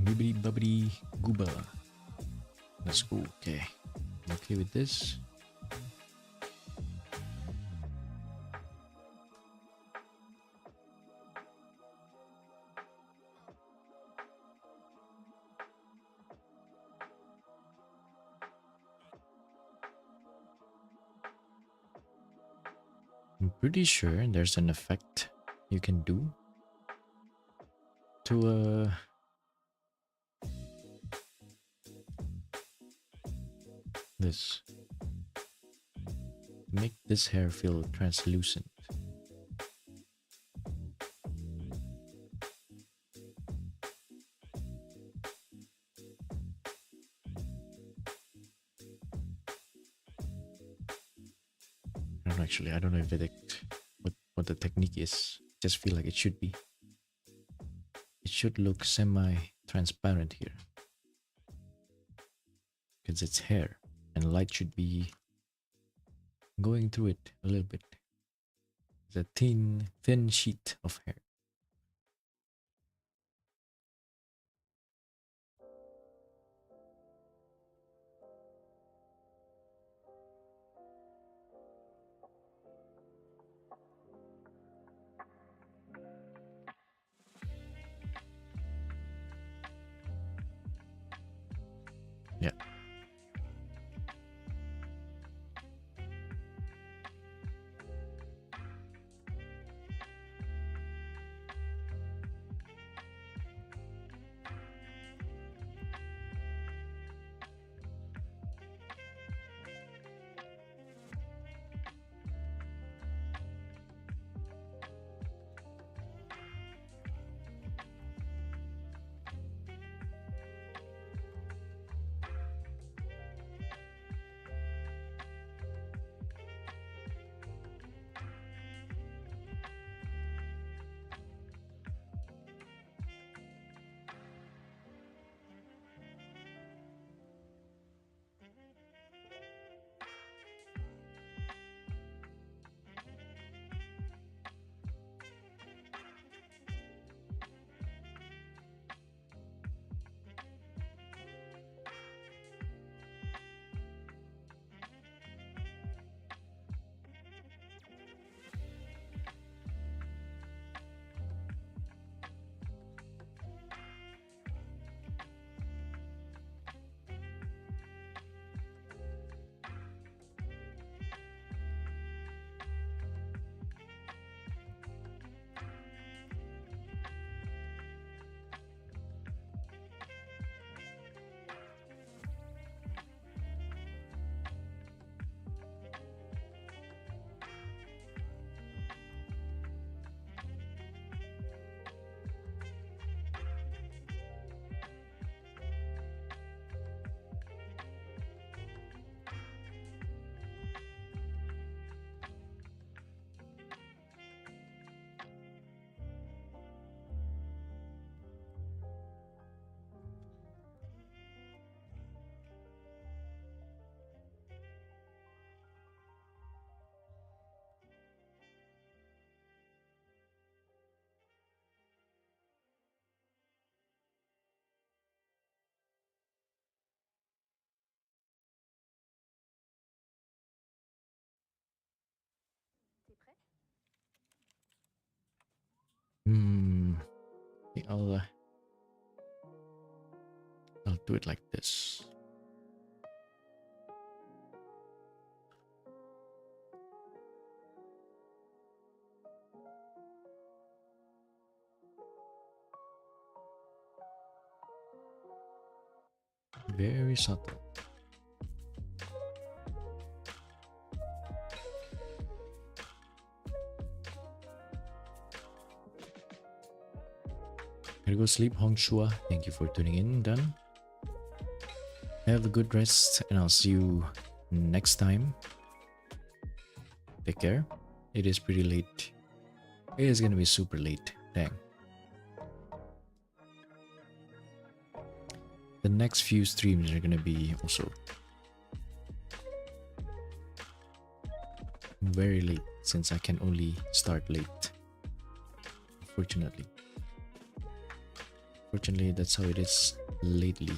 Bibbidi bubbidi gooba. Let's go. Okay. I'm okay with this. I'm pretty sure there's an effect you can do to this. Make this hair feel translucent. Actually, I don't know if what the technique is. Just feel like it should be. It should look semi-transparent here. Because it's hair and light should be going through it a little bit. It's a thin sheet of hair. Yeah. Okay, I'll do it like this. Very subtle. Gotta go sleep, Hong Shua. Thank you for tuning in. Done. Have a good rest, and I'll see you next time. Take care. It is pretty late. It is gonna be super late. Dang. The next few streams are gonna be also very late since I can only start late. Unfortunately. Fortunately, that's how it is lately.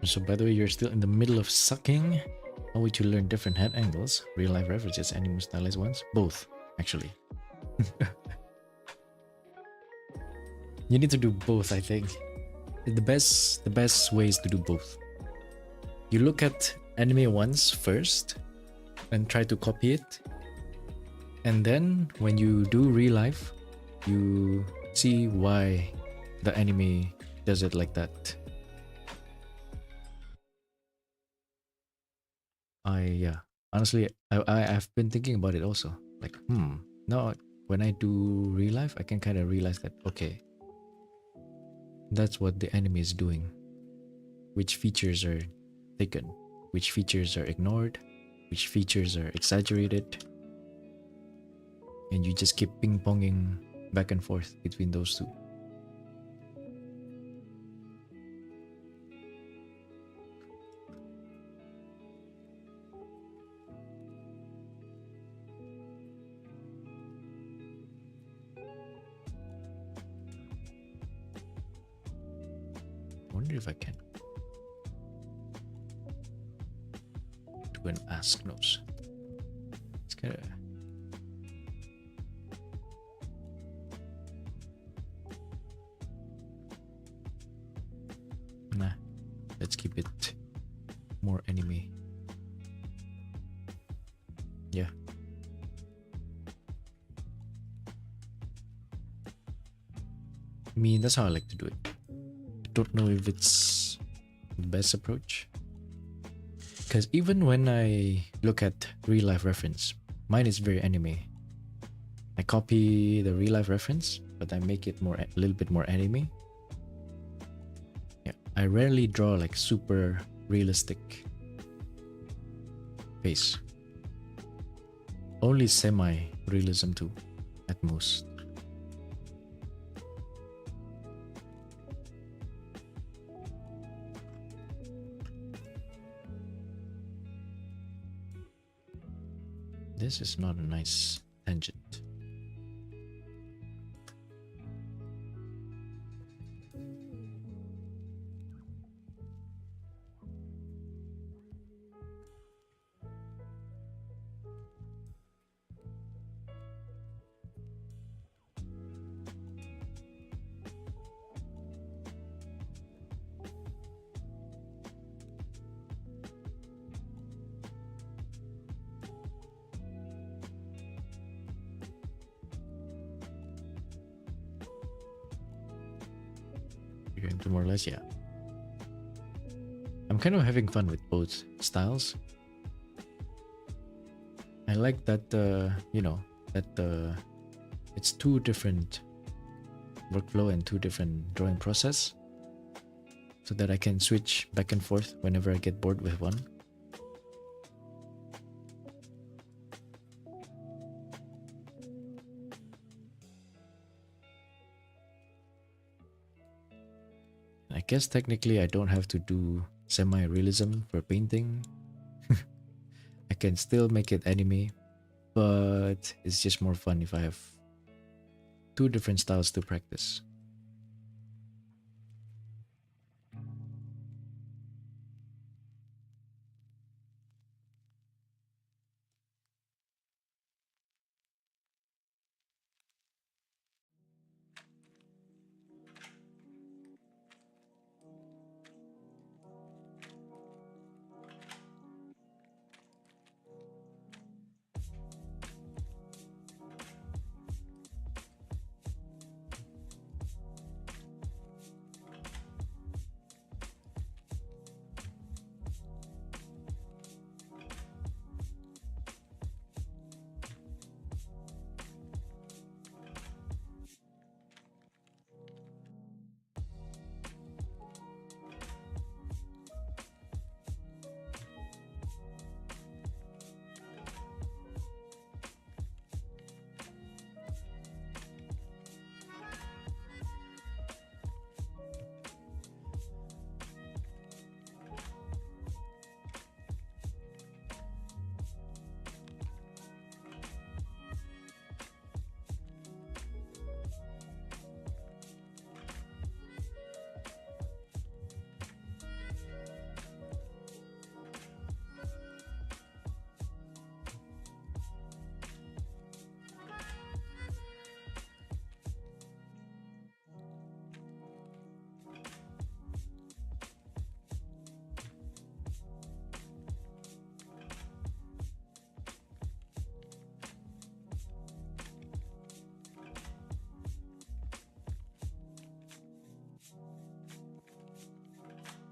So by the way, you're still in the middle of sucking. How would you learn different head angles? Real life references, anime stylized ones? Both, actually. You need to do both, I think. The best way is to do both. You look at anime once first and try to copy it. And then when you do real life, you see why the anime does it like that. Honestly, I've been thinking about it also. Like, now when I do real life, I can kind of realize that, okay, that's what the anime is doing. Which features are taken, which features are ignored, which features are exaggerated. And you just keep ping-ponging back and forth between those two. I wonder if I can do an ask nose. It's kind of... Nah, let's keep it more anime. Yeah. I mean, that's how I like to do it. Don't know if it's the best approach, because even when I look at real life reference, mine is very anime. I copy the real life reference, but I make it a little bit more anime. Yeah, I rarely draw like super realistic face. Only semi-realism too, at most. This is not a nice tangent. You're going to more or less, yeah. I'm kind of having fun with both styles. I like that, it's two different workflow and two different drawing process, so that I can switch back and forth whenever I get bored with one. I guess technically I don't have to do semi-realism for painting. I can still make it anime, but it's just more fun if I have two different styles to practice.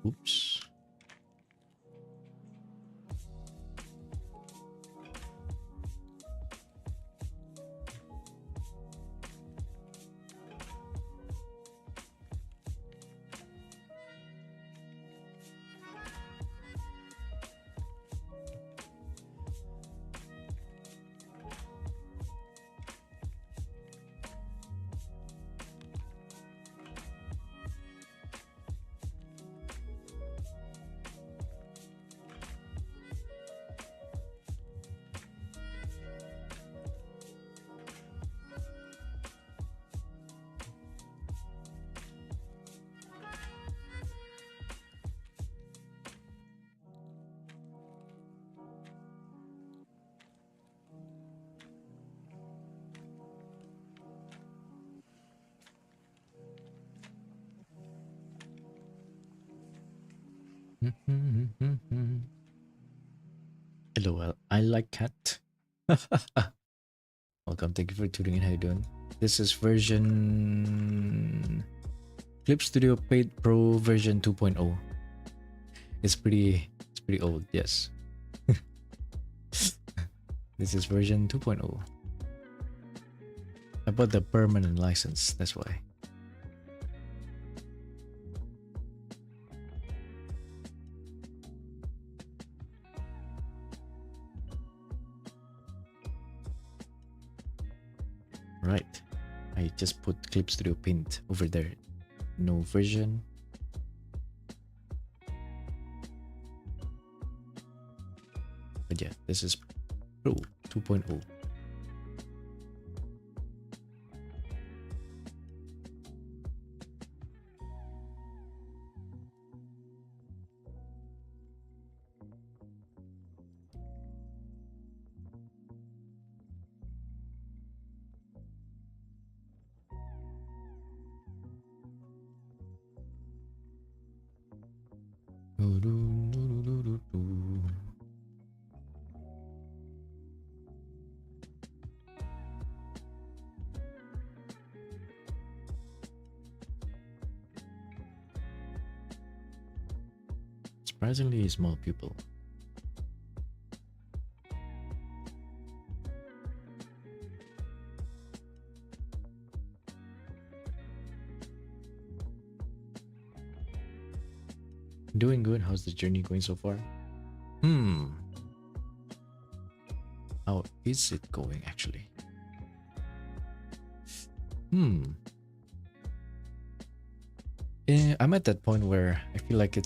Oops. Hello, I like cat. Welcome, thank you for tuning in. How you doing? This is version Clip Studio Paid Pro version 2.0. It's pretty old, yes. This is version 2.0. I bought the permanent license, that's why. Right, I just put Clip Studio Paint over there. No version. But yeah, this is Pro 2.0. Surprisingly small pupil. Doing good. How's the journey going so far? How is it going actually? I'm at that point where I feel like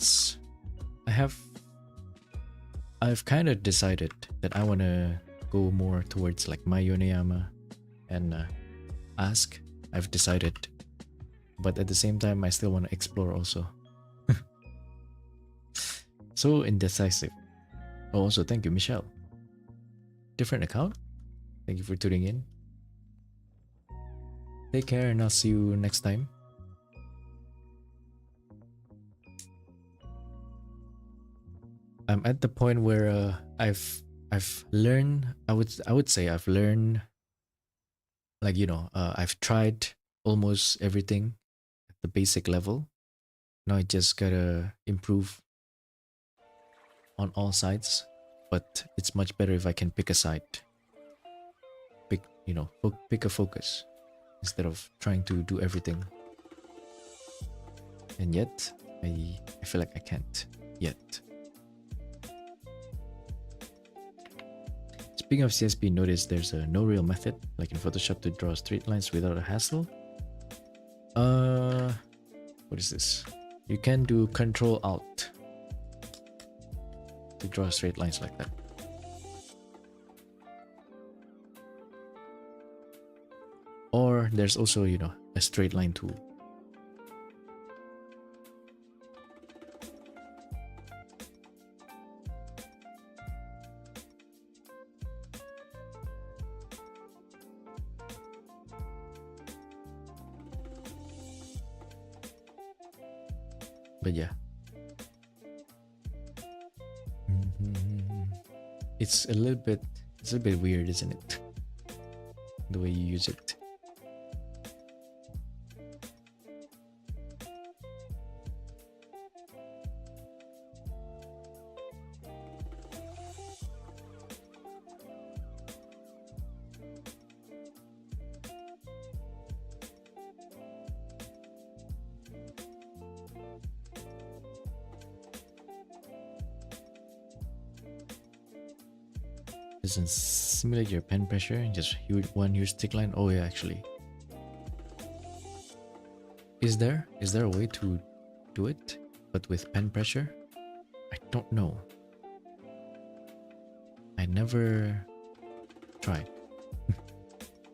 I've kind of decided that I want to go more towards like my Yoneyama and ask I've decided. But at the same time, I still want to explore also. So indecisive. Oh, also, thank you, Michelle. Different account? Thank you for tuning in. Take care and I'll see you next time. I'm at the point where I've learned. I would say I've learned. Like I've tried almost everything at the basic level. Now I just gotta improve on all sides. But it's much better if I can pick a side. Pick a focus instead of trying to do everything. And yet, I feel like I can't yet. Speaking of CSP, notice there's a no real method, like in Photoshop, to draw straight lines without a hassle. What is this? You can do Control Alt to draw straight lines like that. Or there's also, a straight line tool. But yeah. It's a little bit weird, isn't it? The way you use it. Doesn't simulate your pen pressure, just one huge stick line. Oh yeah, actually. Is there a way to do it, but with pen pressure? I don't know. I never tried.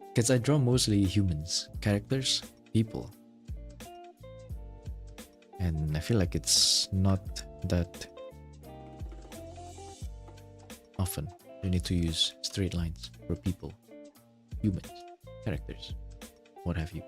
Because I draw mostly humans, characters, people. And I feel like it's not that often you need to use straight lines for people, humans, characters, what have you.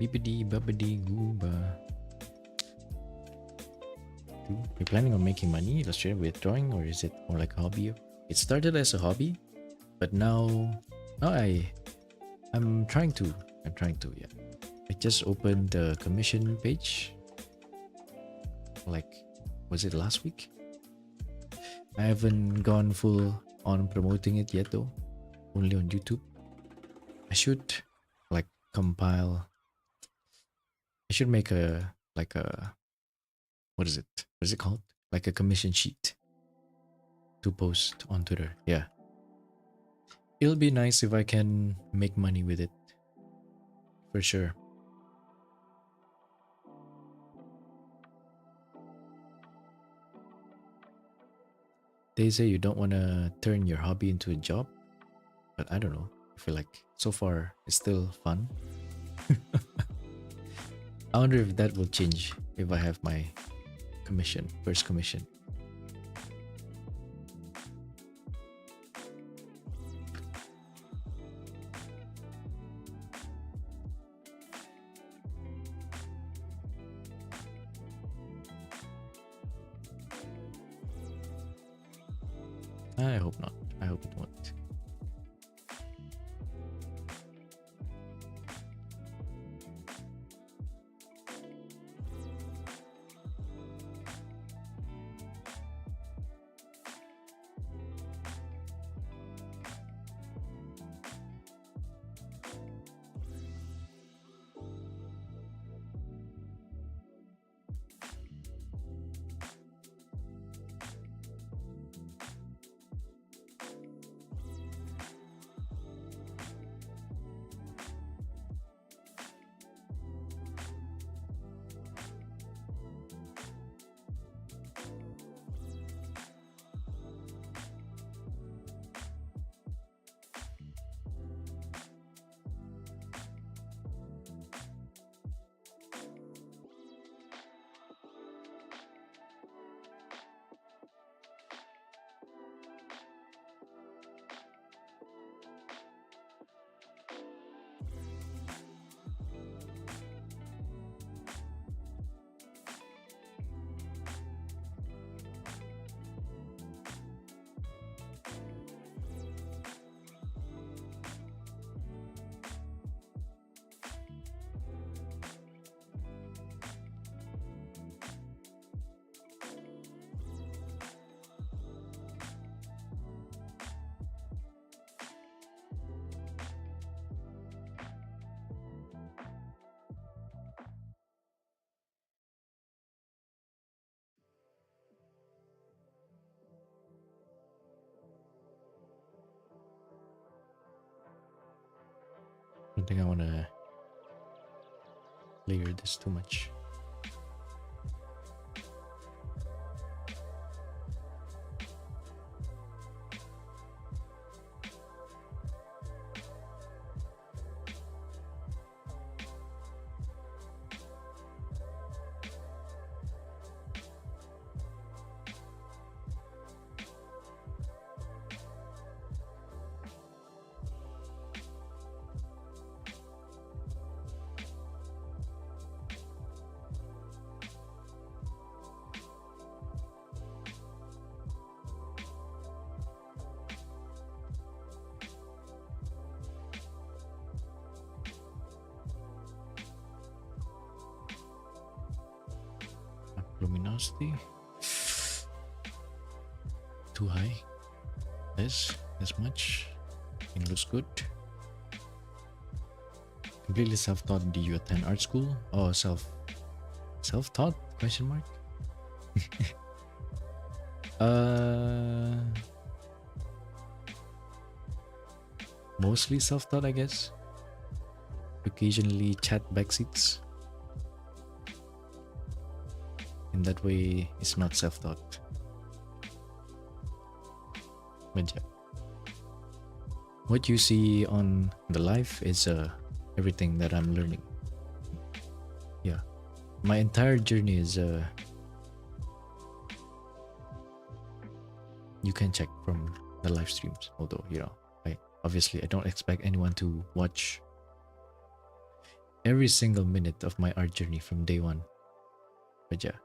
Bibbidi bobbidi gooba. You're planning on making money illustrating with drawing, or is it more like a hobby? It started as a hobby, but now I'm trying to, yeah. I just opened the commission page. Like, was it last week? I haven't gone full on promoting it yet though. Only on YouTube. I should like compile. I should make a what is it called? Like a commission sheet to post on Twitter. Yeah. It'll be nice if I can make money with it. For sure. They say you don't want to turn your hobby into a job, but I don't know. I feel like so far it's still fun. I wonder if that will change if I have my first commission. I hope not. I hope it won't. I don't think I want to layer this too much. Luminosity too high. This much. It looks good. Completely self-taught. Do you attend art school? Oh, self-taught? Question mark. Mostly self-taught, I guess. Occasionally chat backseats. In that way, it's not self-taught. But yeah. What you see on the live is everything that I'm learning. Yeah. My entire journey is you can check from the live streams, although I don't expect anyone to watch every single minute of my art journey from day one. But yeah.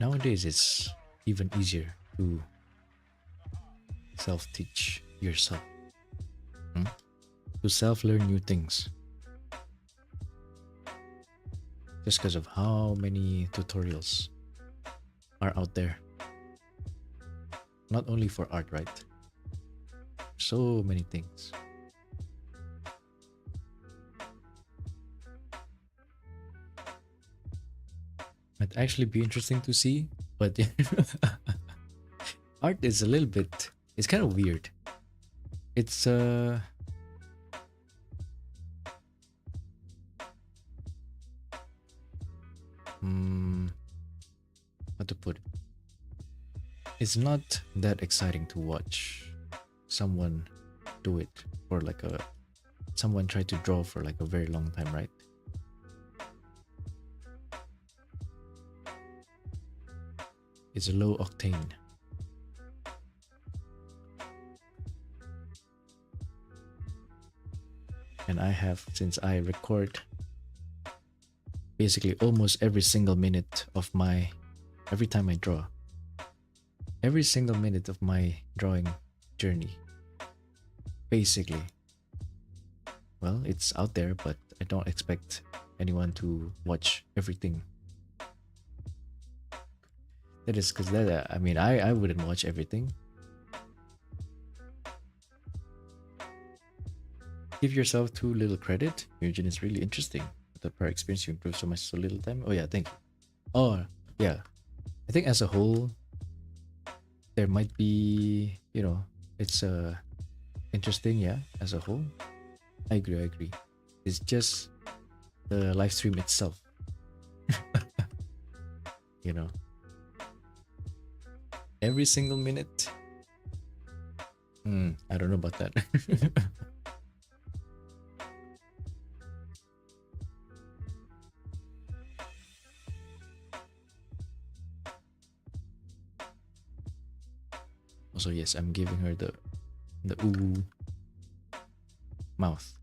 Nowadays, it's even easier to self-teach yourself, to self-learn new things, just because of how many tutorials are out there. Not only for art, right? So many things. Might actually be interesting to see, but art is a little bit, it's kind of weird. It's how to put it, it's not that exciting to watch someone do it for like someone try to draw for like a very long time, right? It's low octane. And I have, since I record basically almost every single minute of my, every time I draw, every single minute of my drawing journey, basically, well, it's out there, but I don't expect anyone to watch everything. That is because that, I mean, I wouldn't watch everything. Give yourself too little credit. Eugene is really interesting. With the prior experience, you improved so much so little time. Oh yeah, thank you. Oh yeah, I think as a whole, there might be, you know, it's interesting. Yeah, as a whole, I agree. I agree. It's just the live stream itself. You know, every single minute. I don't know about that. Also, yes, I'm giving her the ooh mouth.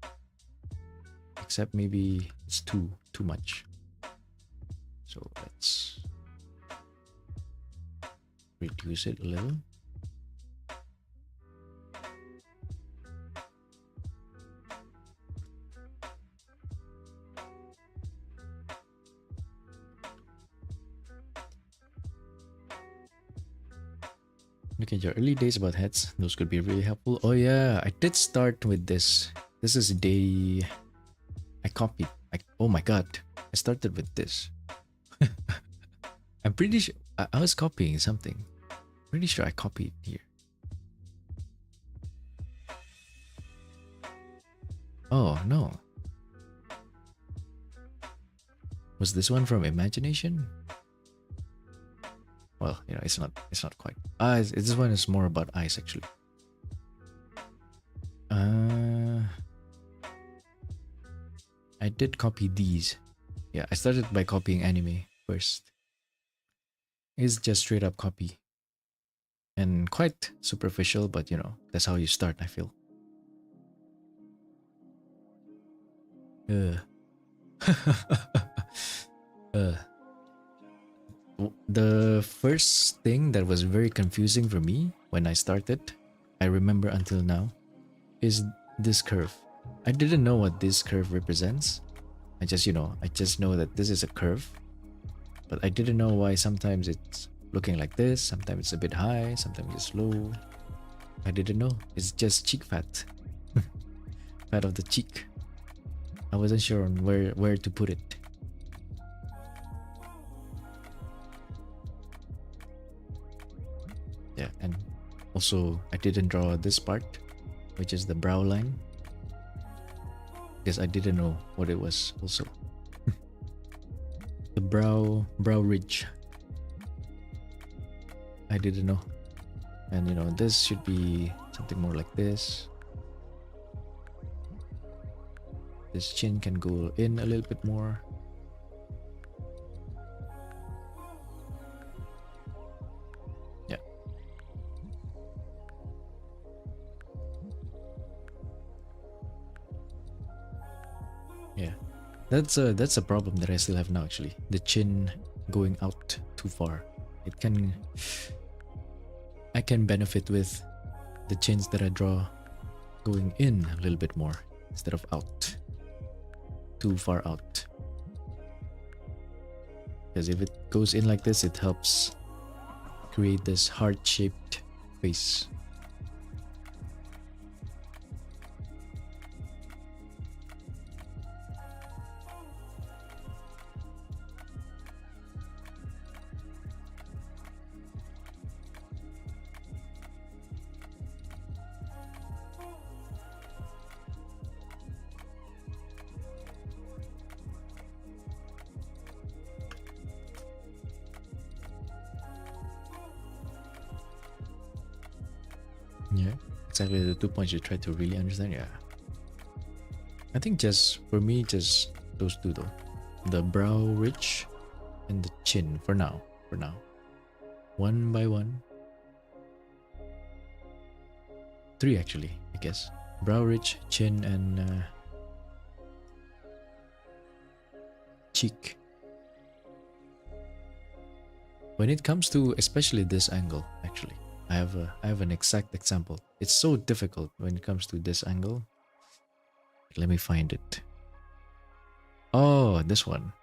Except maybe it's too much. So let's reduce it a little. Look at your early days about heads. Those could be really helpful. Oh yeah, I did start with this. This is day I copied. Oh my god, I started with this. I'm pretty sure I was copying something. Pretty sure I copied here. Oh no. Was this one from Imagination? Well, you know, it's not quite. This one is more about eyes actually. I did copy these. Yeah, I started by copying anime first. It's just straight up copy. And quite superficial, but you know, that's how you start, I feel. The first thing that was very confusing for me when I started, I remember until now, is this curve. I didn't know what this curve represents. I just know that this is a curve, but I didn't know why sometimes it's looking like this, sometimes it's a bit high, sometimes it's low. I didn't know. It's just cheek fat. Fat of the cheek. I wasn't sure on where to put it. Yeah, and also I didn't draw this part, which is the brow line, because I didn't know what it was also. The brow ridge. I didn't know. And you know, this should be something more like this. This chin can go in a little bit more. Yeah. Yeah. That's a problem that I still have now actually. The chin going out too far. I can benefit with the chins that I draw going in a little bit more instead of out. Too far out. Because if it goes in like this, it helps create this heart-shaped face. Yeah, exactly the 2 points you try to really understand. Yeah, I think just for me, just those two though, the brow ridge and the chin for now. one by one. 3 actually, I guess. Brow ridge, chin, and cheek. When it comes to especially this angle, actually, I have an exact example. It's so difficult when it comes to this angle. Let me find it. Oh, this one.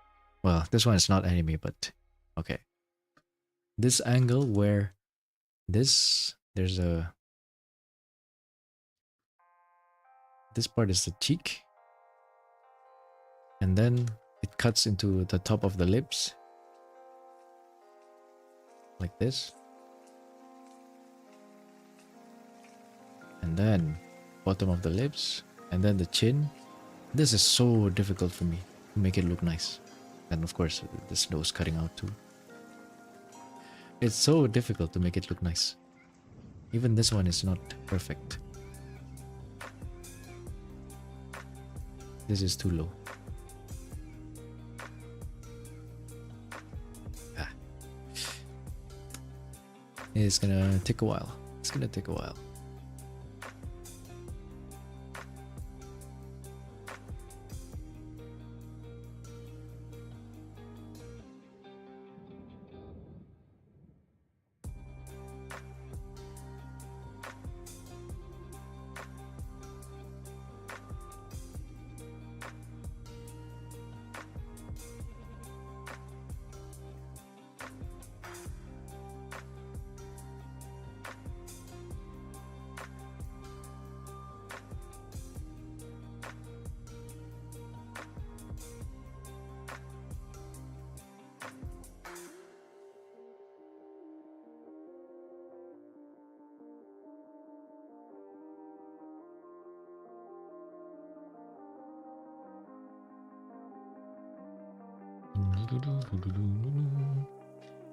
Well, this one is not anime, but okay. This angle where this part is the cheek, and then it cuts into the top of the lips like this, and then bottom of the lips, and then the chin. This is so difficult for me to make it look nice. And of course, this nose cutting out too. It's so difficult to make it look nice. Even this one is not perfect. This is too low. It's gonna take a while. It's gonna take a while.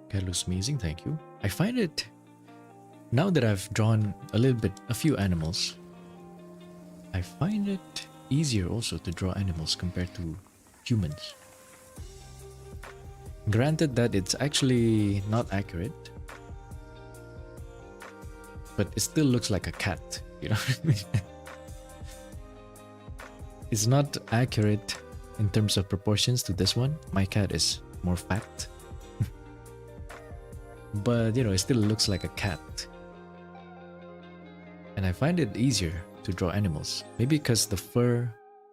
That looks amazing, thank you. I find it, now that I've drawn a few animals, I find it easier also to draw animals compared to humans. Granted that it's actually not accurate, but it still looks like a cat, you know what I mean? It's not accurate in terms of proportions to this one. My cat is more fat. But, you know, it still looks like a cat. And I find it easier to draw animals. Maybe because the fur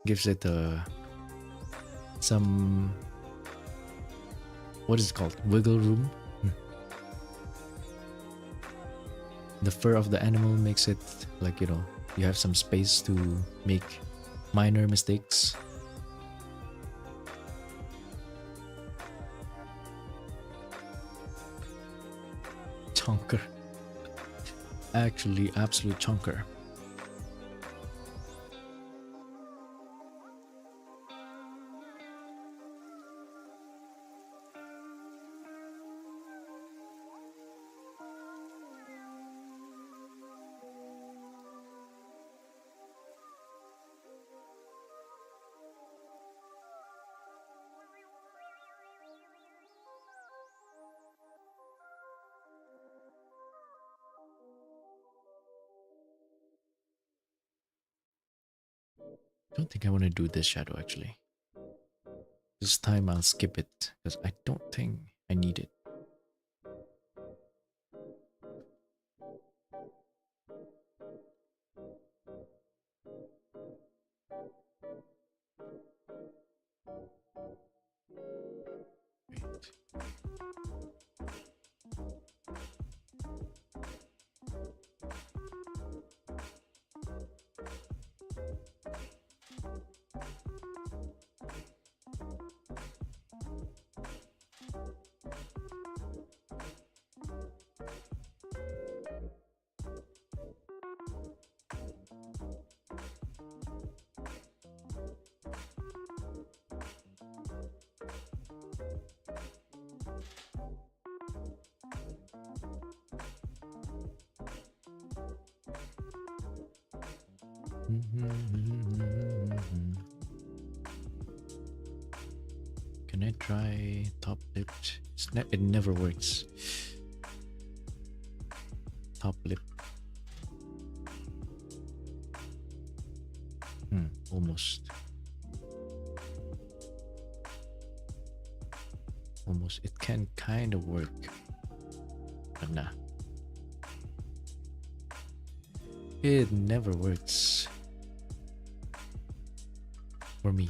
gives it some... what is it called? Wiggle room? The fur of the animal makes it like, you know, you have some space to make minor mistakes. Chonker. Actually, absolute chonker. I don't think I want to do this shadow actually. This time I'll skip it because I don't think I need it. Can I try top lipped? It never works. top lip. Almost. Almost. It can kind of work. But nah. It never works. For me.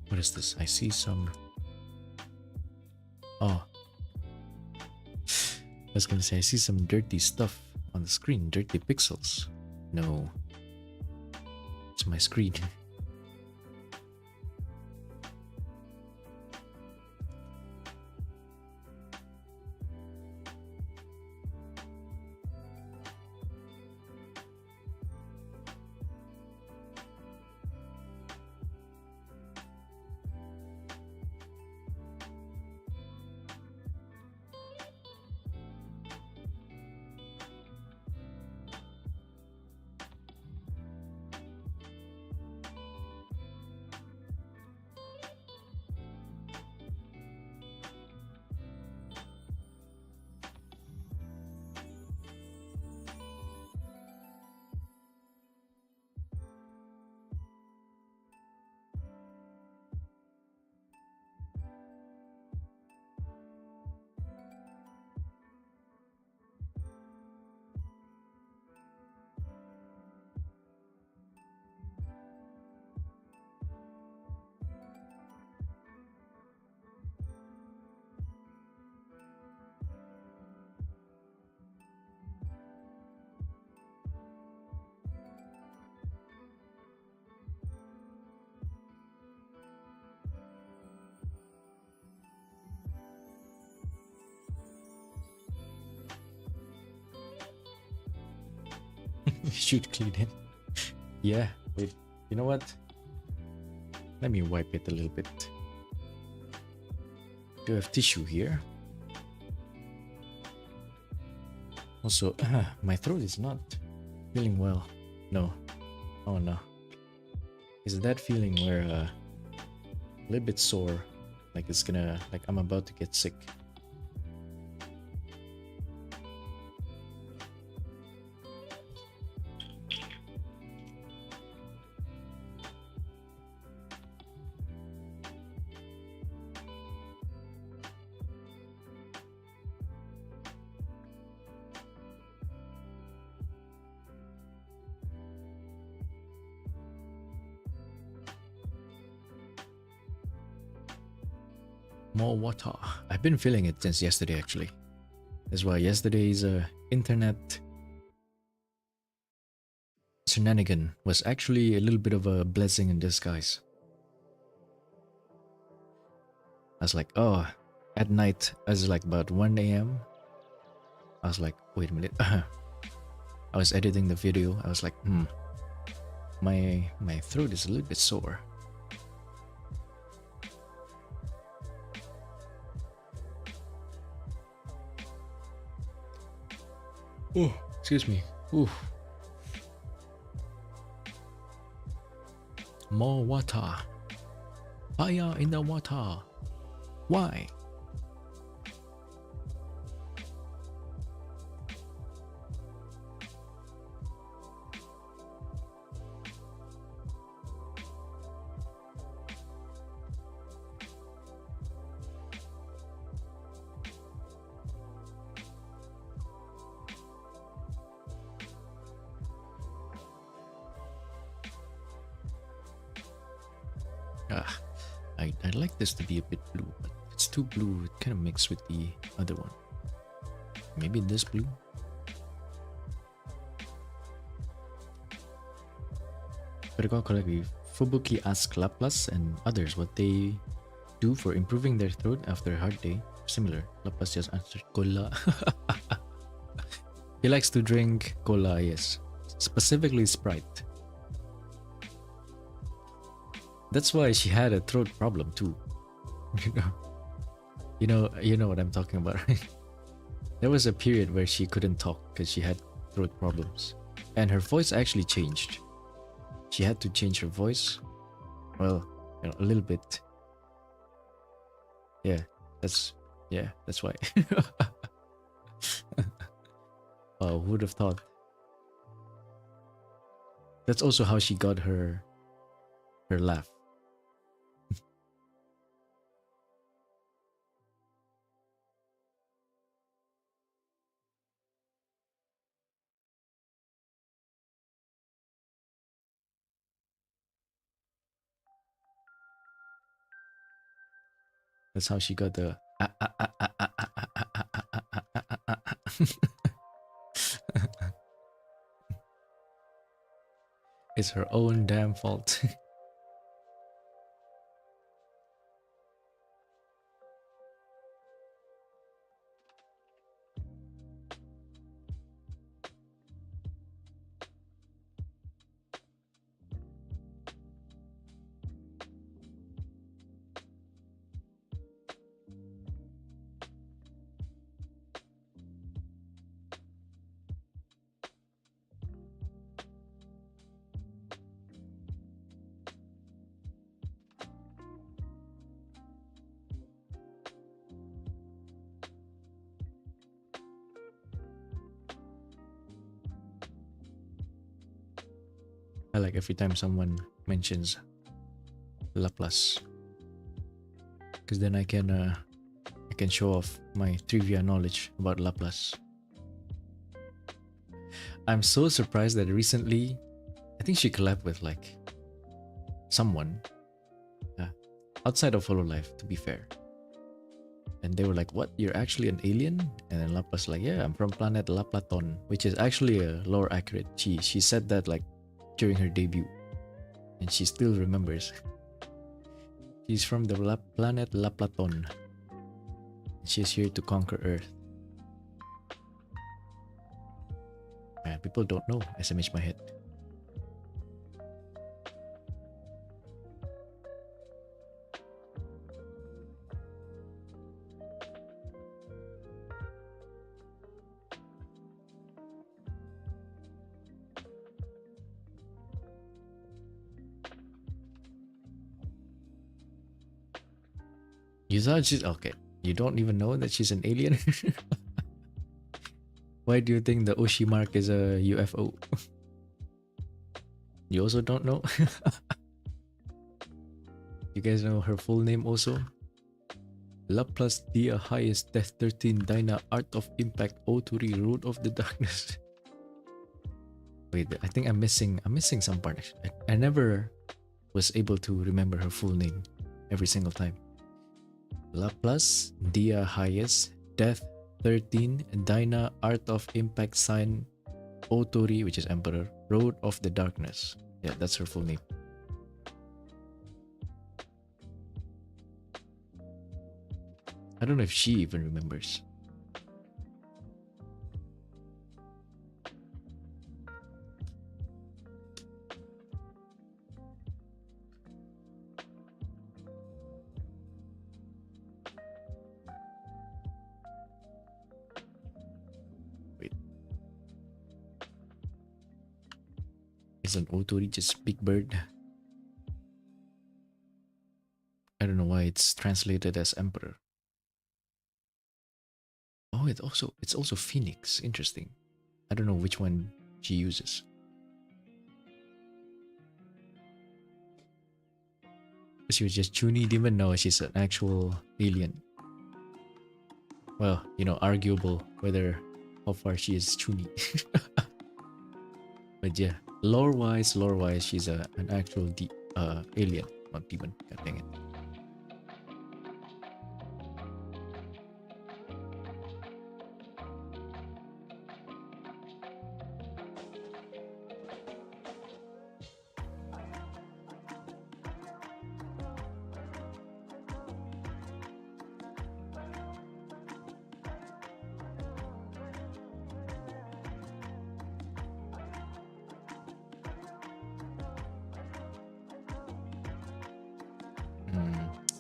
What is this? I see some... Oh. I was gonna say, I see some dirty stuff on the screen. Dirty pixels. No. It's my screen. Should clean it. Yeah, wait. You know what? Let me wipe it a little bit. Do I have tissue here? Also, my throat is not feeling well. No. Oh no. Is that feeling where a little bit sore? Like it's gonna, like I'm about to get sick. More water. I've been feeling it since yesterday actually. That's why yesterday's internet shenanigan was actually a little bit of a blessing in disguise. I was like, oh, at night, as like about 1 a.m. I was like, wait a minute. I was editing the video. I was like, my throat is a little bit sore. Oh, excuse me. Ooh. More water. Fire in the water. Why? Ah, I'd like this to be a bit blue, but if it's too blue, it kind of mixes with the other one. Maybe this blue? Protocol Collective. Fubuki asks Laplace and others what they do for improving their throat after a hard day. Similar. Laplace just answered cola. He likes to drink cola, yes. Specifically Sprite. That's why she had a throat problem too. You know what I'm talking about, right? There was a period where she couldn't talk because she had throat problems. And her voice actually changed. She had to change her voice. Well, a little bit. Yeah, that's why. Oh, who would have thought? That's also how she got her laugh. That's how she got the It's her own damn fault. I like every time someone mentions Laplace, because then I can show off my trivia knowledge about Laplace. I'm so surprised that recently, I think she collabed with like someone outside of Hololive, to be fair. And they were like, "What? You're actually an alien?" And then Laplace like, "Yeah, I'm from planet Laplaton," which is actually a lore accurate. She said that like during her debut, and she still remembers. She's from the planet Laplaton. She's here to conquer Earth. People don't know. SMH my head. You thought she's okay. You don't even know that she's an alien? Why do you think the Oshi mark is a UFO? You also don't know? You guys know her full name also? Laplace Dia Highest Death 13 Dyna Art of Impact Oturi Root of the Darkness. Wait, I think I'm missing some part. I never was able to remember her full name every single time. Laplace Dia Highest Death 13 Dyna Art of Impact Sign Otori, which is Emperor, Road of the Darkness. Yeah, that's her full name. I don't know if she even remembers. Wait. Is an Otori just big bird? I don't know why it's translated as emperor. Oh, it's also phoenix. Interesting. I don't know which one she uses. She was just Chuni demon. No, she's an actual alien. Well, you know, arguable whether how far she is Chuni. But yeah, lore-wise, she's an actual alien, not demon. God dang it.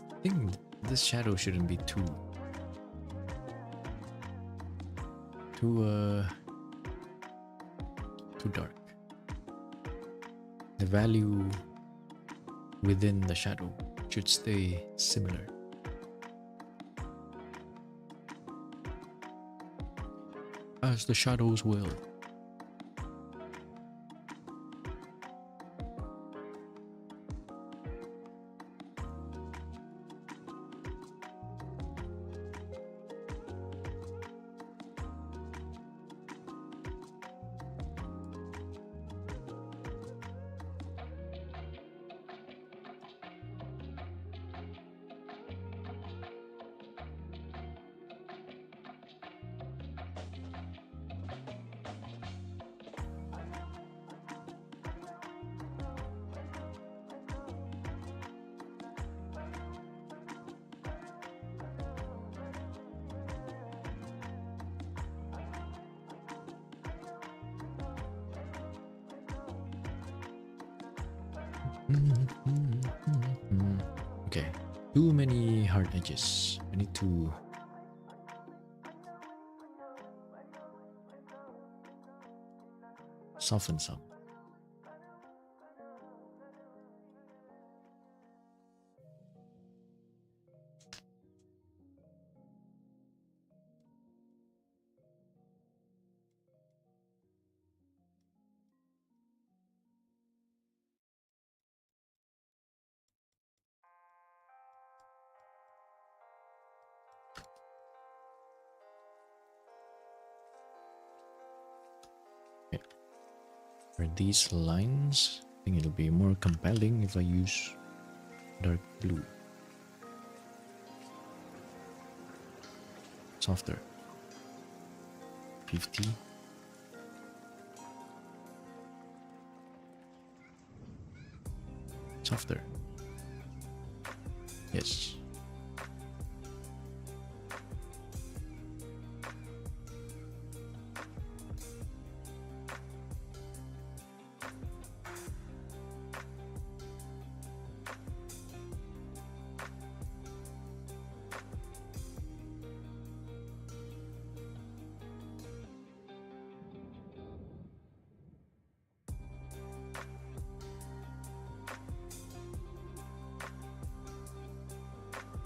I think this shadow shouldn't be too dark. The value within the shadow should stay similar. As the shadows will. Okay, too many hard edges. I need to soften some. For these lines, I think it'll be more compelling if I use dark blue. Softer. 50. Softer. Yes.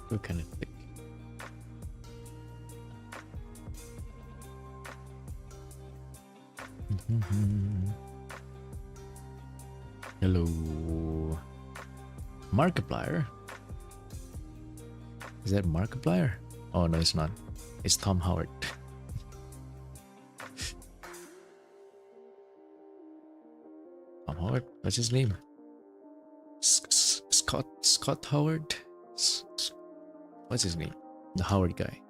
What kind of thick? Hello, Markiplier. Is that Markiplier? Oh no, it's not. It's Tom Howard. Tom Howard. What's his name? Scott Howard. What's his name? The Howard guy.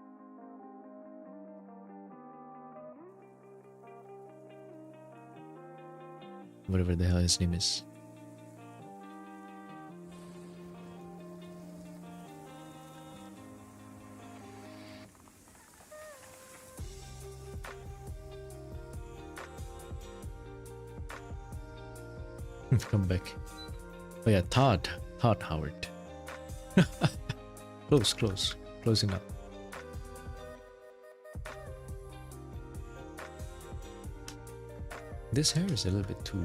Whatever the hell his name is. Come back. Oh yeah, Todd Howard. Close enough. This hair is a little bit too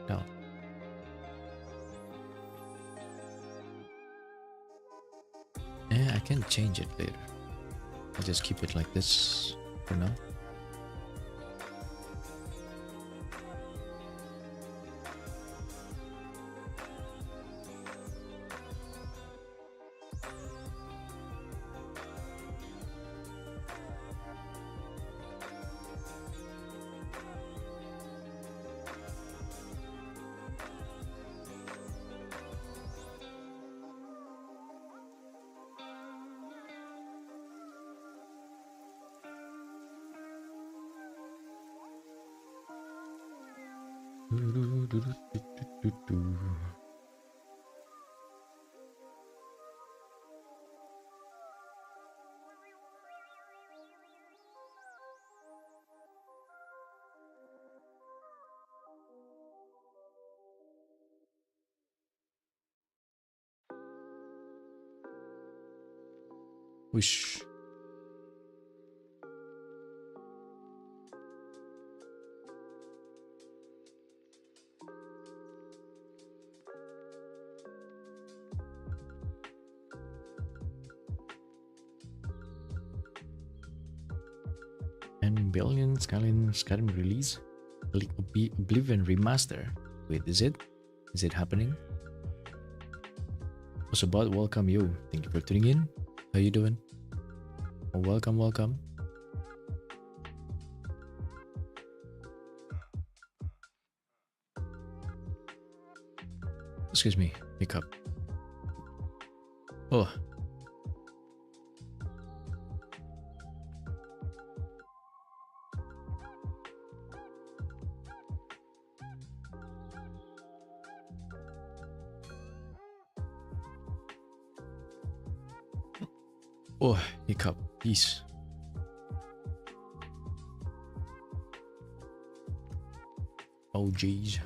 down. can change it later. I'll just keep it like this for now. Whoosh. And billion Skyrim release, Oblivion remaster. Wait, is it? Is it happening? Also, bot, welcome you. Thank you for tuning in. How you doing? Oh, welcome, welcome. Excuse me, wake up. Oh. Oh, hiccup, peace. Oh, jeez.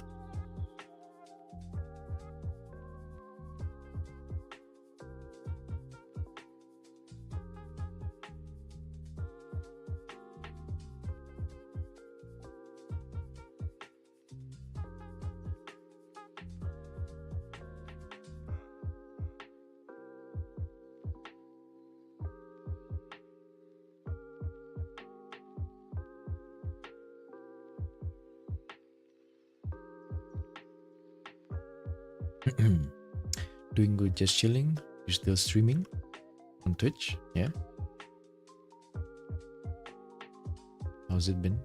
Doing good, just chilling. You're still streaming on Twitch, yeah? How's it been?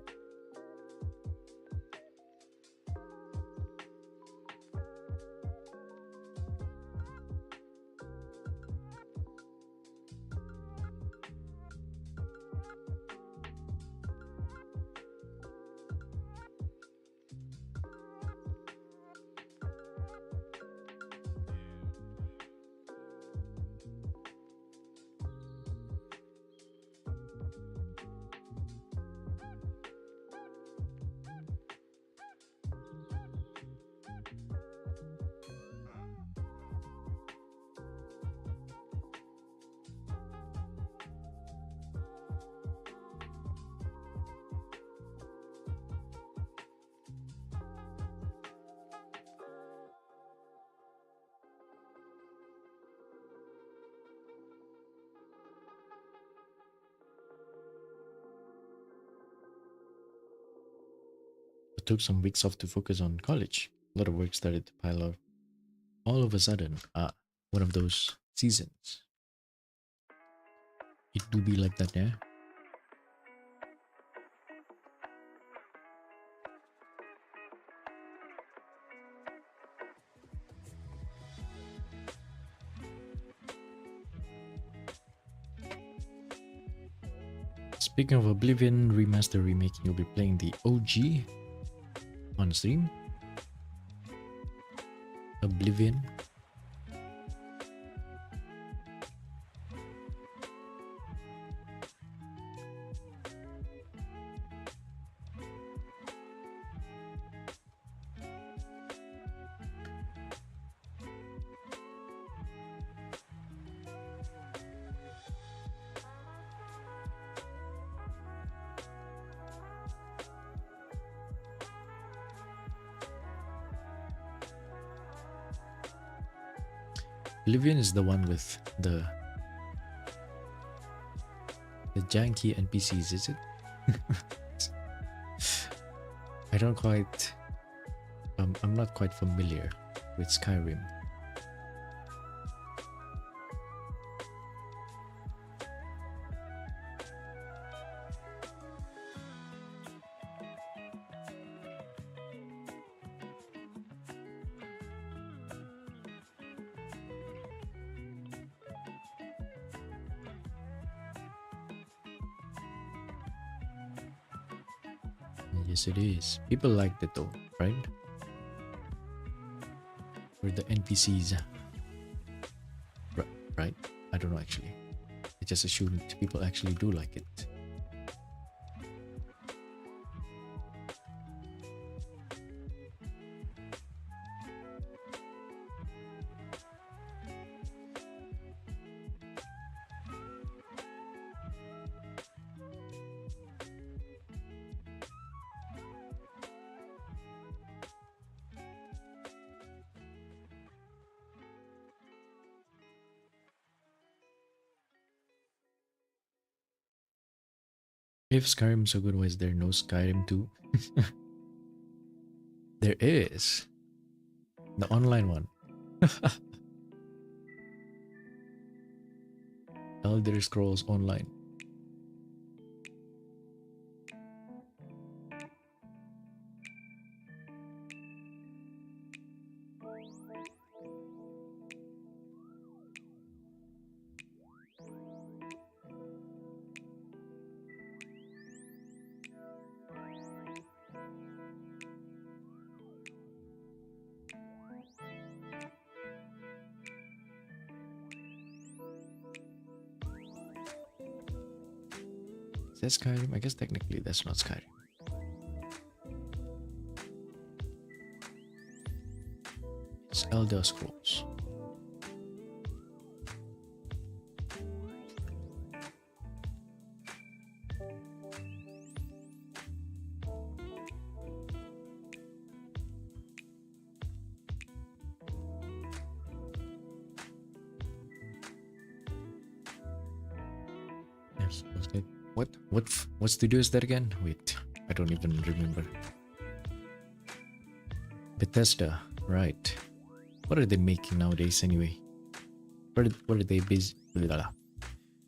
Took some weeks off to focus on college. A lot of work started to pile up all of a sudden. One of those seasons. It do be like that, yeah? Speaking of Oblivion remaster remake, you'll be playing the OG on stream. Oblivion. Oblivion is the one with the The janky NPCs, is it? I don't quite... I'm not quite familiar with Skyrim. Yes, it is. People liked it though, right? For the NPCs. Right? I don't know actually. I just assumed people actually do like it. If Skyrim's so good, why is there no Skyrim 2? There is. The online one. Elder Scrolls Online. Is that Skyrim? I guess technically that's not Skyrim. It's Elder Scrolls. Yes, okay. What studio is that again? Wait, I don't even remember. Bethesda, right? What are they making nowadays anyway? What are they busy?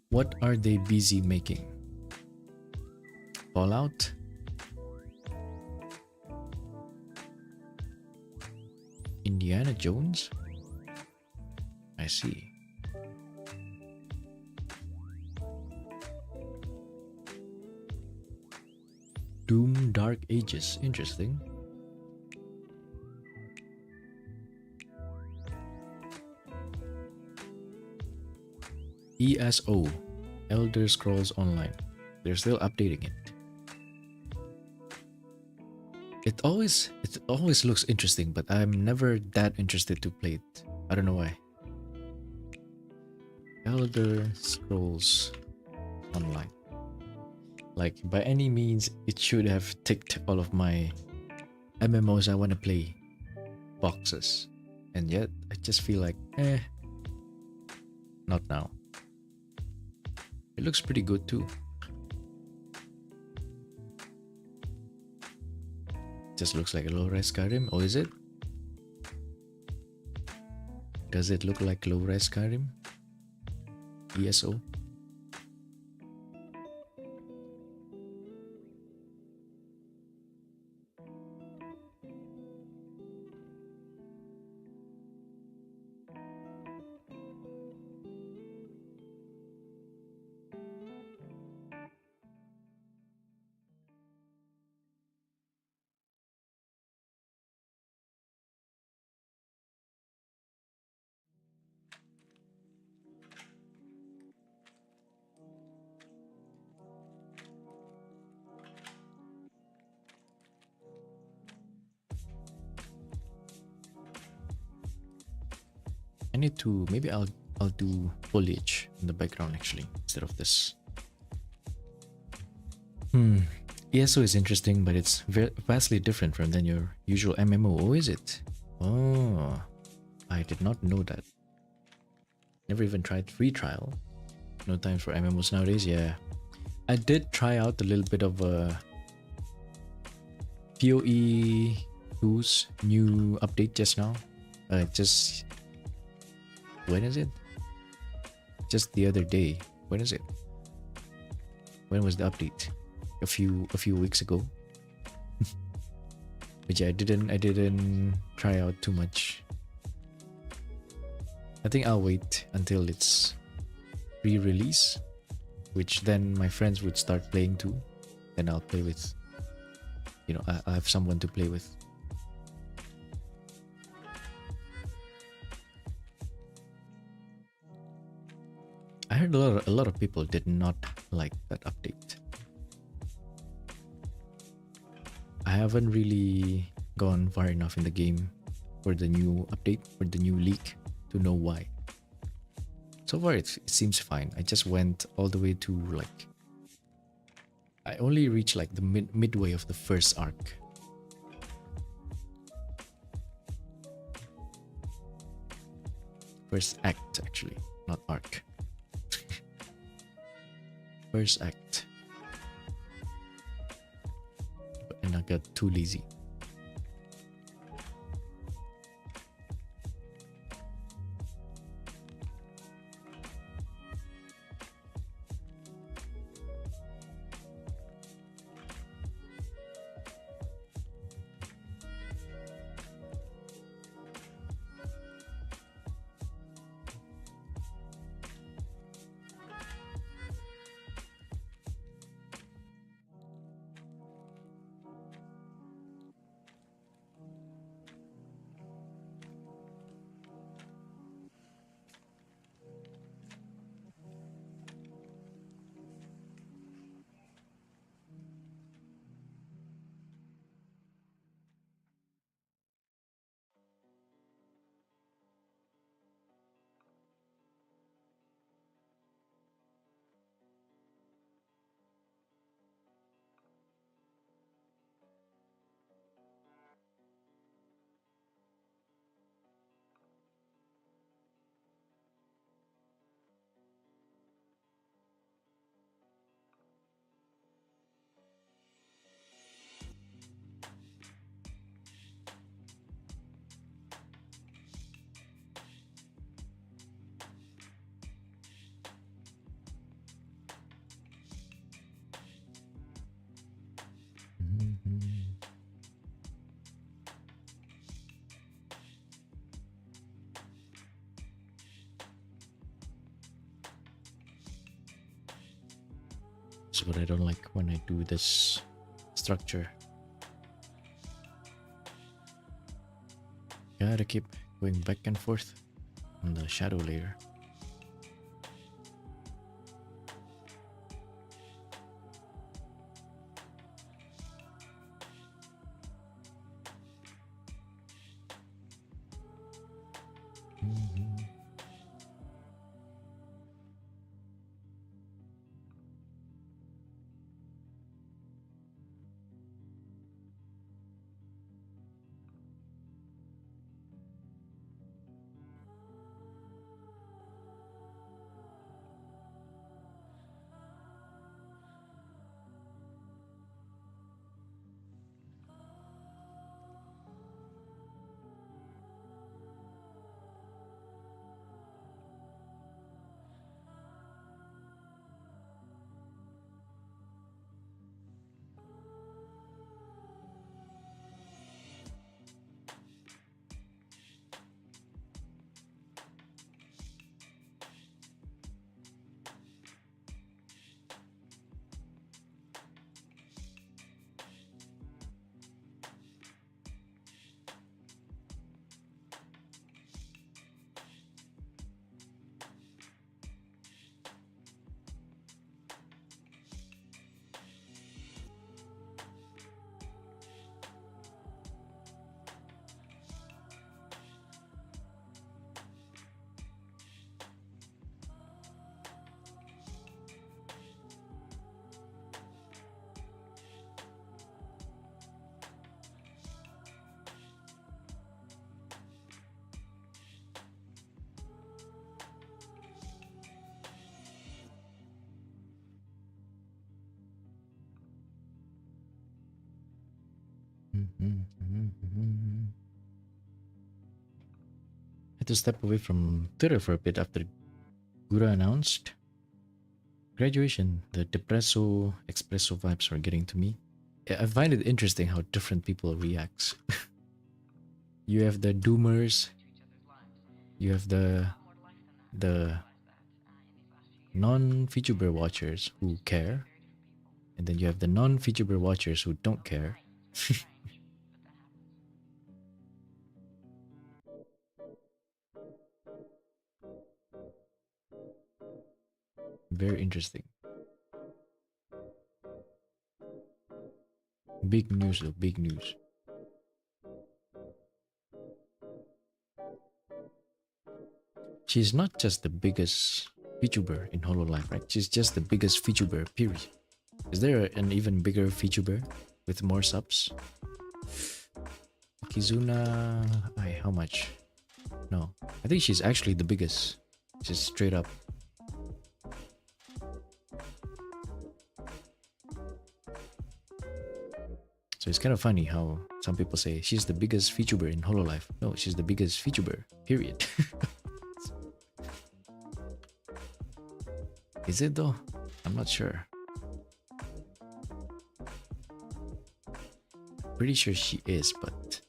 What are they busy making? Fallout? Indiana Jones? I see. Doom Dark Ages. Interesting. ESO. Elder Scrolls Online. They're still updating it. It always looks interesting, but I'm never that interested to play it. I don't know why. Elder Scrolls Online. Like, by any means, it should have ticked all of my MMOs I want to play boxes. And yet, I just feel like, not now. It looks pretty good too. Just looks like a low-res Skyrim. Oh, is it? Does it look like low-res Skyrim? ESO? I need to, maybe I'll do foliage in the background actually instead of this. ESO is interesting, but it's vastly different from than your usual MMO. Oh, is it? Oh, I did not know that. Never even tried free trial. No time for MMOs nowadays. Yeah, I did try out a little bit of PoE 2's new update just now. Just when is it? Just the other day. When is it? When was the update? A few weeks ago. But yeah, I didn't try out too much. I think I'll wait until it's re-release, which then my friends would start playing too. Then I'll play with, you know, I have someone to play with. I heard a lot of people did not like that update. I haven't really gone far enough in the game for the new update, for the new leak, to know why. So far it seems fine. I just went all the way to like, I only reached like the midway of the first arc. First act actually, not arc. First act. And I got too lazy. That's what I don't like when I do this structure. Gotta keep going back and forth on the shadow layer. had to step away from Twitter for a bit after Gura announced graduation. The depresso espresso vibes are getting to me. I find it interesting how different people react. You have the doomers, you have the non-VTuber watchers who care, and then you have the non-VTuber watchers who don't care. Very interesting. Big news though, big news. She's not just the biggest VTuber in Hololive, right? She's just the biggest VTuber, period. Is there an even bigger VTuber with more subs? Kizuna... how much? No. I think she's actually the biggest. Just straight up. So it's kind of funny how some people say she's the biggest VTuber in Hololive. No, she's the biggest VTuber, period. Is it though? I'm not sure. Pretty sure she is, but...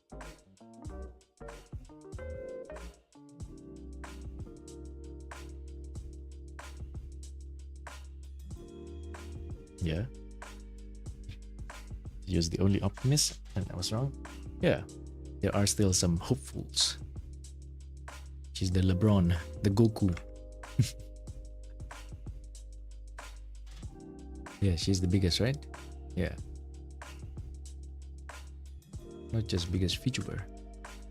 yeah. You're the only optimist, and I was wrong. Yeah, there are still some hopefuls. She's the LeBron, the Goku. Yeah, she's the biggest, right? Yeah. Not just biggest VTuber.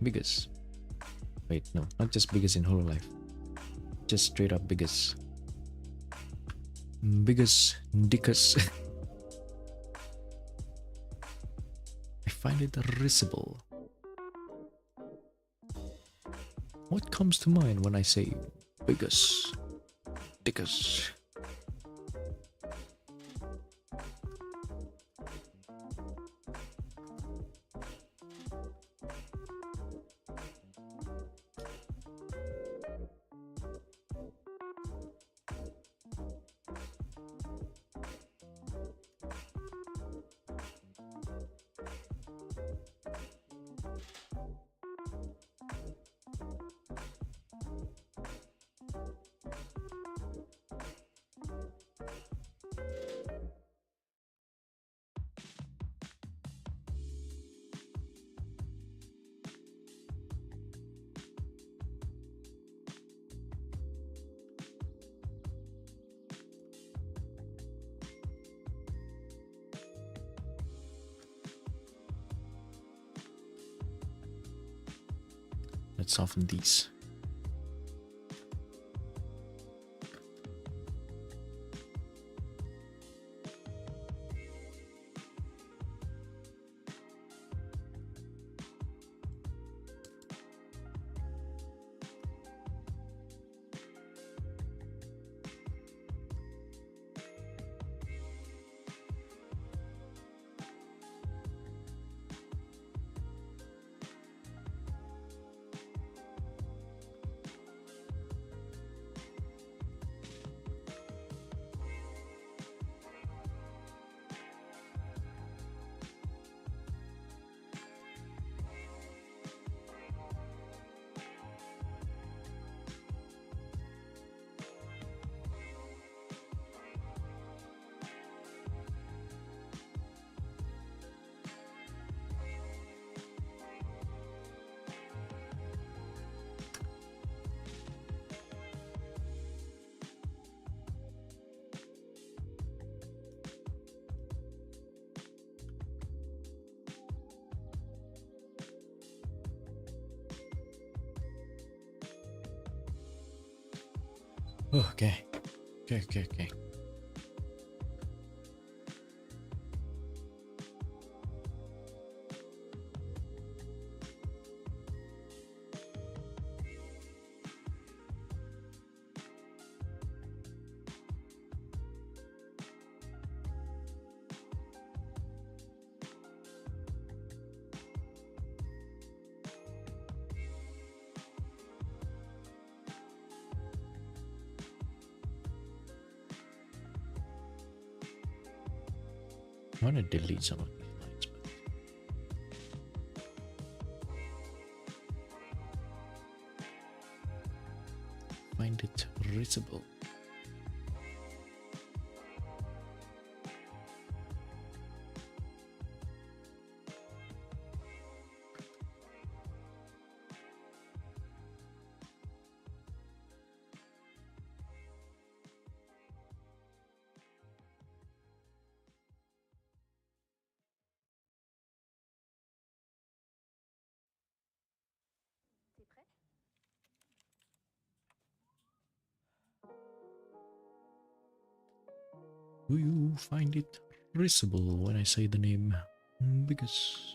Biggest. Wait, no, not just biggest in Hololive. Just straight up biggest. Biggest dickus. I find it risible. What comes to mind when I say biggest dickus? Let's soften these. Okay. Okay. I want to delete some of these lines, but find it readable. Do you find it readable when I say the name Dickus?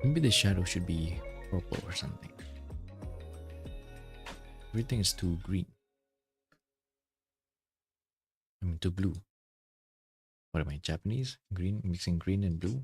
Maybe the shadow should be purple or something. Everything is too green. I mean, too blue. What am I, Japanese? Green, mixing green and blue?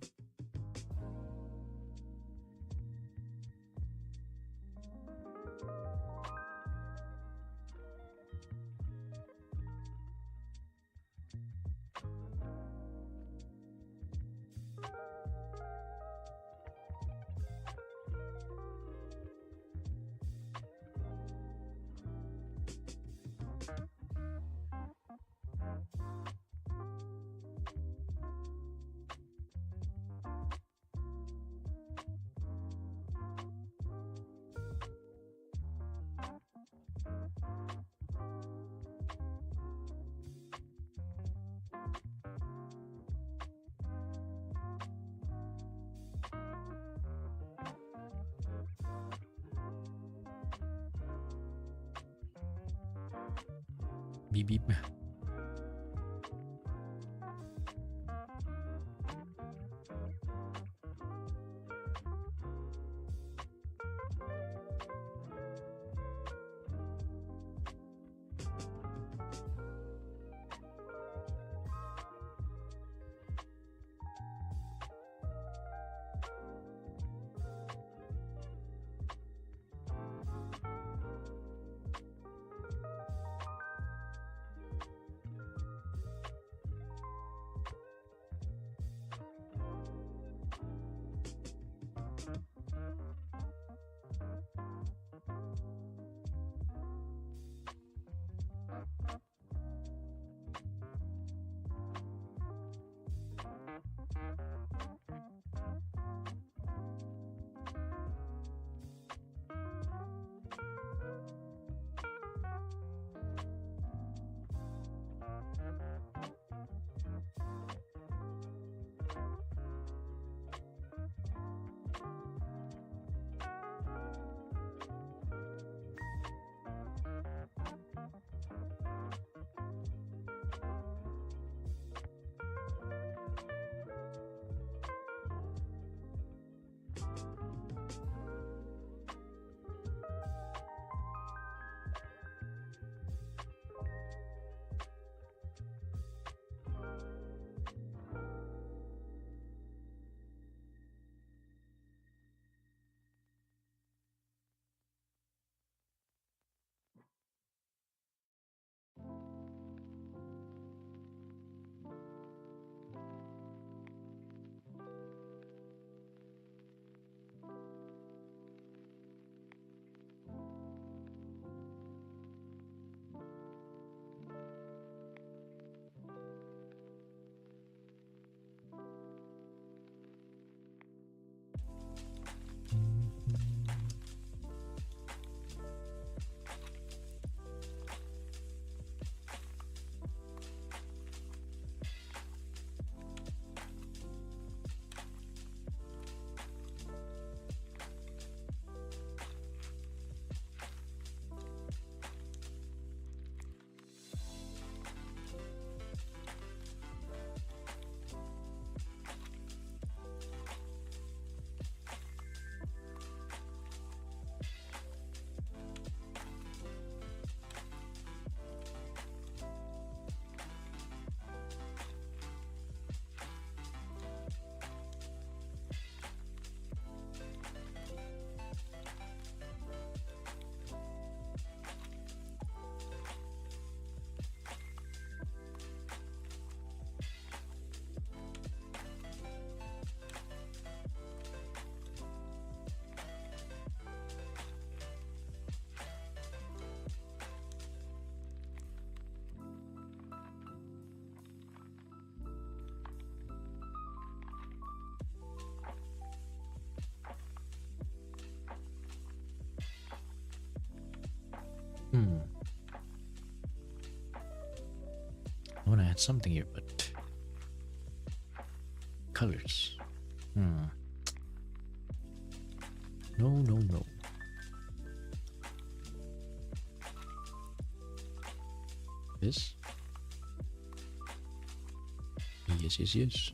Beep beep. want to add something here, but colors. No, no, no. This. Yes, yes, yes.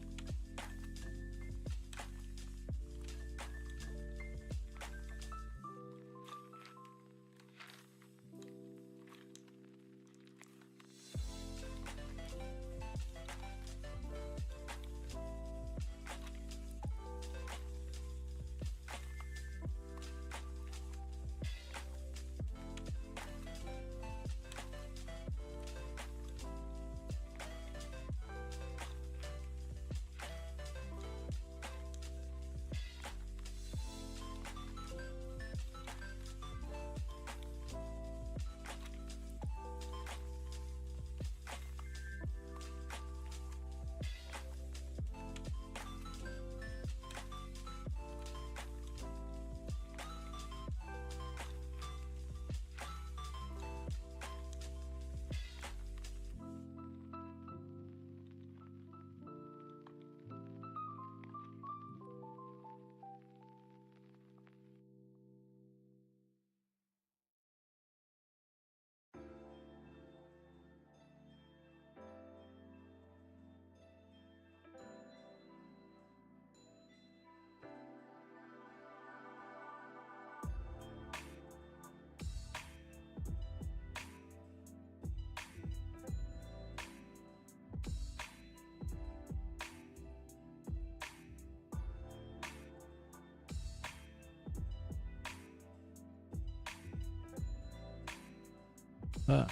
Ah.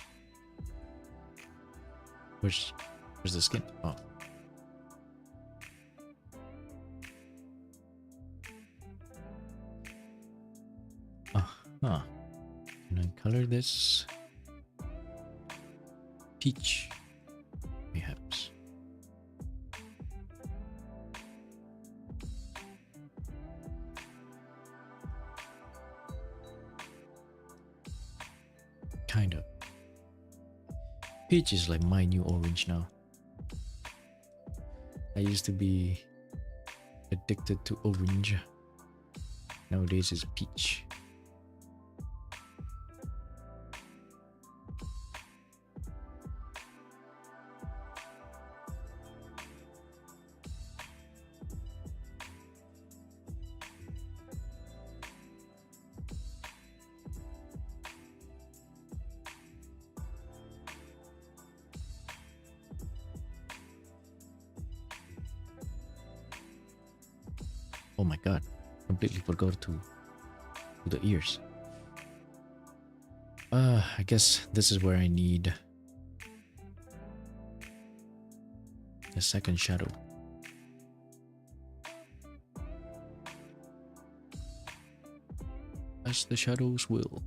Where's the skin? Oh. Huh. Can I color this peach? Perhaps. Kind of. Peach is like my new orange now. I used to be addicted to orange. Nowadays it's peach. Oh my god, completely forgot to do the ears. I guess this is where I need the second shadow. As the shadows will.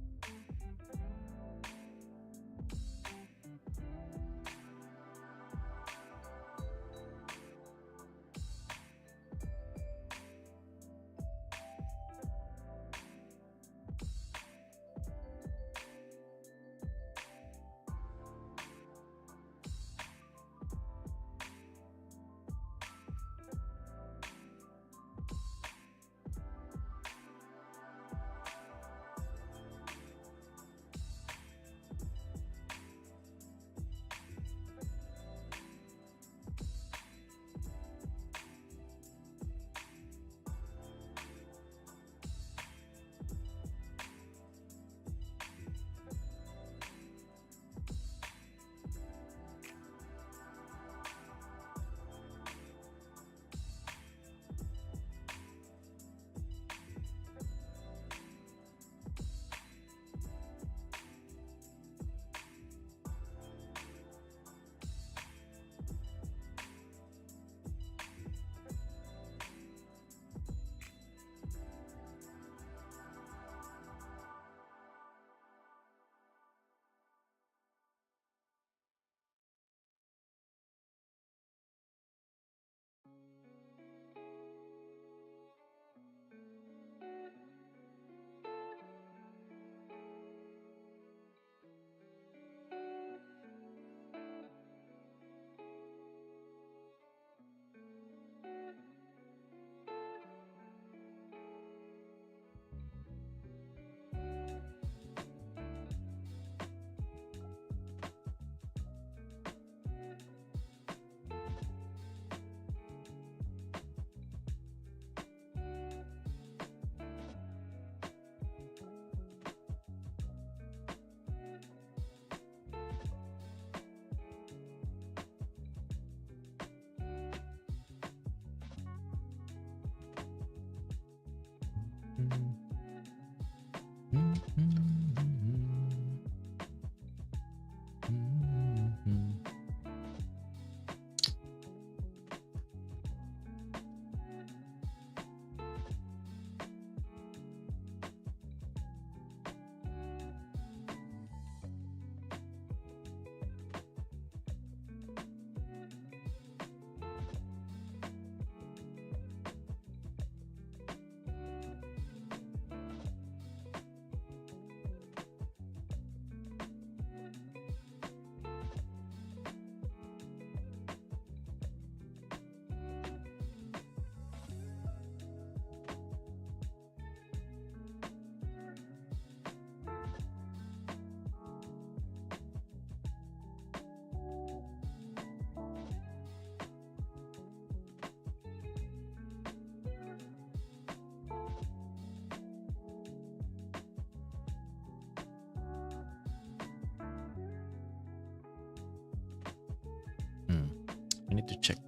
I need to check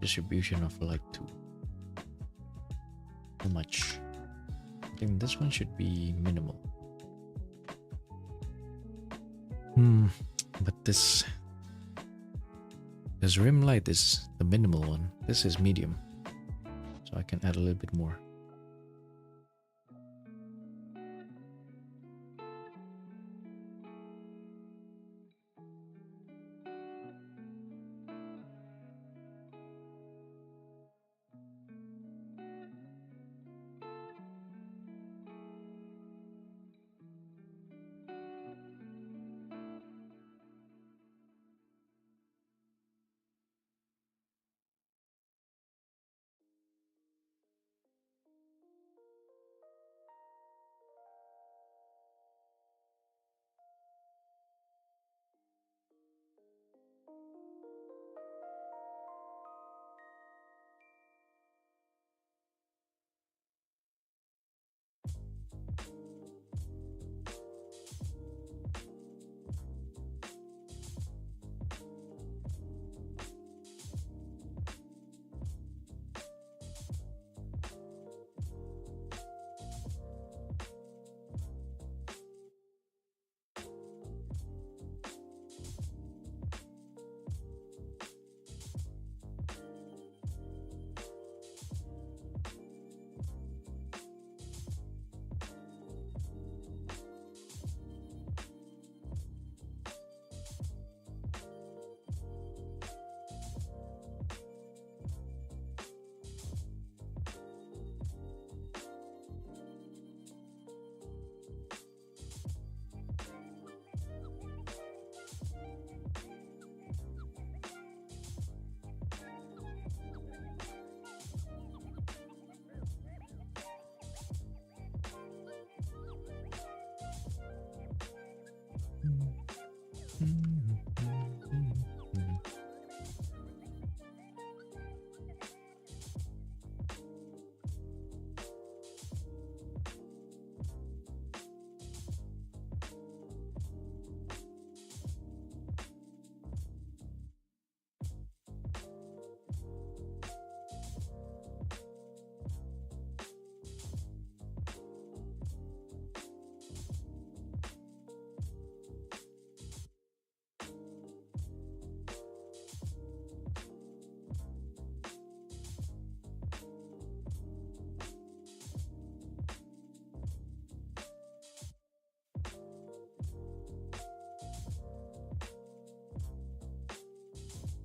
distribution of light too. How much? I think this one should be minimal. But this rim light is the minimal one. This is medium, so I can add a little bit more.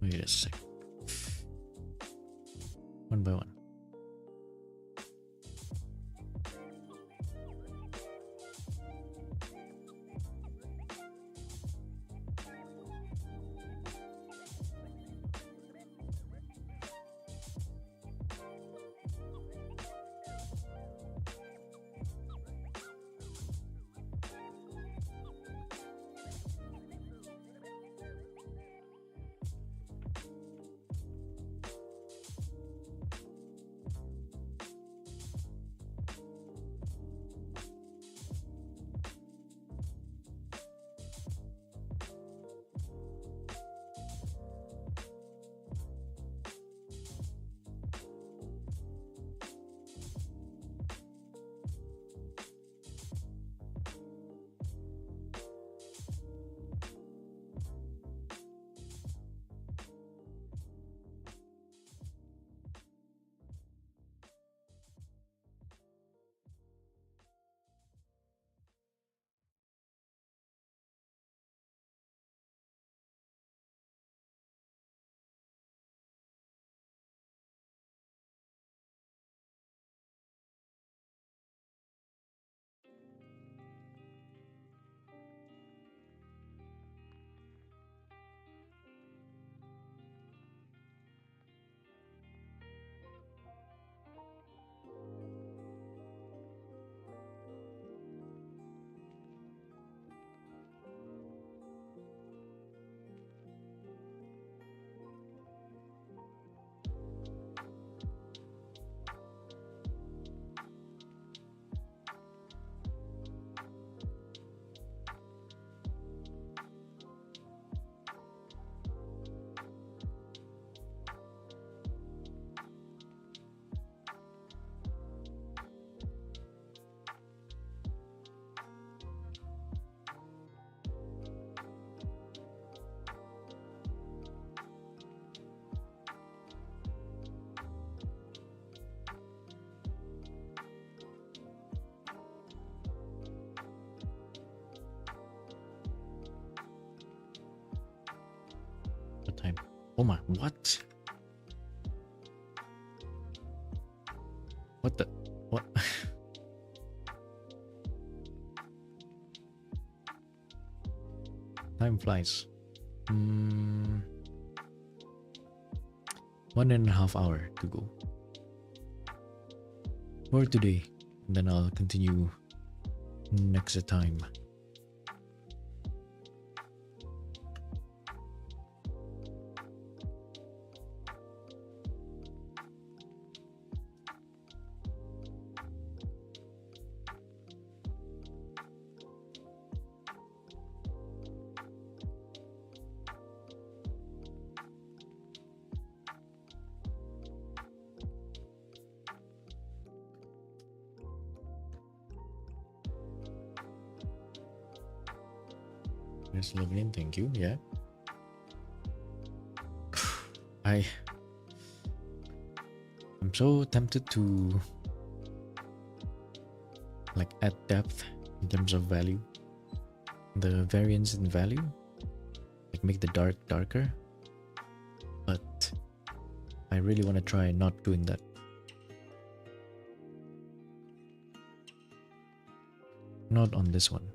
Wait a sec. One by one. Time. Oh my, what? What the? What? Time flies. 1.5 hours to go. More today, and then I'll continue next time. Let's log in, thank you. Yeah. I'm so tempted to like add depth in terms of value. The variance in value. Like make the dark darker. But I really want to try not doing that. Not on this one.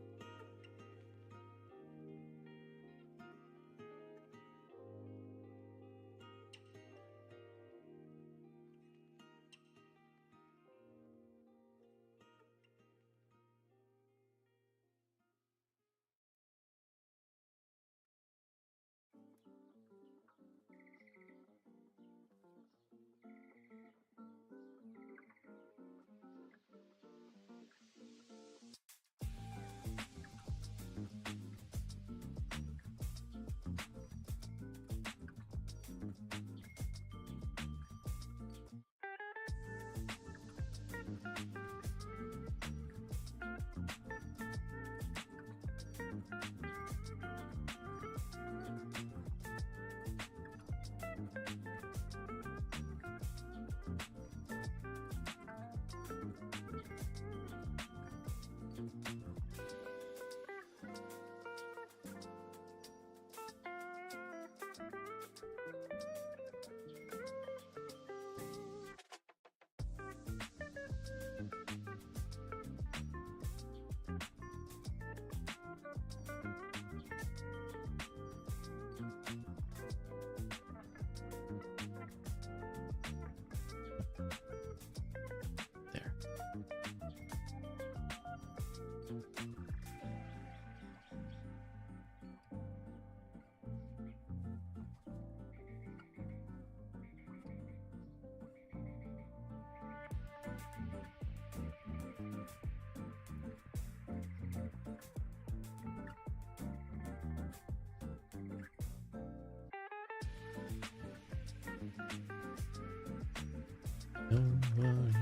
Don't worry.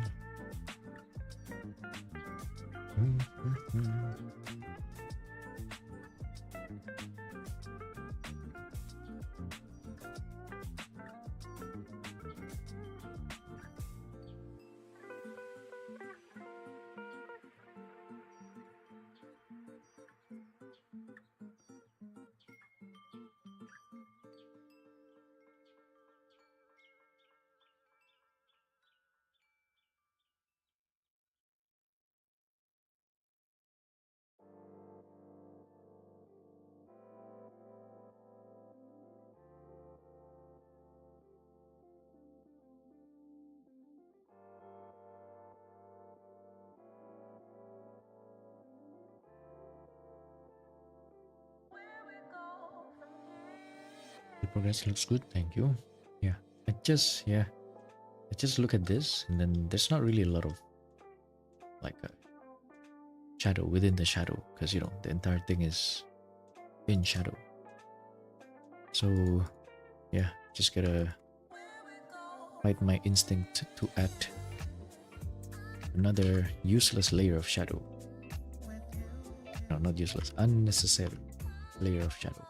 The progress looks good, thank you. Yeah, I just look at this and then there's not really a lot of like a shadow within the shadow because you know the entire thing is in shadow. So yeah, just gotta fight my instinct to add another useless layer of shadow. No, not useless, unnecessary layer of shadow.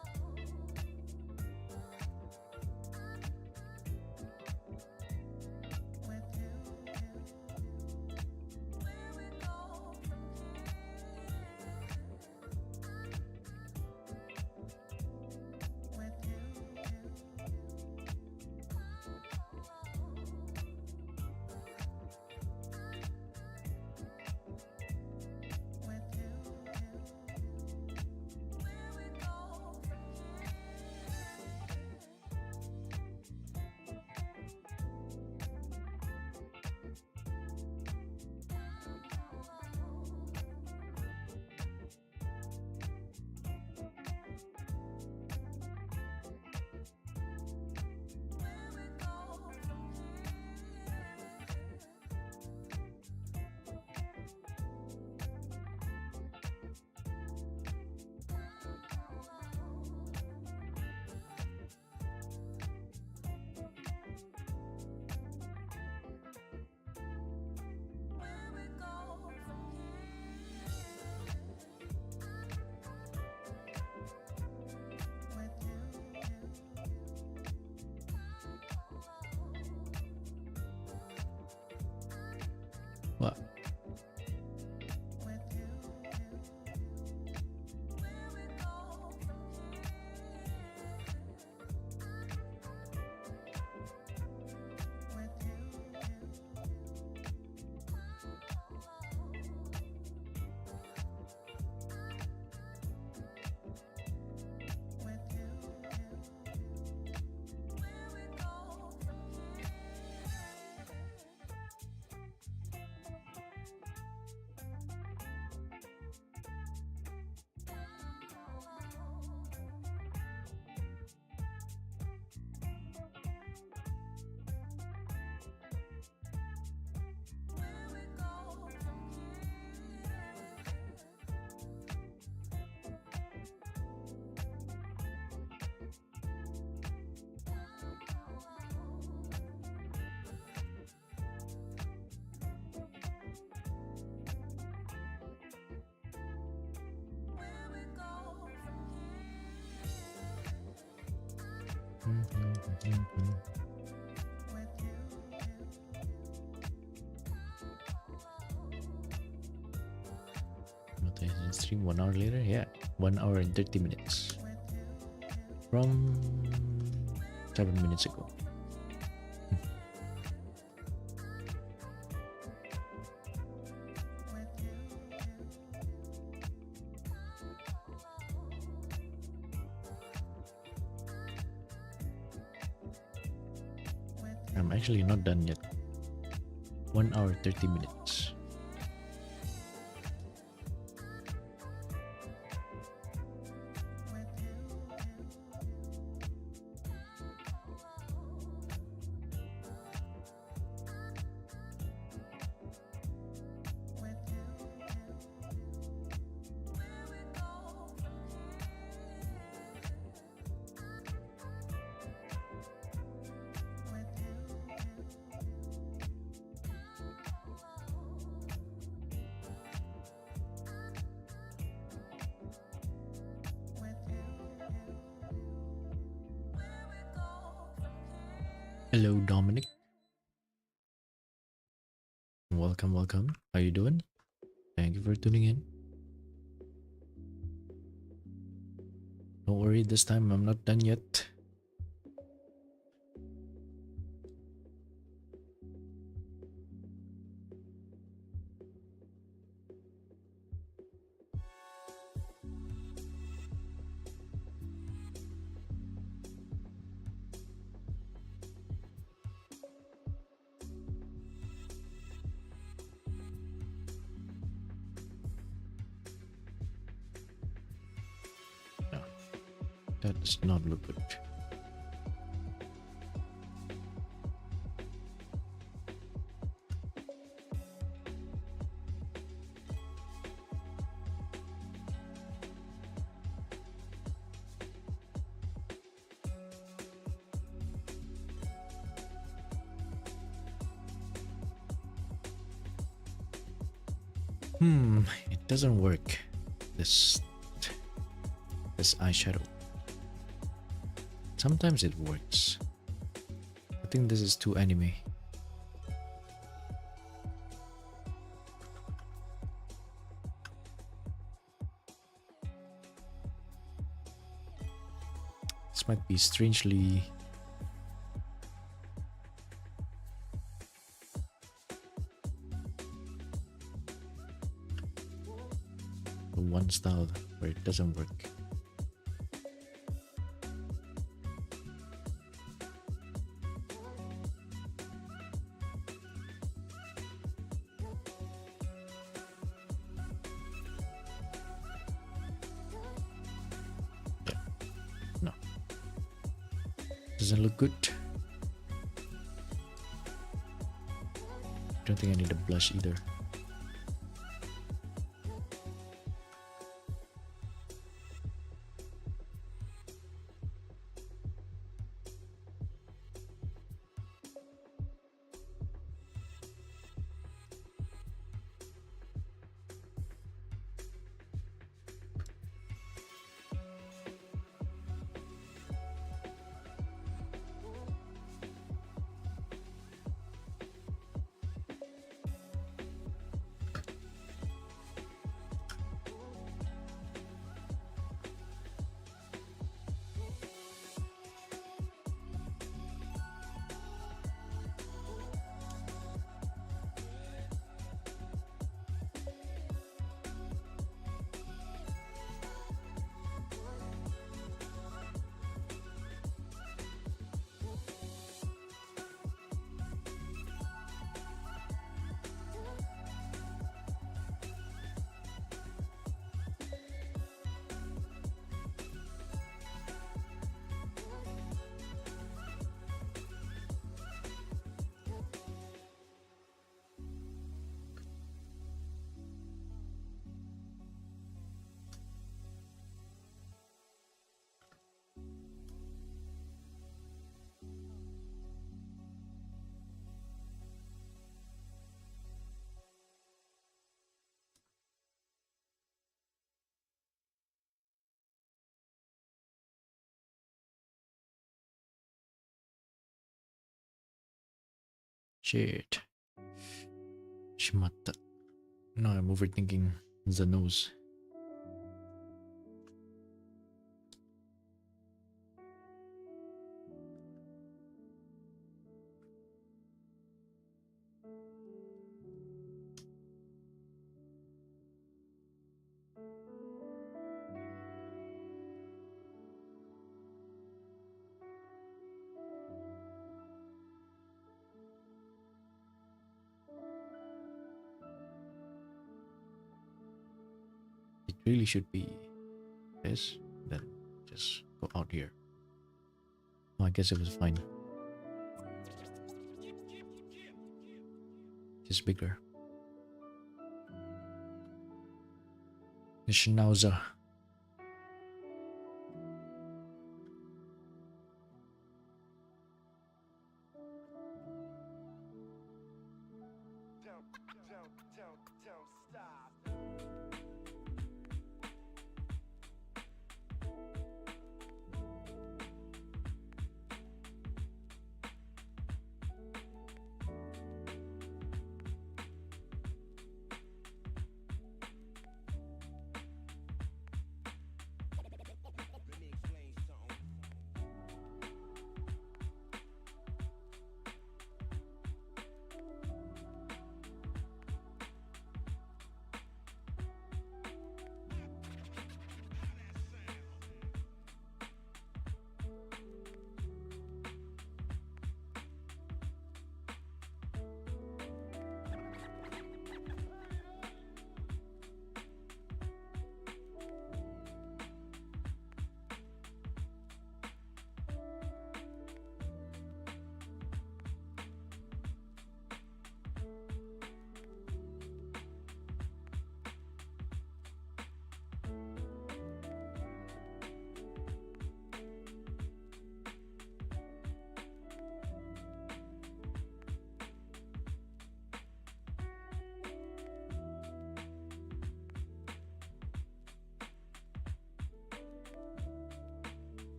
What? Stream 1 hour later? Yeah, 1 hour and 30 minutes from 7 minutes ago. I'm actually not done yet. 1 hour 30 minutes. Hello, Dominic. Welcome, welcome. How you doing? Thank you for tuning in. Don't worry, this time I'm not done yet. That does not look good. It doesn't work. This eyeshadow. Sometimes it works. I think this is too anime. This might be strangely the one style where it doesn't work. Doesn't look good. Don't think I need a blush either. Shit. Shimatta. No, I'm overthinking the nose. It really should be this, then just go out here. Oh, I guess it was fine. Just bigger. The Schnauzer.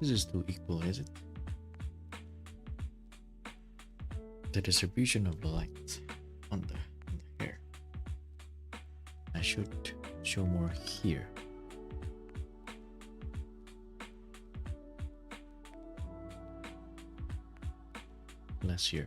This is too equal, is it? The distribution of the light on the hair. I should show more here. Less here.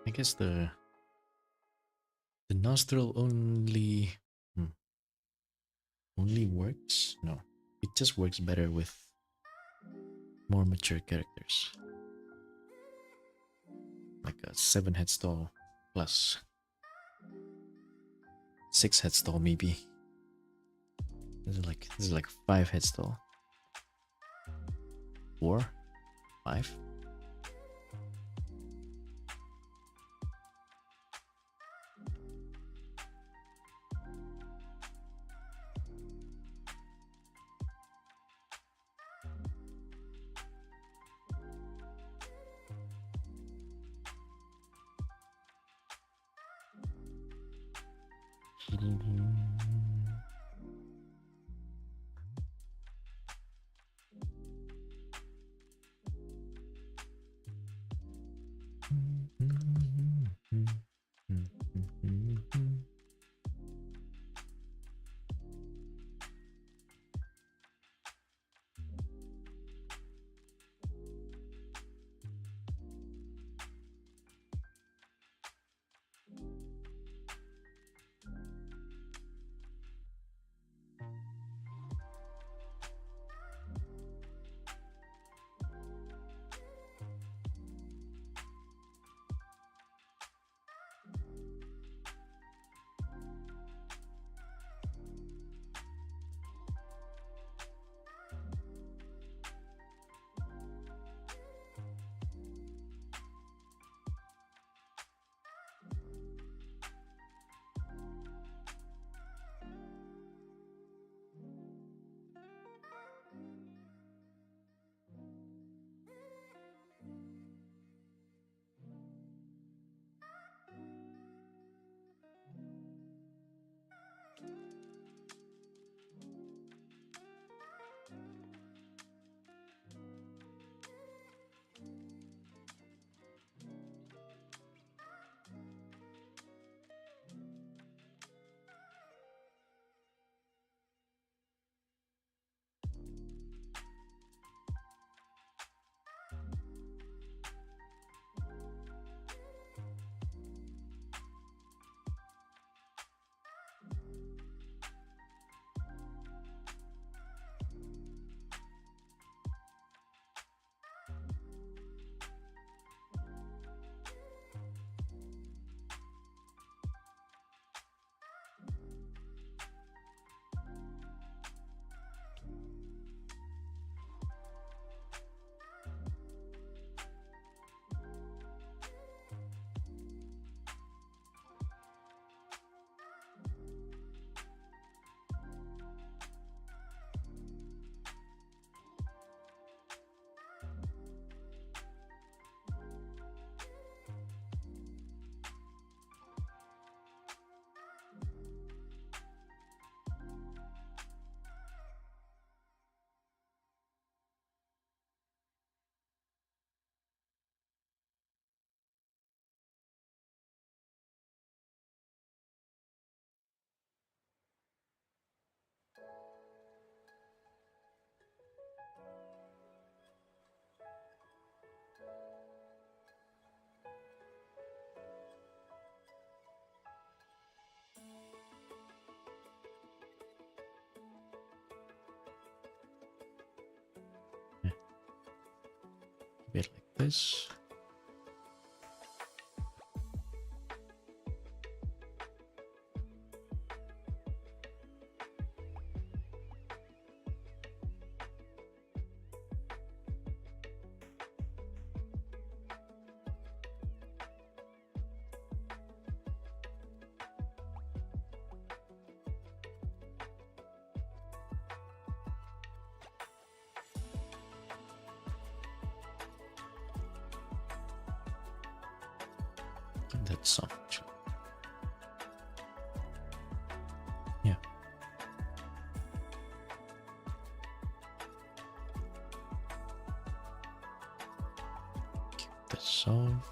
I guess the nostril only works. No, it just works better with more mature characters, like a 7 head stall plus 6 head stall maybe. This is like 5 head stall. 4, 5. bit like this. That's soft. Yeah. Keep this soft.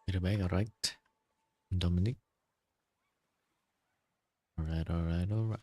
Get it back, alright. Dominic. Alright, alright, alright.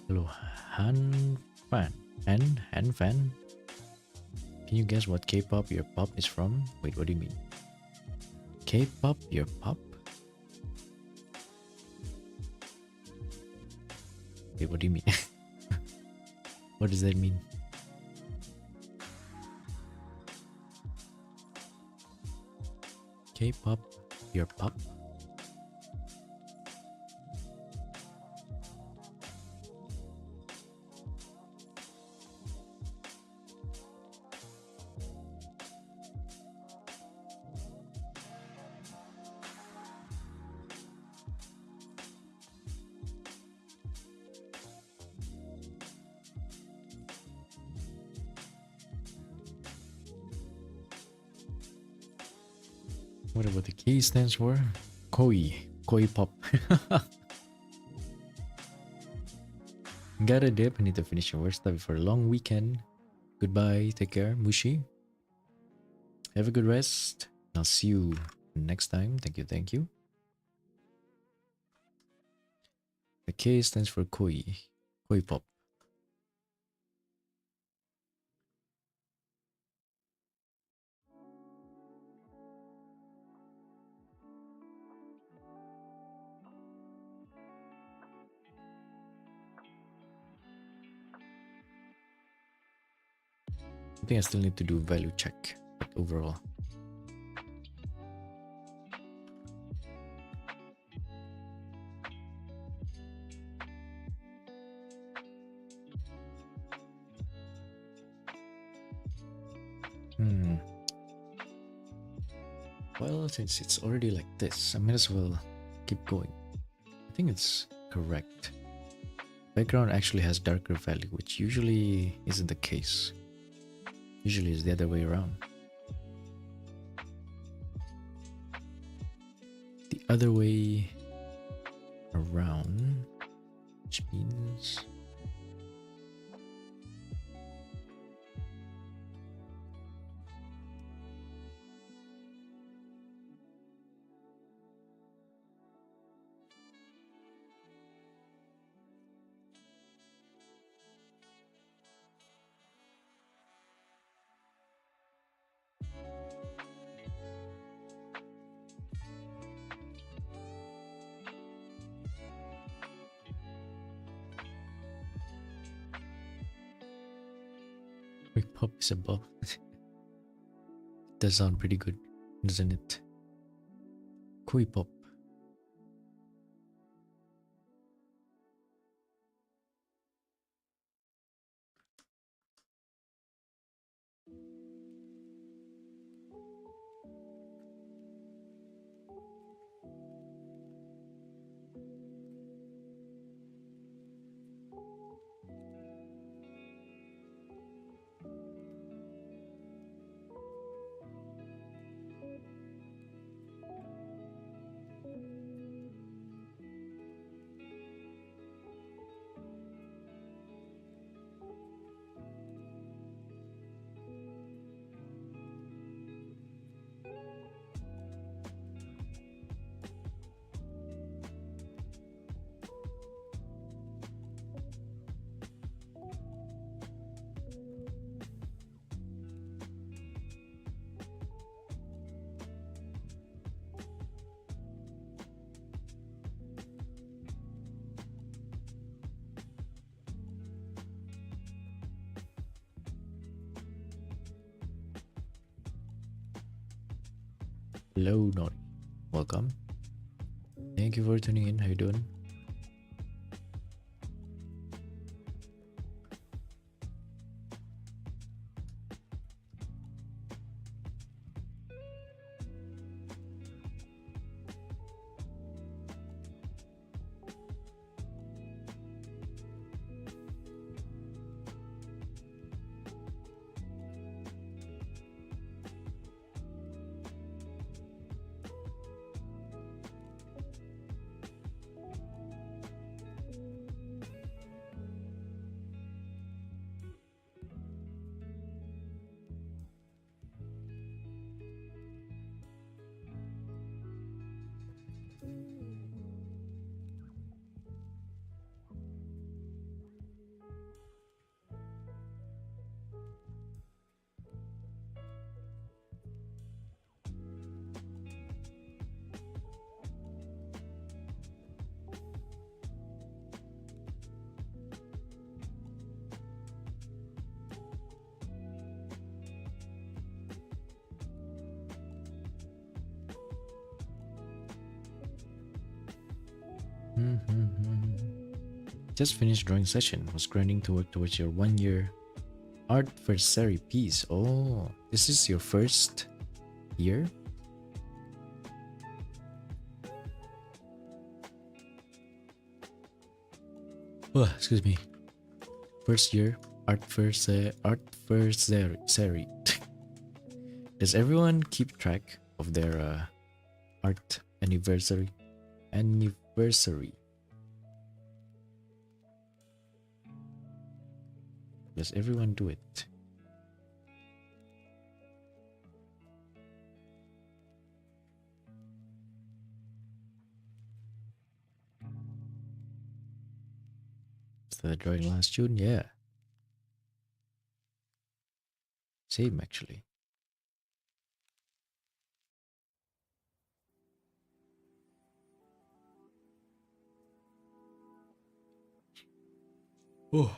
Hello, Han Fan. Han Fan. Can you guess what K-pop your pop is from? Wait, what do you mean? K-pop your pop? Wait, what do you mean? What does that mean? K-pop your pop? What about the K stands for? Kooi. Kooi pop. Gotta dip. I need to finish your work stuff before a long weekend. Goodbye. Take care. Mushi. Have a good rest. I'll see you next time. Thank you. Thank you. The K stands for Kooi. Kooi pop. I think I still need to do value check, but overall. Well, since it's already like this, I might as well keep going. I think it's correct. Background actually has darker value, which usually isn't the case. Usually it's the other way around. The other way around, which means quick pop is above. It does sound pretty good, doesn't it? Kooi pop. Hello, Nori. Welcome. Thank you for tuning in. How you doing? Just finished drawing session. Was grinding to work towards your 1 year anniversary piece. Oh, this is your first year? Oh, excuse me. First year anniversary. Does everyone keep track of their art anniversary? Does everyone do it? Started drawing last June, yeah. Same actually. Oh.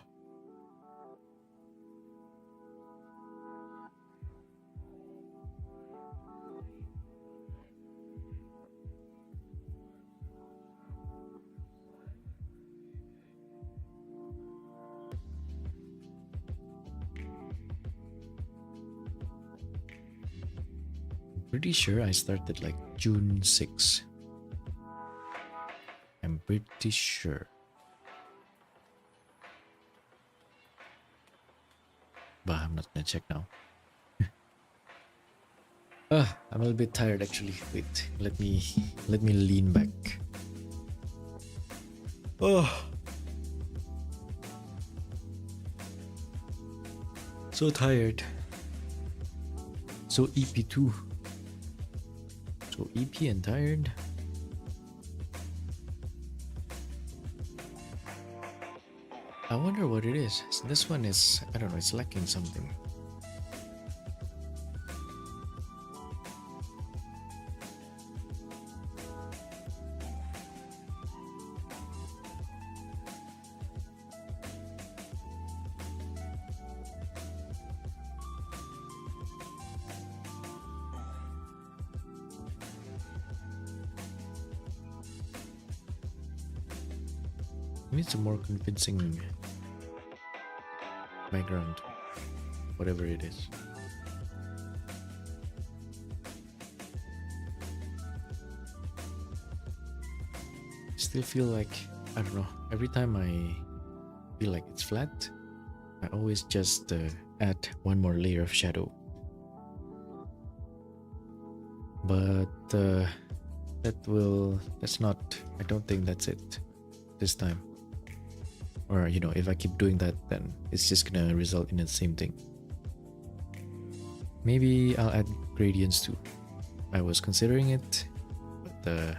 Pretty sure I started like June 6. I'm pretty sure. But I'm not gonna check now. I'm a little bit tired actually. Wait, let me lean back. Oh, so tired. So EP2. So EP and tired. I wonder what it is. So this one is, I don't know, it's lacking something. Needs a more convincing background, whatever it is. Still feel like, I don't know, every time I feel like it's flat, I always just add one more layer of shadow. But that's not, I don't think that's it this time. Or, you know, if I keep doing that, then it's just gonna result in the same thing. Maybe I'll add gradients too. I was considering it, but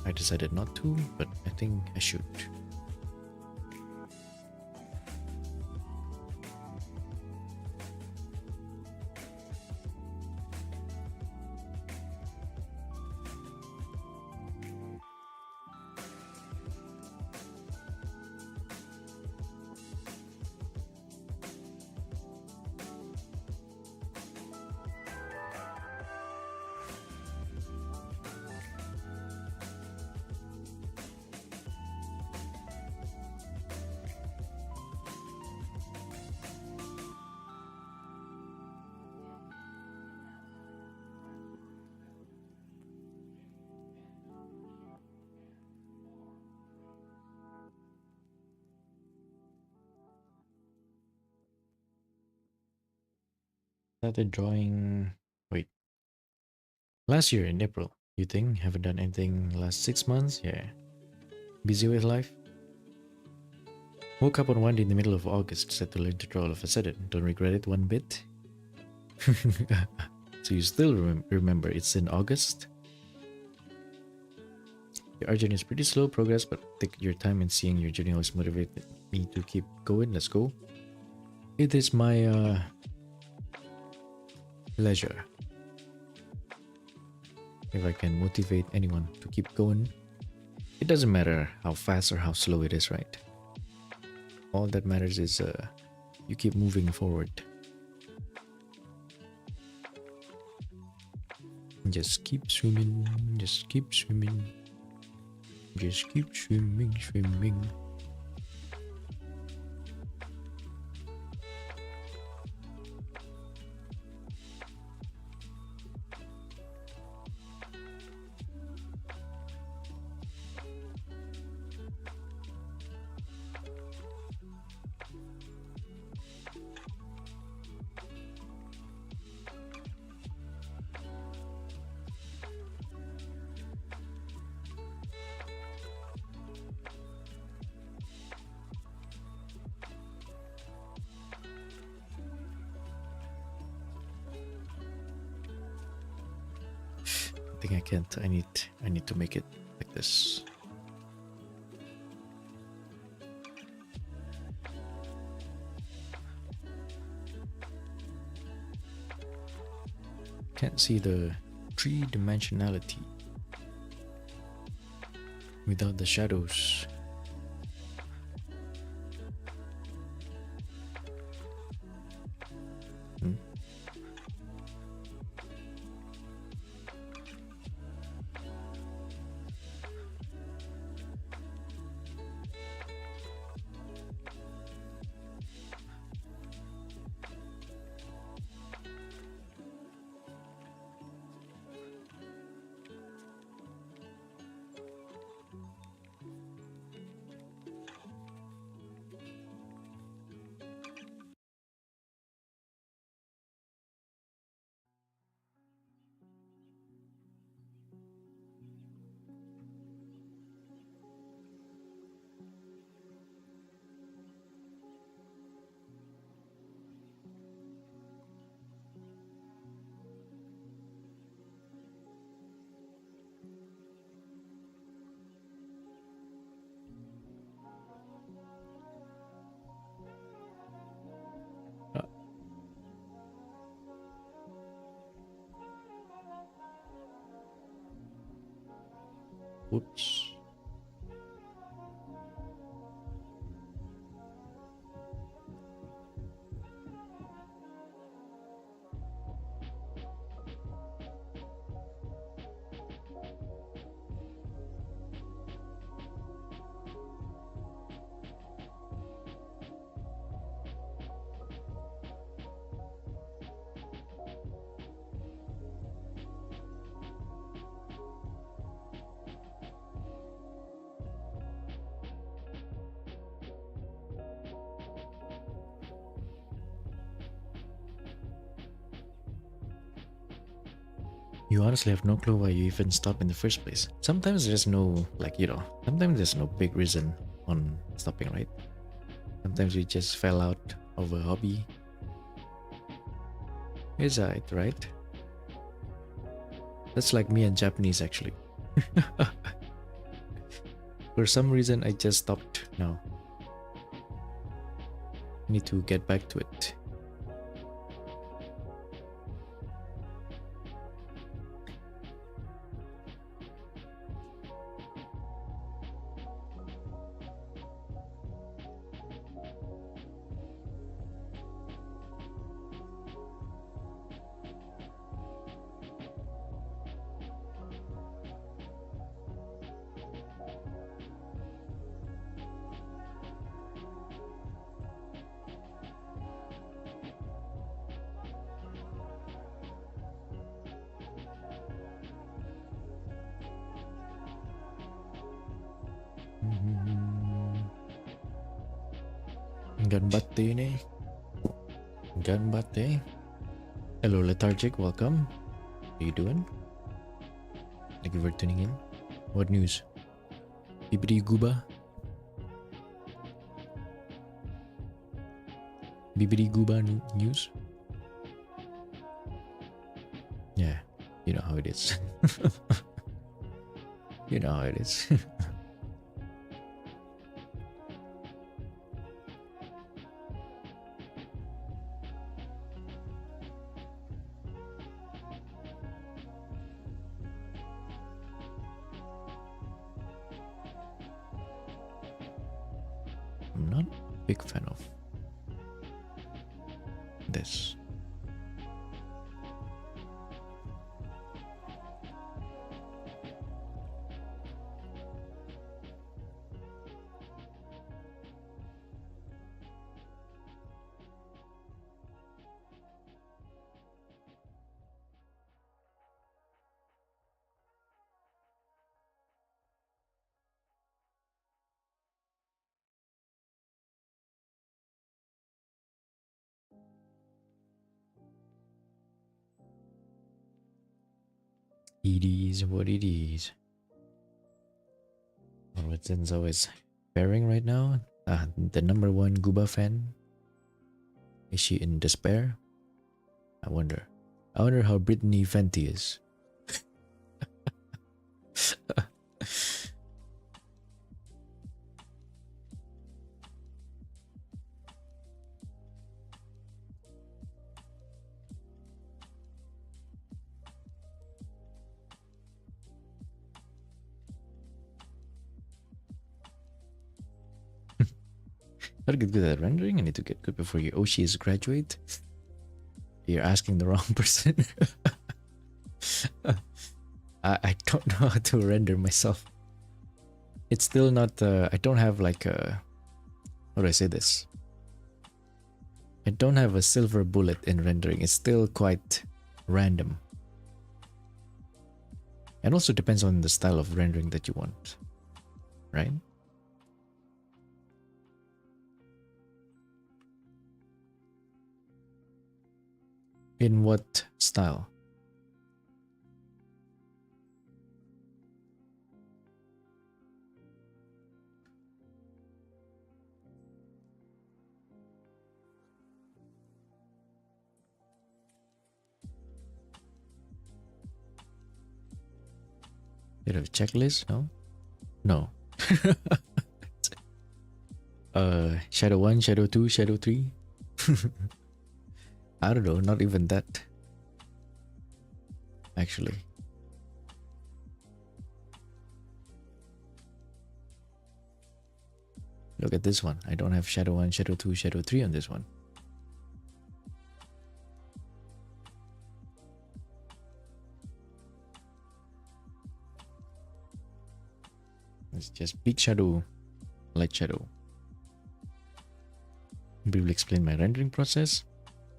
I decided not to, but I think I should. Started drawing, wait, last year in April. You think? Haven't done anything last 6 months? Yeah. Busy with life? Woke up on one day in the middle of August, set to learn to draw all of a sudden. Don't regret it one bit. So you still remember it's in August? Your art journey is pretty slow progress, but take your time in seeing your journey always motivated me to keep going. Let's go. It is my pleasure. If I can motivate anyone to keep going, it doesn't matter how fast or how slow it is, right? All that matters is you keep moving forward. Just keep swimming, just keep swimming. Just keep swimming, swimming. I think I can't. I need to make it like this. Can't see the three-dimensionality without the shadows. Whoops. You honestly have no clue why you even stop in the first place. Sometimes there's no, sometimes there's no big reason on stopping, right? Sometimes we just fell out of a hobby. Is that right? That's like me and Japanese, actually. For some reason, I just stopped now. Need to get back to it. Ganbatte ne. Ganbatte. Hello Lethargic, welcome. How you doing? Thank you for tuning in. What news? Bibidi Guba? Bibidi Guba news? Yeah, you know how it is. You know how it is. I'm not a big fan of this. It is what it is. Oh, Zenzo is pairing right now. The number one Guba fan. Is she in despair? I wonder. I wonder how Brittany Fenty is. Gotta get good at rendering. I need to get good before your Oshi's graduate. You're asking the wrong person. I don't know how to render myself. It's still not. I don't have like a. How do I say this? I don't have a silver bullet in rendering. It's still quite random. And also depends on the style of rendering that you want, right? In what style? Bit of checklist? No? No. Shadow 1, Shadow 2, Shadow 3? I don't know, not even that. Actually. Look at this one. I don't have Shadow 1, Shadow 2, Shadow 3 on this one. It's just big shadow, light shadow. Briefly explain my rendering process.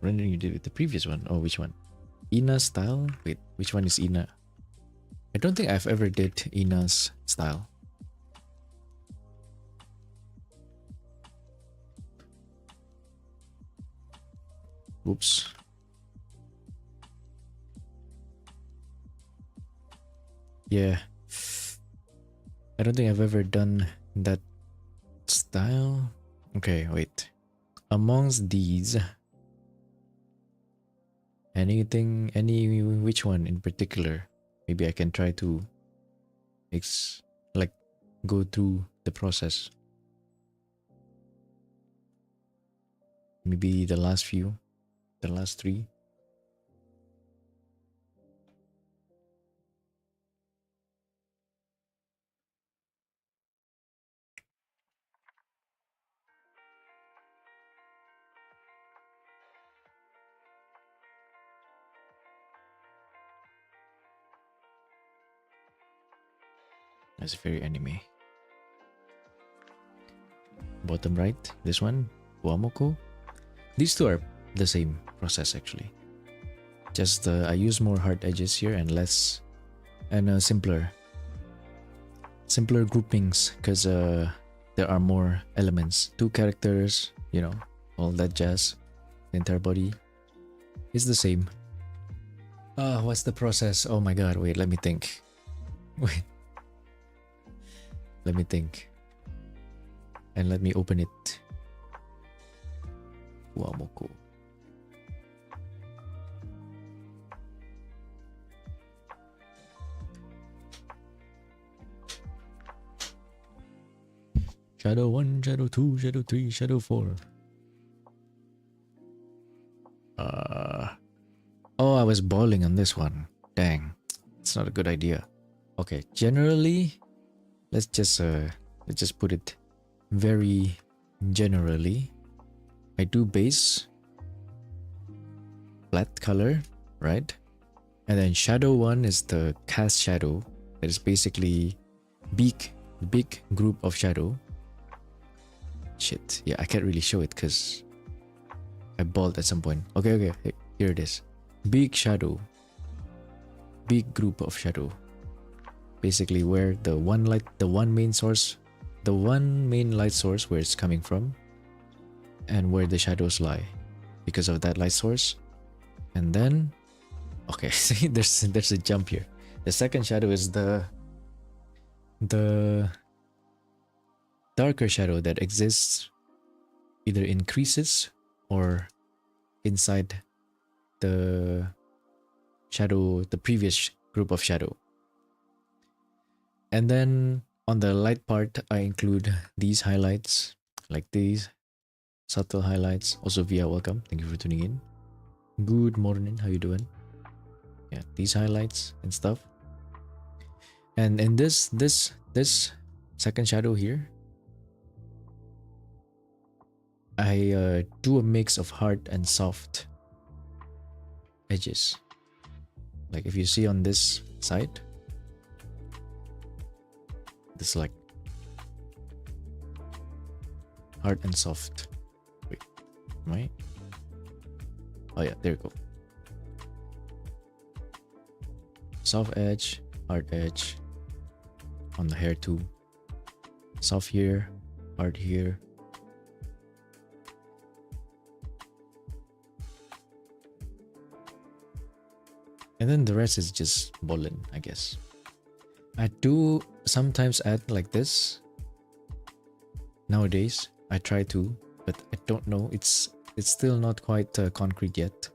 Rendering you did with the previous one. Oh, which one? Ina style? Wait, which one is Ina? I don't think I've ever did Ina's style. Oops. Yeah. I don't think I've ever done that style. Okay, wait. Amongst these, which one in particular? Maybe I can try to go through the process. Maybe the last few, the last three. That's very anime. Bottom right, this one, Wamoko. These two are the same process actually. Just I use more hard edges here and less and simpler groupings because there are more elements. 2 characters, you know, all that jazz. The entire body is the same. What's the process? Oh my god, wait, let me think. Wait. Let me think. And let me open it. Wamoko. Shadow 1, Shadow 2, Shadow 3, Shadow 4. Oh, I was balling on this one. Dang. It's not a good idea. Okay, generally, let's just put it very generally. I do base, flat color, right? And then shadow 1 is the cast shadow. That is basically big group of shadow. Shit, yeah, I can't really show it because I bald at some point. Okay, here it is. Big shadow, big group of shadow. Basically where the one main light source where it's coming from and where the shadows lie because of that light source. And then okay, see, there's a jump here. The second shadow is the darker shadow that exists either in creases or inside the shadow, the previous group of shadow. And then on the light part, I include these highlights, like these subtle highlights. Also, Via, welcome. Thank you for tuning in. Good morning. How you doing? Yeah, these highlights and stuff. And in this second shadow here, I do a mix of hard and soft edges. Like if you see on this side, this like hard and soft. Wait, right? Oh yeah, there you go. Soft edge, hard edge on the hair too. Soft here, hard here. And then the rest is just ballin', I guess. I do sometimes add like this. Nowadays, I try to, but I don't know. It's still not quite concrete yet.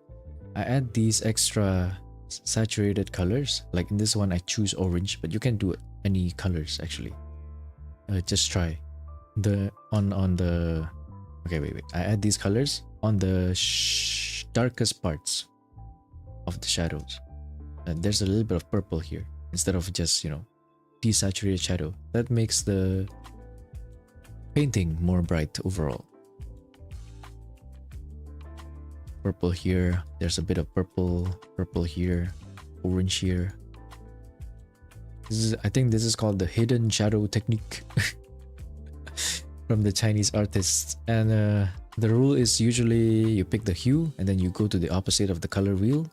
I add these extra saturated colors. Like in this one, I choose orange, but you can do any colors actually. Just try on the. Okay, wait. I add these colors on the darkest parts of the shadows. And there's a little bit of purple here instead of just, you know, desaturated shadow. That makes the painting more bright overall. Purple here, there's a bit of purple here, orange here. I think this is called the hidden shadow technique from the Chinese artists. And the rule is usually you pick the hue and then you go to the opposite of the color wheel.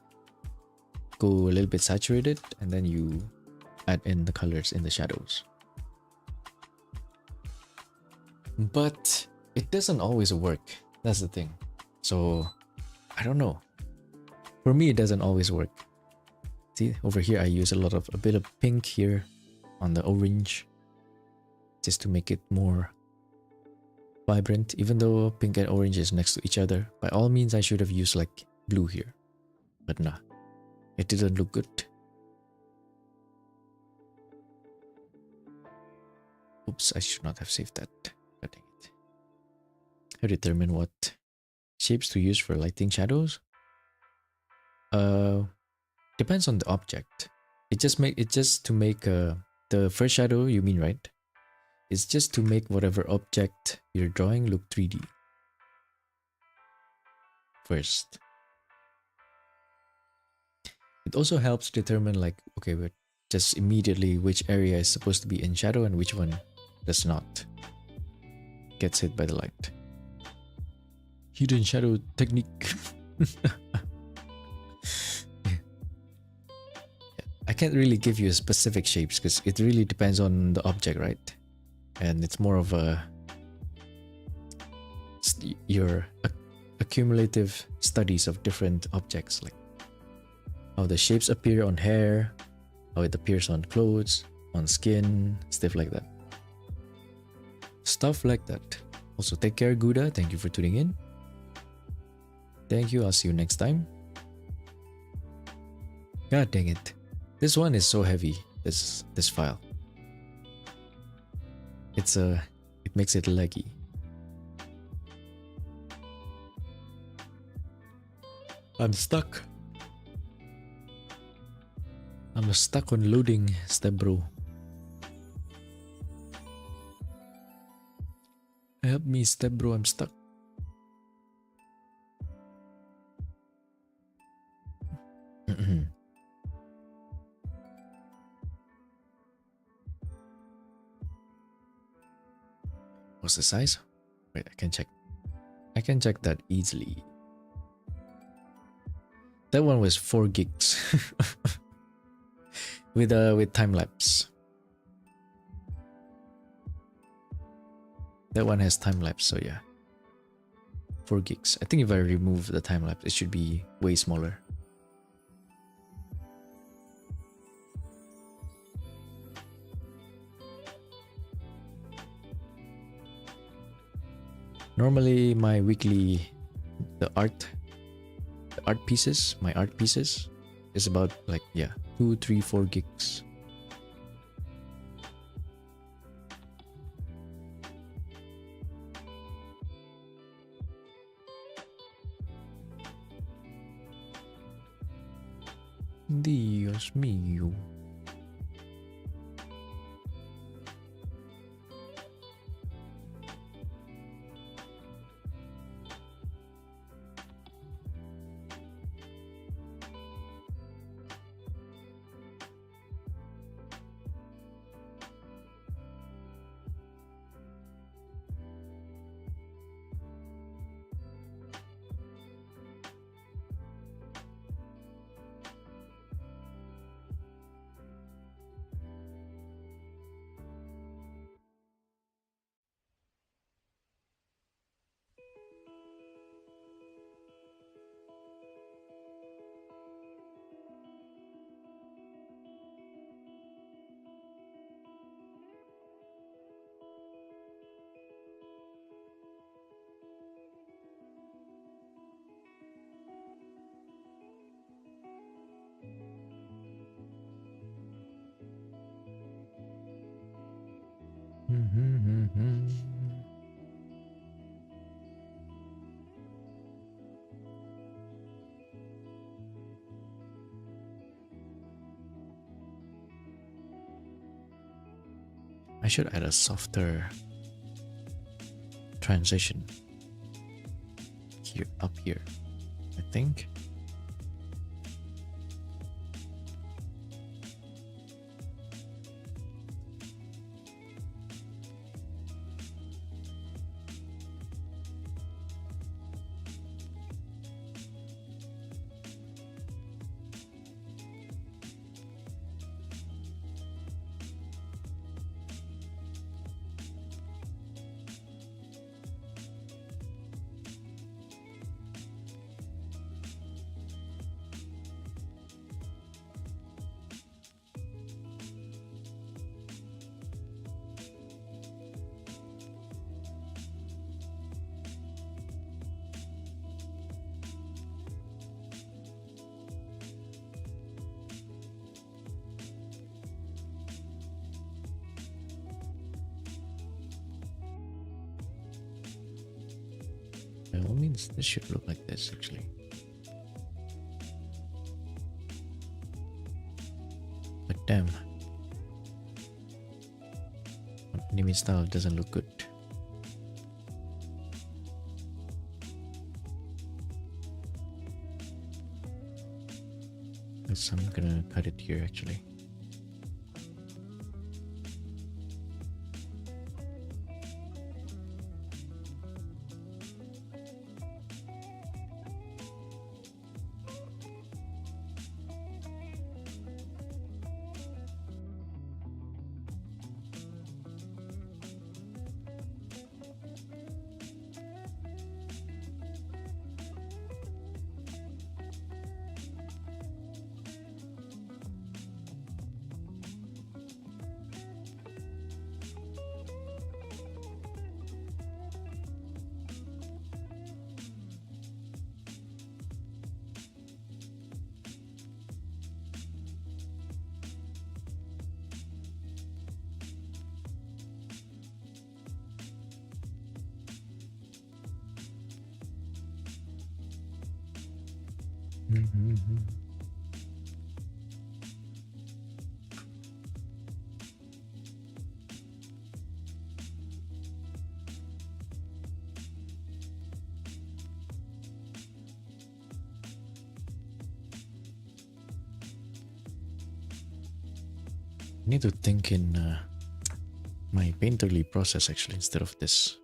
Go a little bit saturated and then you add in the colors in the shadows. But it doesn't always work. That's the thing. So I don't know. For me, it doesn't always work. See, over here I use a bit of pink here on the orange just to make it more vibrant. Even though pink and orange is next to each other, by all means I should have used like blue here, but nah. It didn't look good. Oops, I should not have saved that. God dang it. How to determine what shapes to use for lighting shadows? Depends on the object. It's just to make the first shadow, you mean, right? It's just to make whatever object you're drawing look 3D. First. It also helps determine like, okay, but just immediately which area is supposed to be in shadow and which one does not. Gets hit by the light. Hidden shadow technique. I can't really give you specific shapes because it really depends on the object, right? And it's more of your accumulative studies of different objects, like how the shapes appear on hair, how it appears on clothes, on skin, stuff like that. Stuff like that. Also, take care, Gouda. Thank you for tuning in. Thank you. I'll see you next time. God dang it. This one is so heavy, this file. It makes it laggy. I'm stuck. I'm stuck on loading, step bro. Help me, step bro, I'm stuck. What's the size? Wait, I can check. I can check that easily. That one was 4 gigs with time lapse. That one has time lapse, so yeah. 4 gigs. I think if I remove the time lapse, it should be way smaller. Normally my weekly the art pieces, my art pieces is about like, yeah, 2, 3, 4 gigs. Dios mío. I should add a softer transition here, up here, I think. Well, means this should look like this actually. But damn, anime style doesn't look good. So I'm gonna cut it here actually. I need to think in my painterly process actually instead of this.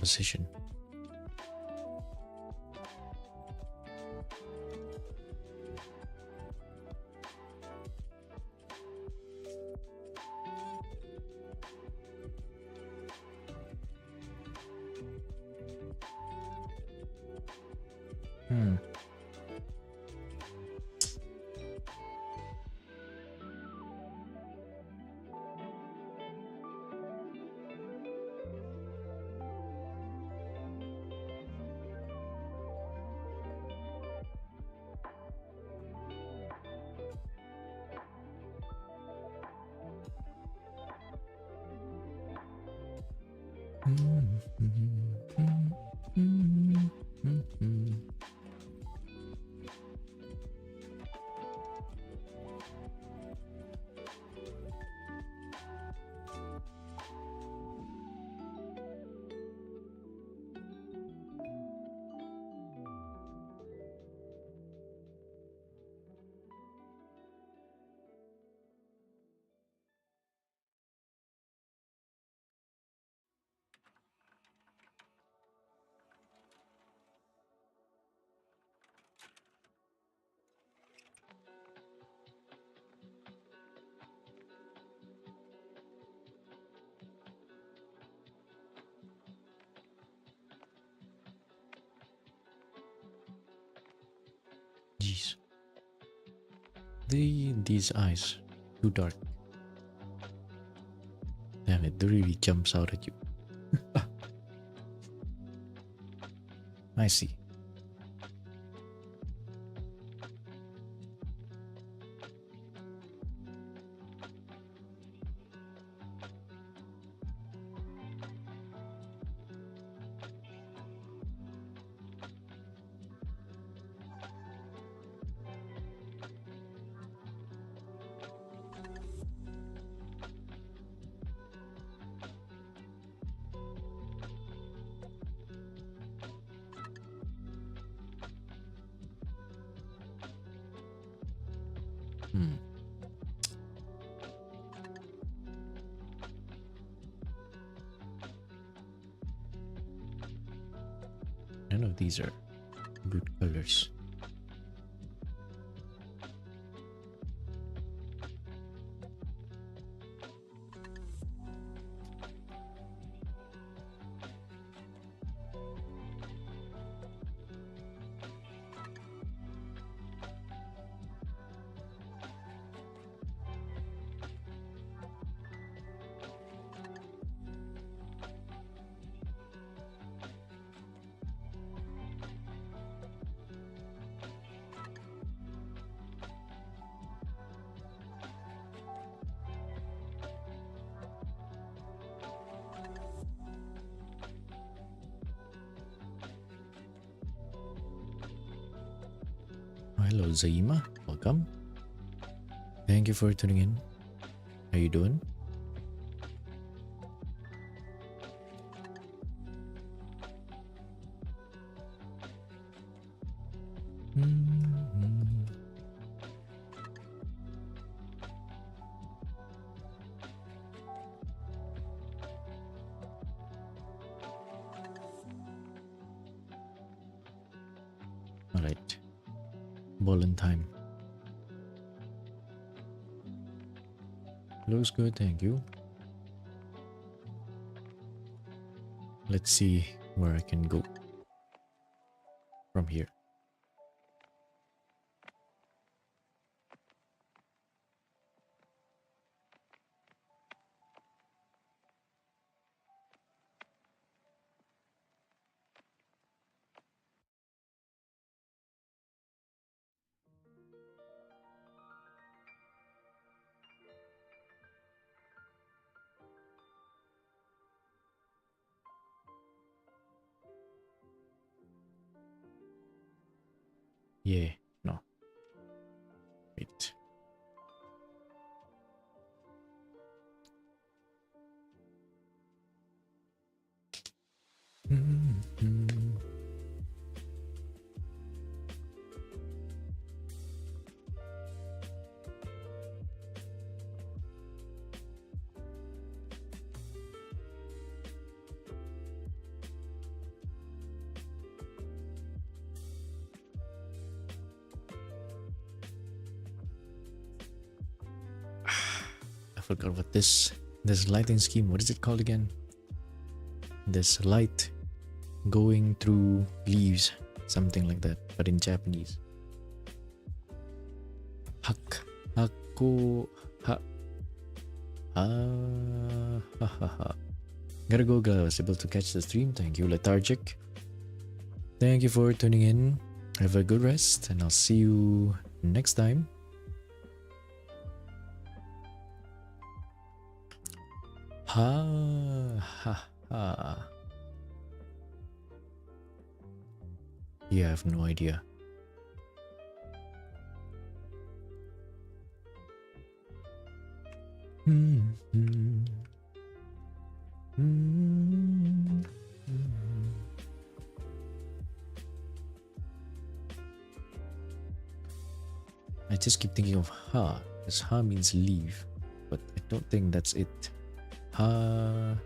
composition. Jeez. These eyes, too dark. Damn, it really jumps out at you. I see. None of these are good colors. Hello Zaima, welcome. Thank you for tuning in. How you doing? Alright. Ball in time. Looks good, thank you. Let's see where I can go from here. Yeah, no. Wait. forgot what this lighting scheme. What is it called again? This light going through leaves, something like that, but in Japanese. Hako ha ha ha ha. Gotta go, glad I was able to catch the stream. Thank you, Lethargic. Thank you for tuning in. Have a good rest, and I'll see you next time. Ha ha ha. Yeah, I have no idea. I just keep thinking of ha, because ha means leave, but I don't think that's it. Ha.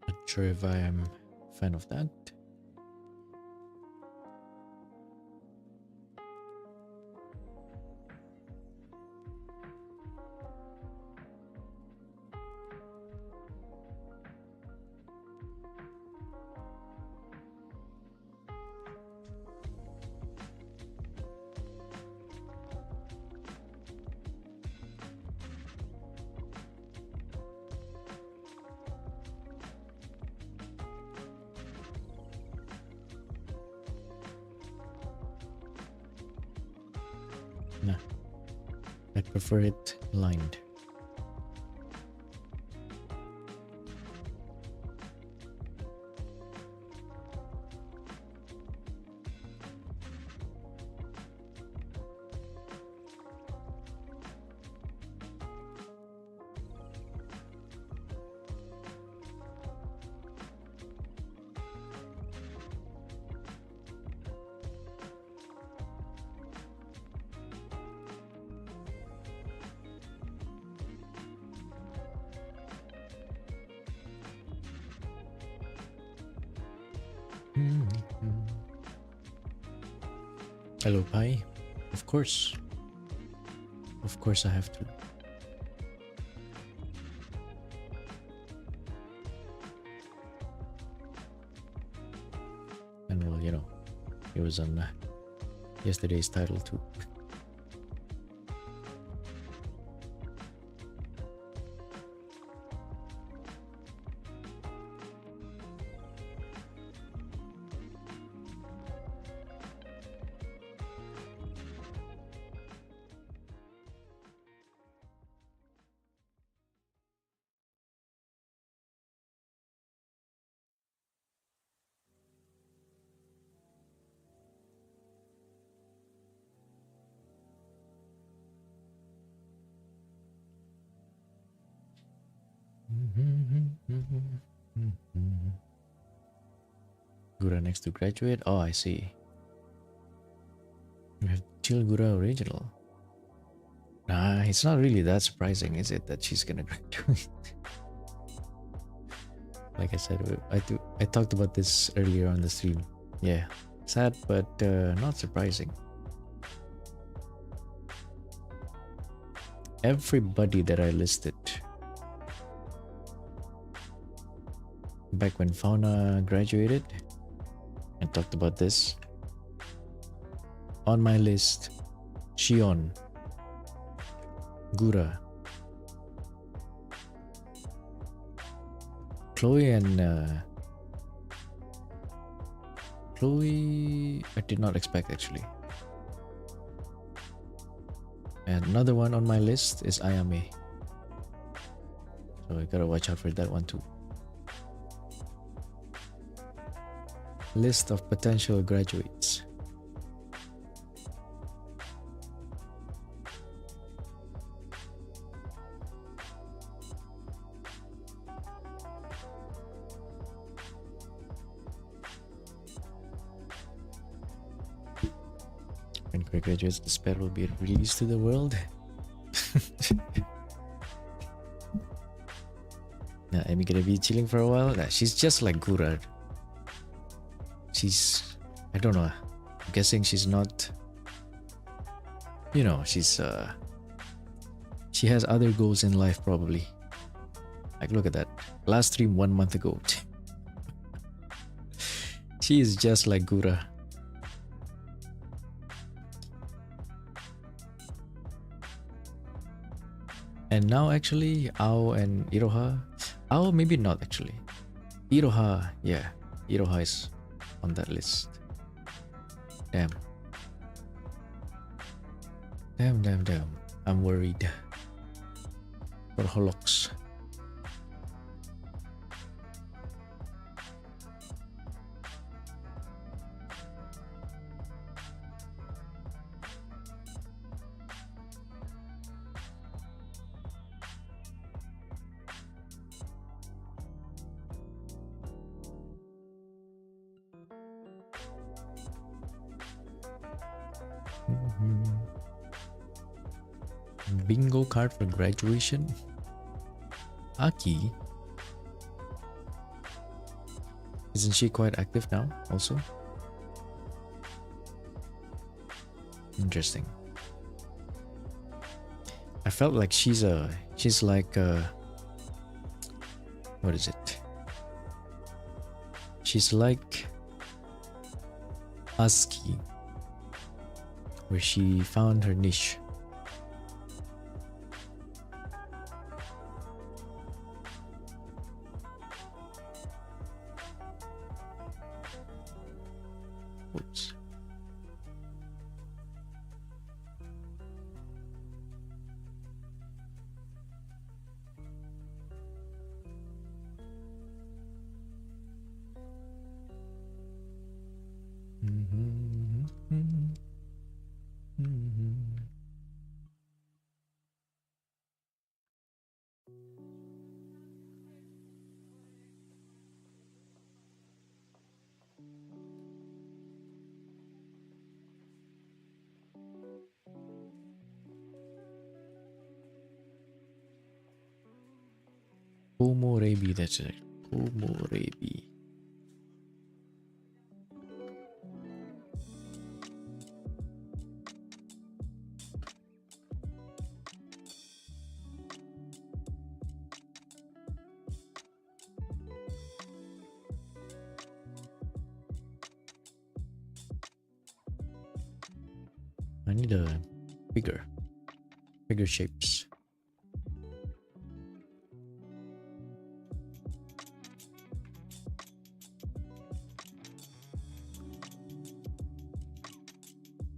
Not sure if I am a fan of that. Nah, I prefer it lined. Hello, Pi. Of course. Of course I have to. And well, you know, it was on yesterday's title too. Gura next to graduate. Oh, I see. We have Chill Gura original. Nah, it's not really that surprising, is it, that she's gonna graduate? Like I said, I talked about this earlier on the stream. Yeah, sad, but not surprising. Everybody that I listed back when Fauna graduated, I talked about this. On my list, Shion, Gura, Chloe, and Chloe I did not expect actually. And another one on my list is Ayame. So I gotta watch out for that one too. List of potential graduates. When Kooi graduates, the spell will be released to the world. Nah, Amy gonna be chilling for a while. Nah, she's just like Gura. She's, I don't know. I'm guessing she's not. You know, she's she has other goals in life probably. Like look at that. Last stream 1 month ago. She is just like Gura. And now actually, Ao and Iroha. Ao maybe not actually. Iroha, yeah. Iroha is on that list. Damn. Damn. I'm worried. For Holox. Bingo card for graduation. Aki, isn't she quite active now also? Interesting. I felt like she's like what is it? She's like Aski, where she found her niche. Oops. Komorebi, that's it. Komorebi. I need a bigger shapes.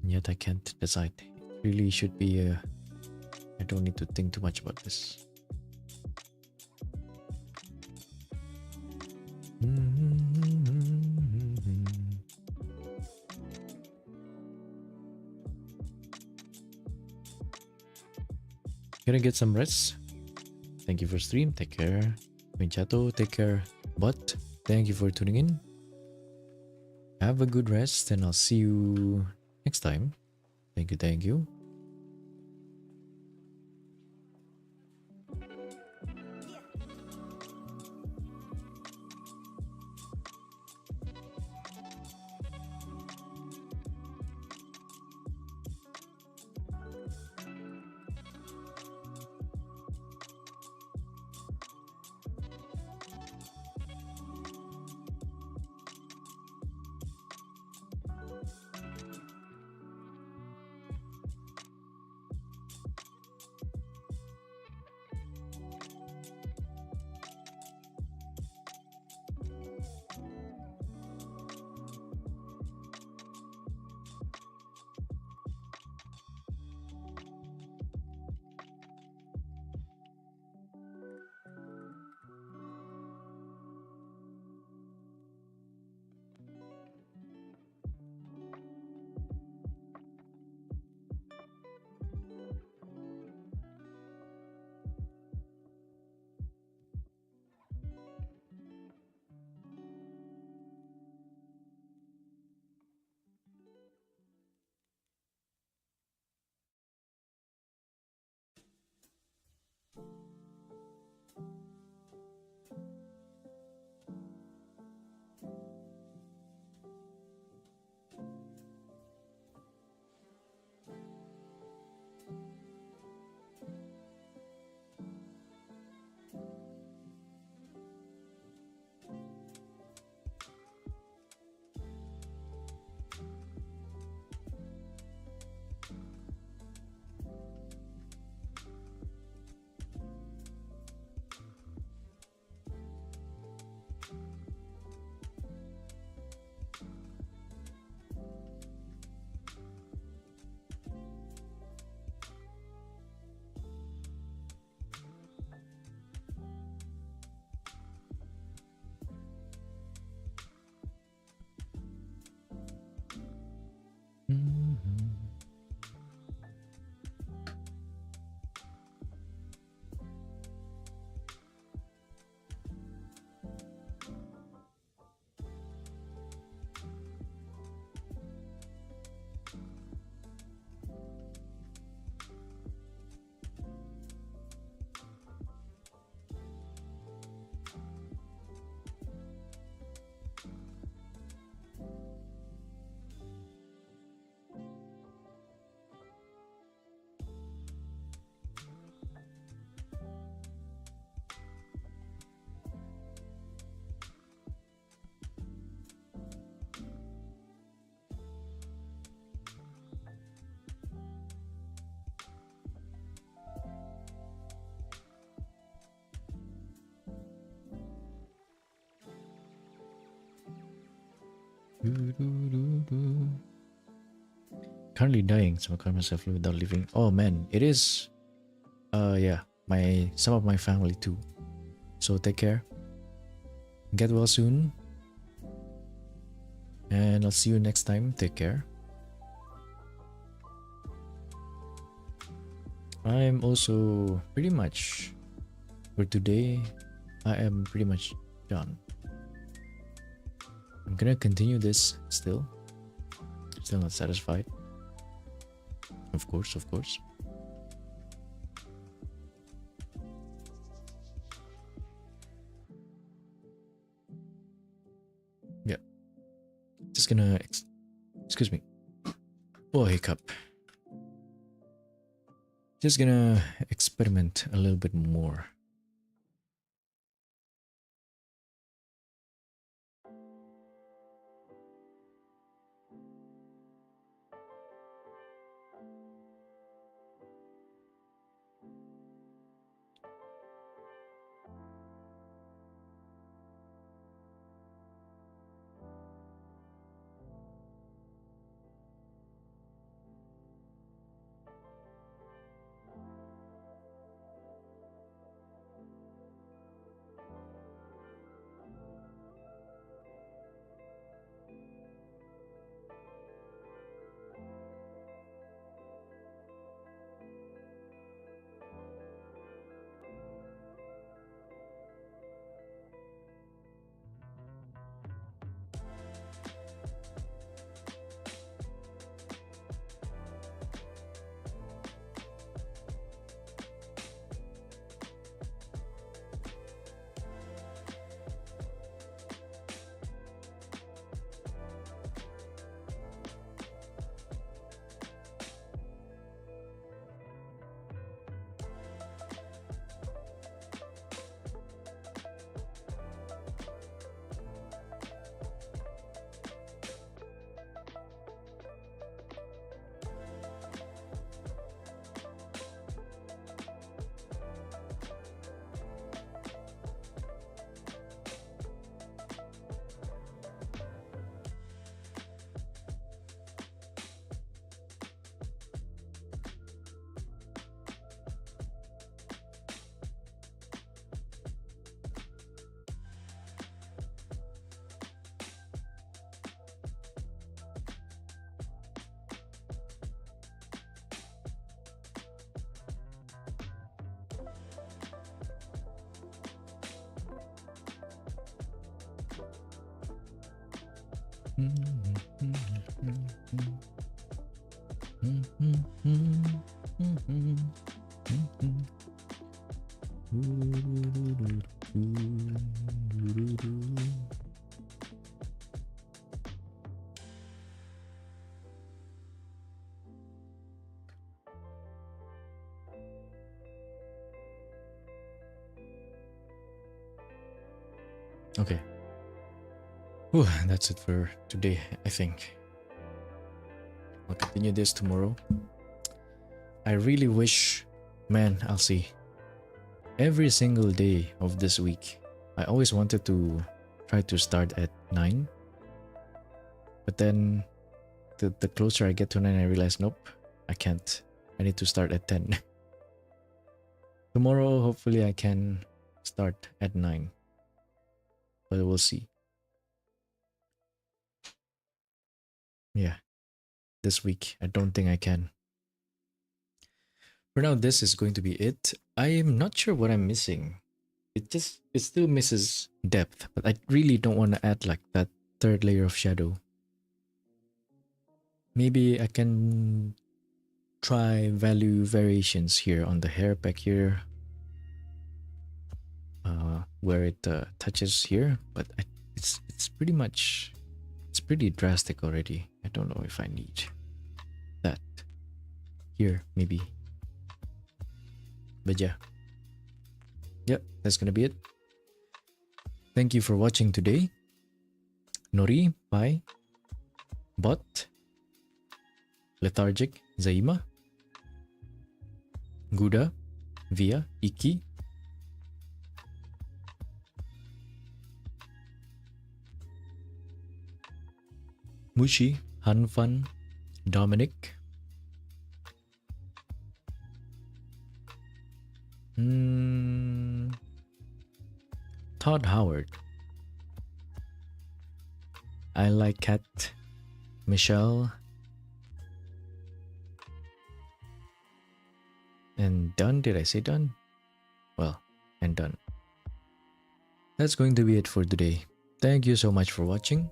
Yet I can't decide. It really should be I don't need to think too much about this. Gonna get some rest. Thank you for stream. Take care. Minchato, take care. But thank you for tuning in. Have a good rest, and I'll see you next time. Thank you, thank you. Currently dying, so I call myself without living. Oh man, it is. Yeah, some of my family too. So take care. Get well soon. And I'll see you next time. Take care. I'm also pretty much for today. I am pretty much done. I'm gonna continue this still. Still not satisfied. Of course, of course. Yeah. Just gonna excuse me. Oh, hiccup. Just gonna experiment a little bit more. Okay. Whew, that's it for today, I think. I'll continue this tomorrow. I really wish, man, I'll see. Every single day of this week, I always wanted to try to start at 9. But then the closer I get to 9, I realize, nope, I can't. I need to start at 10. Tomorrow, hopefully I can start at 9. But we'll see. Yeah. This week, I don't think I can. For now, this is going to be it. I am not sure what I'm missing. It still misses depth, but I really don't want to add like that third layer of shadow. Maybe I can try value variations here on the hair back here, where it touches here, but it's pretty drastic already. I don't know if I need that here, maybe. But yeah. Yep, that's gonna be it. Thank you for watching today. Nori, bye. Bot, Lethargic, Zaima, Guda, Via, Iki, Mushi, Hanfan, Dominic, Todd Howard, I Like Cat, Michelle, and done. Did I say done? Well, and done. That's going to be it for today. Thank you so much for watching.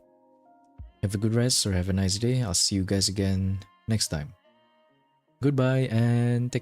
Have a good rest or have a nice day. I'll see you guys again next time. Goodbye and take care.